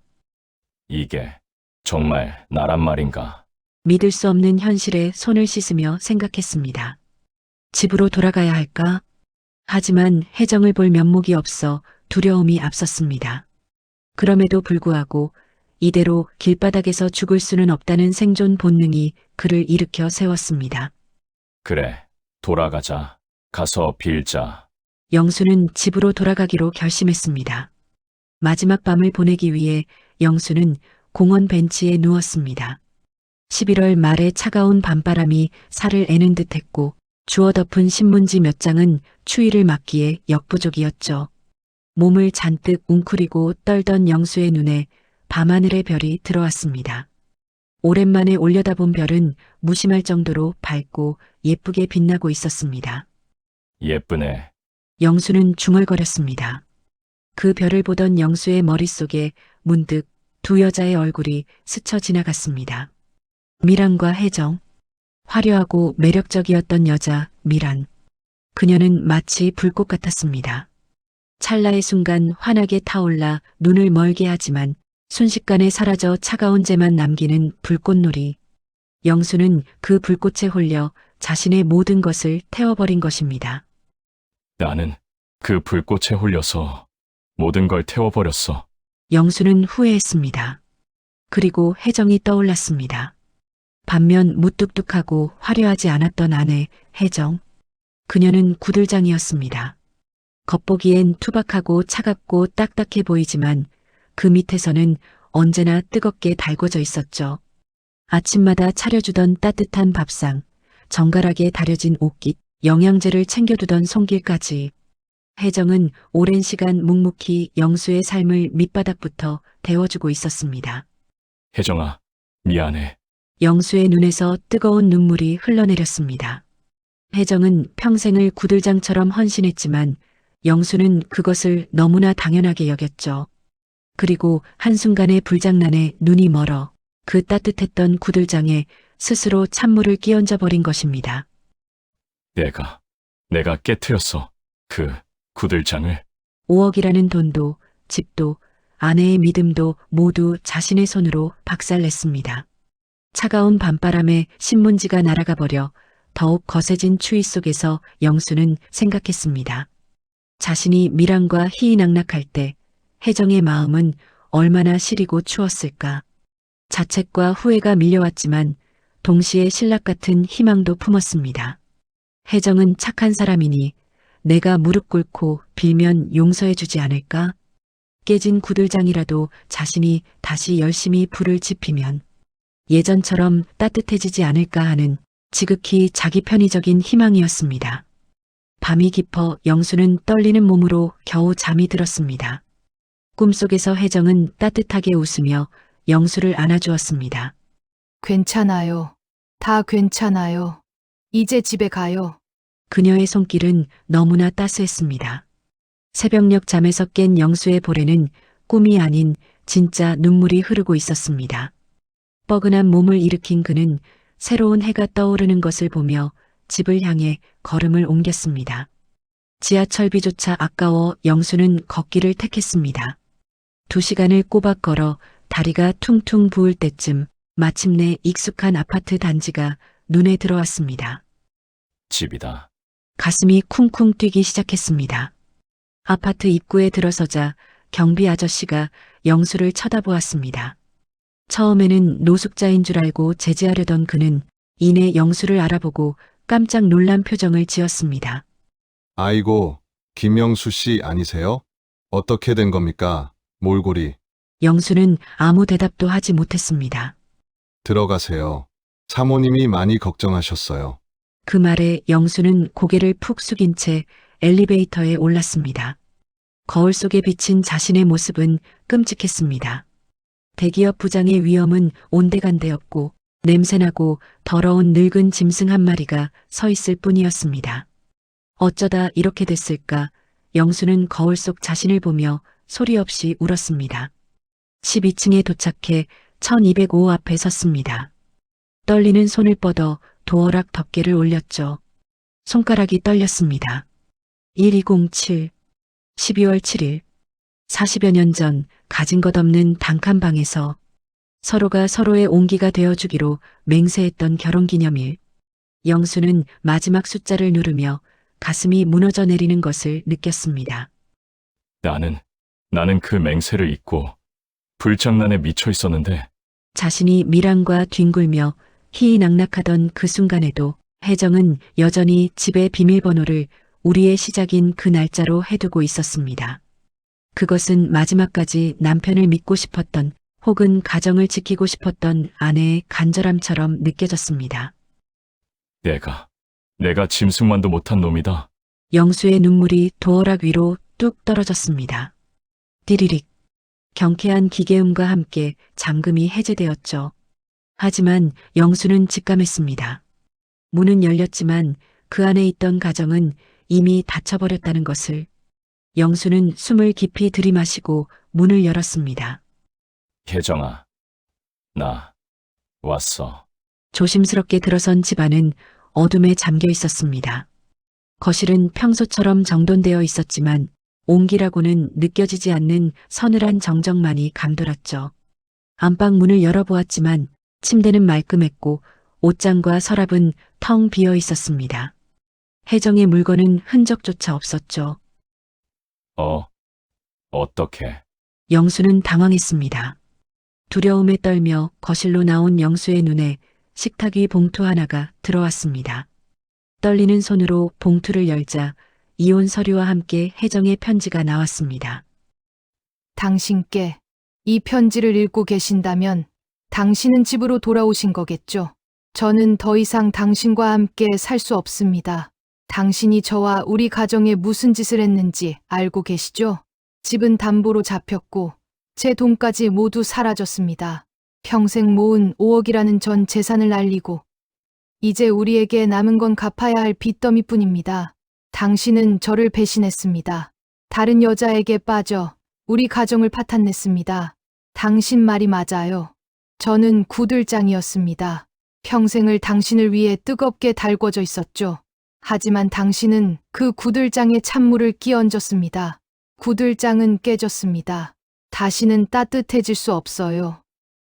이게 정말 나란 말인가? 믿을 수 없는 현실에 손을 씻으며 생각했습니다. 집으로 돌아가야 할까? 하지만 혜정을 볼 면목이 없어 두려움이 앞섰습니다. 그럼에도 불구하고 이대로 길바닥에서 죽을 수는 없다는 생존 본능이 그를 일으켜 세웠습니다. 그래, 돌아가자. 가서 빌자. 영수는 집으로 돌아가기로 결심했습니다. 마지막 밤을 보내기 위해 영수는 공원 벤치에 누웠습니다. 11월 말에 차가운 밤바람이 살을 애는 듯했고 주워 덮은 신문지 몇 장은 추위를 막기에 역부족이었죠. 몸을 잔뜩 웅크리고 떨던 영수의 눈에 밤하늘의 별이 들어왔습니다. 오랜만에 올려다본 별은 무심할 정도로 밝고 예쁘게 빛나고 있었습니다. 예쁘네. 영수는 중얼거렸습니다. 그 별을 보던 영수의 머릿속에 문득 두 여자의 얼굴이 스쳐 지나갔습니다. 미란과 혜정. 화려하고 매력적이었던 여자 미란. 그녀는 마치 불꽃 같았습니다. 찰나의 순간 환하게 타올라 눈을 멀게 하지만 순식간에 사라져 차가운 재만 남기는 불꽃놀이. 영수는 그 불꽃에 홀려 자신의 모든 것을 태워버린 것입니다. 나는 그 불꽃에 홀려서 모든 걸 태워버렸어. 영수는 후회했습니다. 그리고 혜정이 떠올랐습니다. 반면 무뚝뚝하고 화려하지 않았던 아내 혜정. 그녀는 구들장이었습니다. 겉보기엔 투박하고 차갑고 딱딱해 보이지만 그 밑에서는 언제나 뜨겁게 달궈져 있었죠. 아침마다 차려주던 따뜻한 밥상, 정갈하게 다려진 옷깃, 영양제를 챙겨두던 손길까지. 혜정은 오랜 시간 묵묵히 영수의 삶을 밑바닥부터 데워주고 있었습니다. 혜정아, 미안해. 영수의 눈에서 뜨거운 눈물이 흘러내렸습니다. 혜정은 평생을 구들장처럼 헌신했지만 영수는 그것을 너무나 당연하게 여겼죠. 그리고 한순간의 불장난에 눈이 멀어 그 따뜻했던 구들장에 스스로 찬물을 끼얹어 버린 것입니다. 내가 깨트렸어. 그 구들장을. 5억이라는 돈도 집도 아내의 믿음도 모두 자신의 손으로 박살냈습니다. 차가운 밤바람에 신문지가 날아가 버려 더욱 거세진 추위 속에서 영수는 생각했습니다. 자신이 미란과 희희낙낙할 때 혜정의 마음은 얼마나 시리고 추웠을까. 자책과 후회가 밀려왔지만 동시에 신락 같은 희망도 품었습니다. 혜정은 착한 사람이니 내가 무릎 꿇고 빌면 용서해주지 않을까? 깨진 구들장이라도 자신이 다시 열심히 불을 지피면 예전처럼 따뜻해지지 않을까 하는 지극히 자기 편의적인 희망이었습니다. 밤이 깊어 영수는 떨리는 몸으로 겨우 잠이 들었습니다. 꿈속에서 혜정은 따뜻하게 웃으며 영수를 안아주었습니다. 괜찮아요. 다 괜찮아요. 이제 집에 가요. 그녀의 손길은 너무나 따스했습니다. 새벽녘 잠에서 깬 영수의 볼에는 꿈이 아닌 진짜 눈물이 흐르고 있었습니다. 뻐근한 몸을 일으킨 그는 새로운 해가 떠오르는 것을 보며 집을 향해 걸음을 옮겼습니다. 지하철비조차 아까워 영수는 걷기를 택했습니다. 2시간을 꼬박 걸어 다리가 퉁퉁 부을 때쯤 마침내 익숙한 아파트 단지가 눈에 들어왔습니다. 집이다. 가슴이 쿵쿵 뛰기 시작했습니다. 아파트 입구에 들어서자 경비 아저씨가 영수를 쳐다보았습니다. 처음에는 노숙자인 줄 알고 제지하려던 그는 이내 영수를 알아보고 깜짝 놀란 표정을 지었습니다. 아이고, 김영수 씨 아니세요? 어떻게 된 겁니까? 몰골이. 영수는 아무 대답도 하지 못했습니다. 들어가세요. 사모님이 많이 걱정하셨어요. 그 말에 영수는 고개를 푹 숙인 채 엘리베이터에 올랐습니다. 거울 속에 비친 자신의 모습은 끔찍했습니다. 대기업 부장의 위엄은 온데간데였고 냄새나고 더러운 늙은 짐승 한 마리가 서 있을 뿐이었습니다. 어쩌다 이렇게 됐을까? 영수는 거울 속 자신을 보며 소리 없이 울었습니다. 12층에 도착해 1205 앞에 섰습니다. 떨리는 손을 뻗어 도어락 덮개를 올렸죠. 손가락이 떨렸습니다. 1207, 12월 7일, 40여 년 전 가진 것 없는 단칸방에서 서로가 서로의 온기가 되어주기로 맹세했던 결혼기념일. 영수는 마지막 숫자를 누르며 가슴이 무너져 내리는 것을 느꼈습니다. 나는 그 맹세를 잊고 불장난에 미쳐 있었는데 자신이 미란과 뒹굴며 희희낙낙하던 그 순간에도 혜정은 여전히 집의 비밀번호를 우리의 시작인 그 날짜로 해두고 있었습니다. 그것은 마지막까지 남편을 믿고 싶었던 혹은 가정을 지키고 싶었던 아내의 간절함처럼 느껴졌습니다. 내가 짐승만도 못한 놈이다. 영수의 눈물이 도어락 위로 뚝 떨어졌습니다. 디리릭. 경쾌한 기계음과 함께 잠금이 해제되었죠. 하지만 영수는 직감했습니다. 문은 열렸지만 그 안에 있던 가정은 이미 닫혀버렸다는 것을. 영수는 숨을 깊이 들이마시고 문을 열었습니다. 혜정아, 나 왔어. 조심스럽게 들어선 집안은 어둠에 잠겨 있었습니다. 거실은 평소처럼 정돈되어 있었지만 온기라고는 느껴지지 않는 서늘한 정적만이 감돌았죠. 안방 문을 열어보았지만 침대는 말끔했고 옷장과 서랍은 텅 비어 있었습니다. 혜정의 물건은 흔적조차 없었죠. 어떻게? 영수는 당황했습니다. 두려움에 떨며 거실로 나온 영수의 눈에 식탁위 봉투 하나가 들어왔습니다. 떨리는 손으로 봉투를 열자 이혼 서류와 함께 혜정의 편지가 나왔습니다. 당신께 이 편지를 읽고 계신다면 당신은 집으로 돌아오신 거겠죠? 저는 더 이상 당신과 함께 살 수 없습니다. 당신이 저와 우리 가정에 무슨 짓을 했는지 알고 계시죠? 집은 담보로 잡혔고 제 돈까지 모두 사라졌습니다. 평생 모은 5억이라는 전 재산을 날리고 이제 우리에게 남은 건 갚아야 할 빚더미뿐입니다. 당신은 저를 배신했습니다. 다른 여자에게 빠져 우리 가정을 파탄냈습니다. 당신 말이 맞아요. 저는 구들장이었습니다. 평생을 당신을 위해 뜨겁게 달궈져 있었죠. 하지만 당신은 그 구들장에 찬물을 끼얹었습니다. 구들장은 깨졌습니다. 다시는 따뜻해질 수 없어요.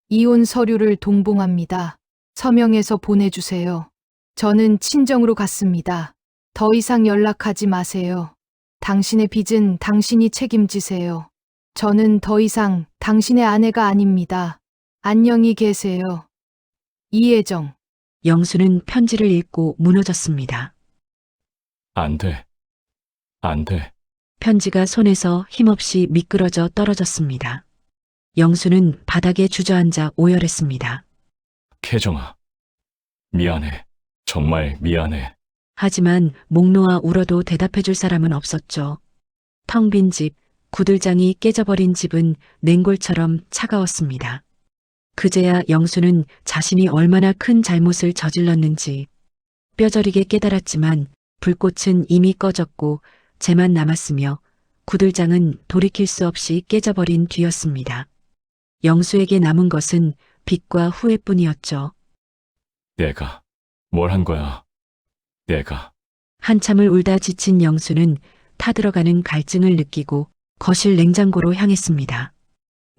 이혼 서류를 동봉합니다. 서명해서 보내주세요. 저는 친정으로 갔습니다. 더 이상 연락하지 마세요. 당신의 빚은 당신이 책임지세요. 저는 더 이상 당신의 아내가 아닙니다. 안녕히 계세요. 이혜정. 영수는 편지를 읽고 무너졌습니다. 안 돼. 편지가 손에서 힘없이 미끄러져 떨어졌습니다. 영수는 바닥에 주저앉아 오열했습니다. 혜정아, 미안해. 정말 미안해. 하지만 목 놓아 울어도 대답해줄 사람은 없었죠. 텅 빈 집, 구들장이 깨져버린 집은 냉골처럼 차가웠습니다. 그제야 영수는 자신이 얼마나 큰 잘못을 저질렀는지 뼈저리게 깨달았지만 불꽃은 이미 꺼졌고 재만 남았으며 구들장은 돌이킬 수 없이 깨져버린 뒤였습니다. 영수에게 남은 것은 빚과 후회뿐이었죠. 내가 뭘 한 거야? 한참을 울다 지친 영수는 타들어가는 갈증을 느끼고 거실 냉장고로 향했습니다.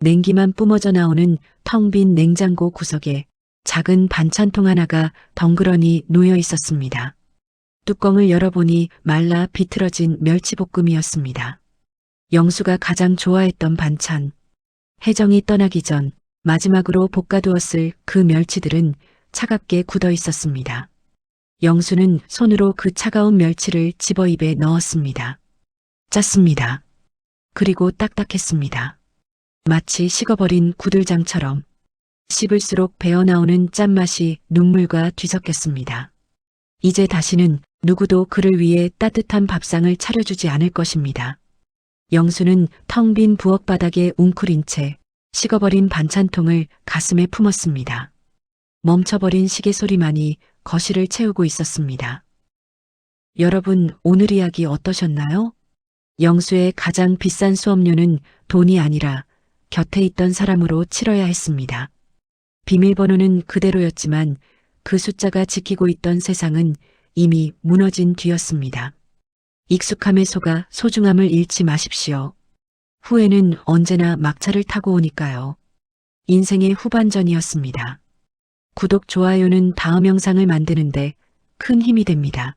냉기만 뿜어져 나오는 텅 빈 냉장고 구석에 작은 반찬통 하나가 덩그러니 놓여 있었습니다. 뚜껑을 열어보니 말라 비틀어진 멸치볶음이었습니다. 영수가 가장 좋아했던 반찬. 혜정이 떠나기 전 마지막으로 볶아두었을 그 멸치들은 차갑게 굳어 있었습니다. 영수는 손으로 그 차가운 멸치를 집어 입에 넣었습니다. 짰습니다. 그리고 딱딱했습니다. 마치 식어버린 구들장처럼 씹을수록 배어나오는 짠맛이 눈물과 뒤섞였습니다. 이제 다시는 누구도 그를 위해 따뜻한 밥상을 차려주지 않을 것입니다. 영수는 텅 빈 부엌 바닥에 웅크린 채 식어버린 반찬통을 가슴에 품었습니다. 멈춰버린 시계 소리만이 거실을 채우고 있었습니다. 여러분, 오늘 이야기 어떠셨나요? 영수의 가장 비싼 수업료는 돈이 아니라 곁에 있던 사람으로 치러야 했습니다. 비밀번호는 그대로였지만 그 숫자가 지키고 있던 세상은 이미 무너진 뒤였습니다. 익숙함에 속아 소중함을 잃지 마십시오. 후회는 언제나 막차를 타고 오니까요. 인생의 후반전이었습니다. 구독, 좋아요는 다음 영상을 만드는데 큰 힘이 됩니다.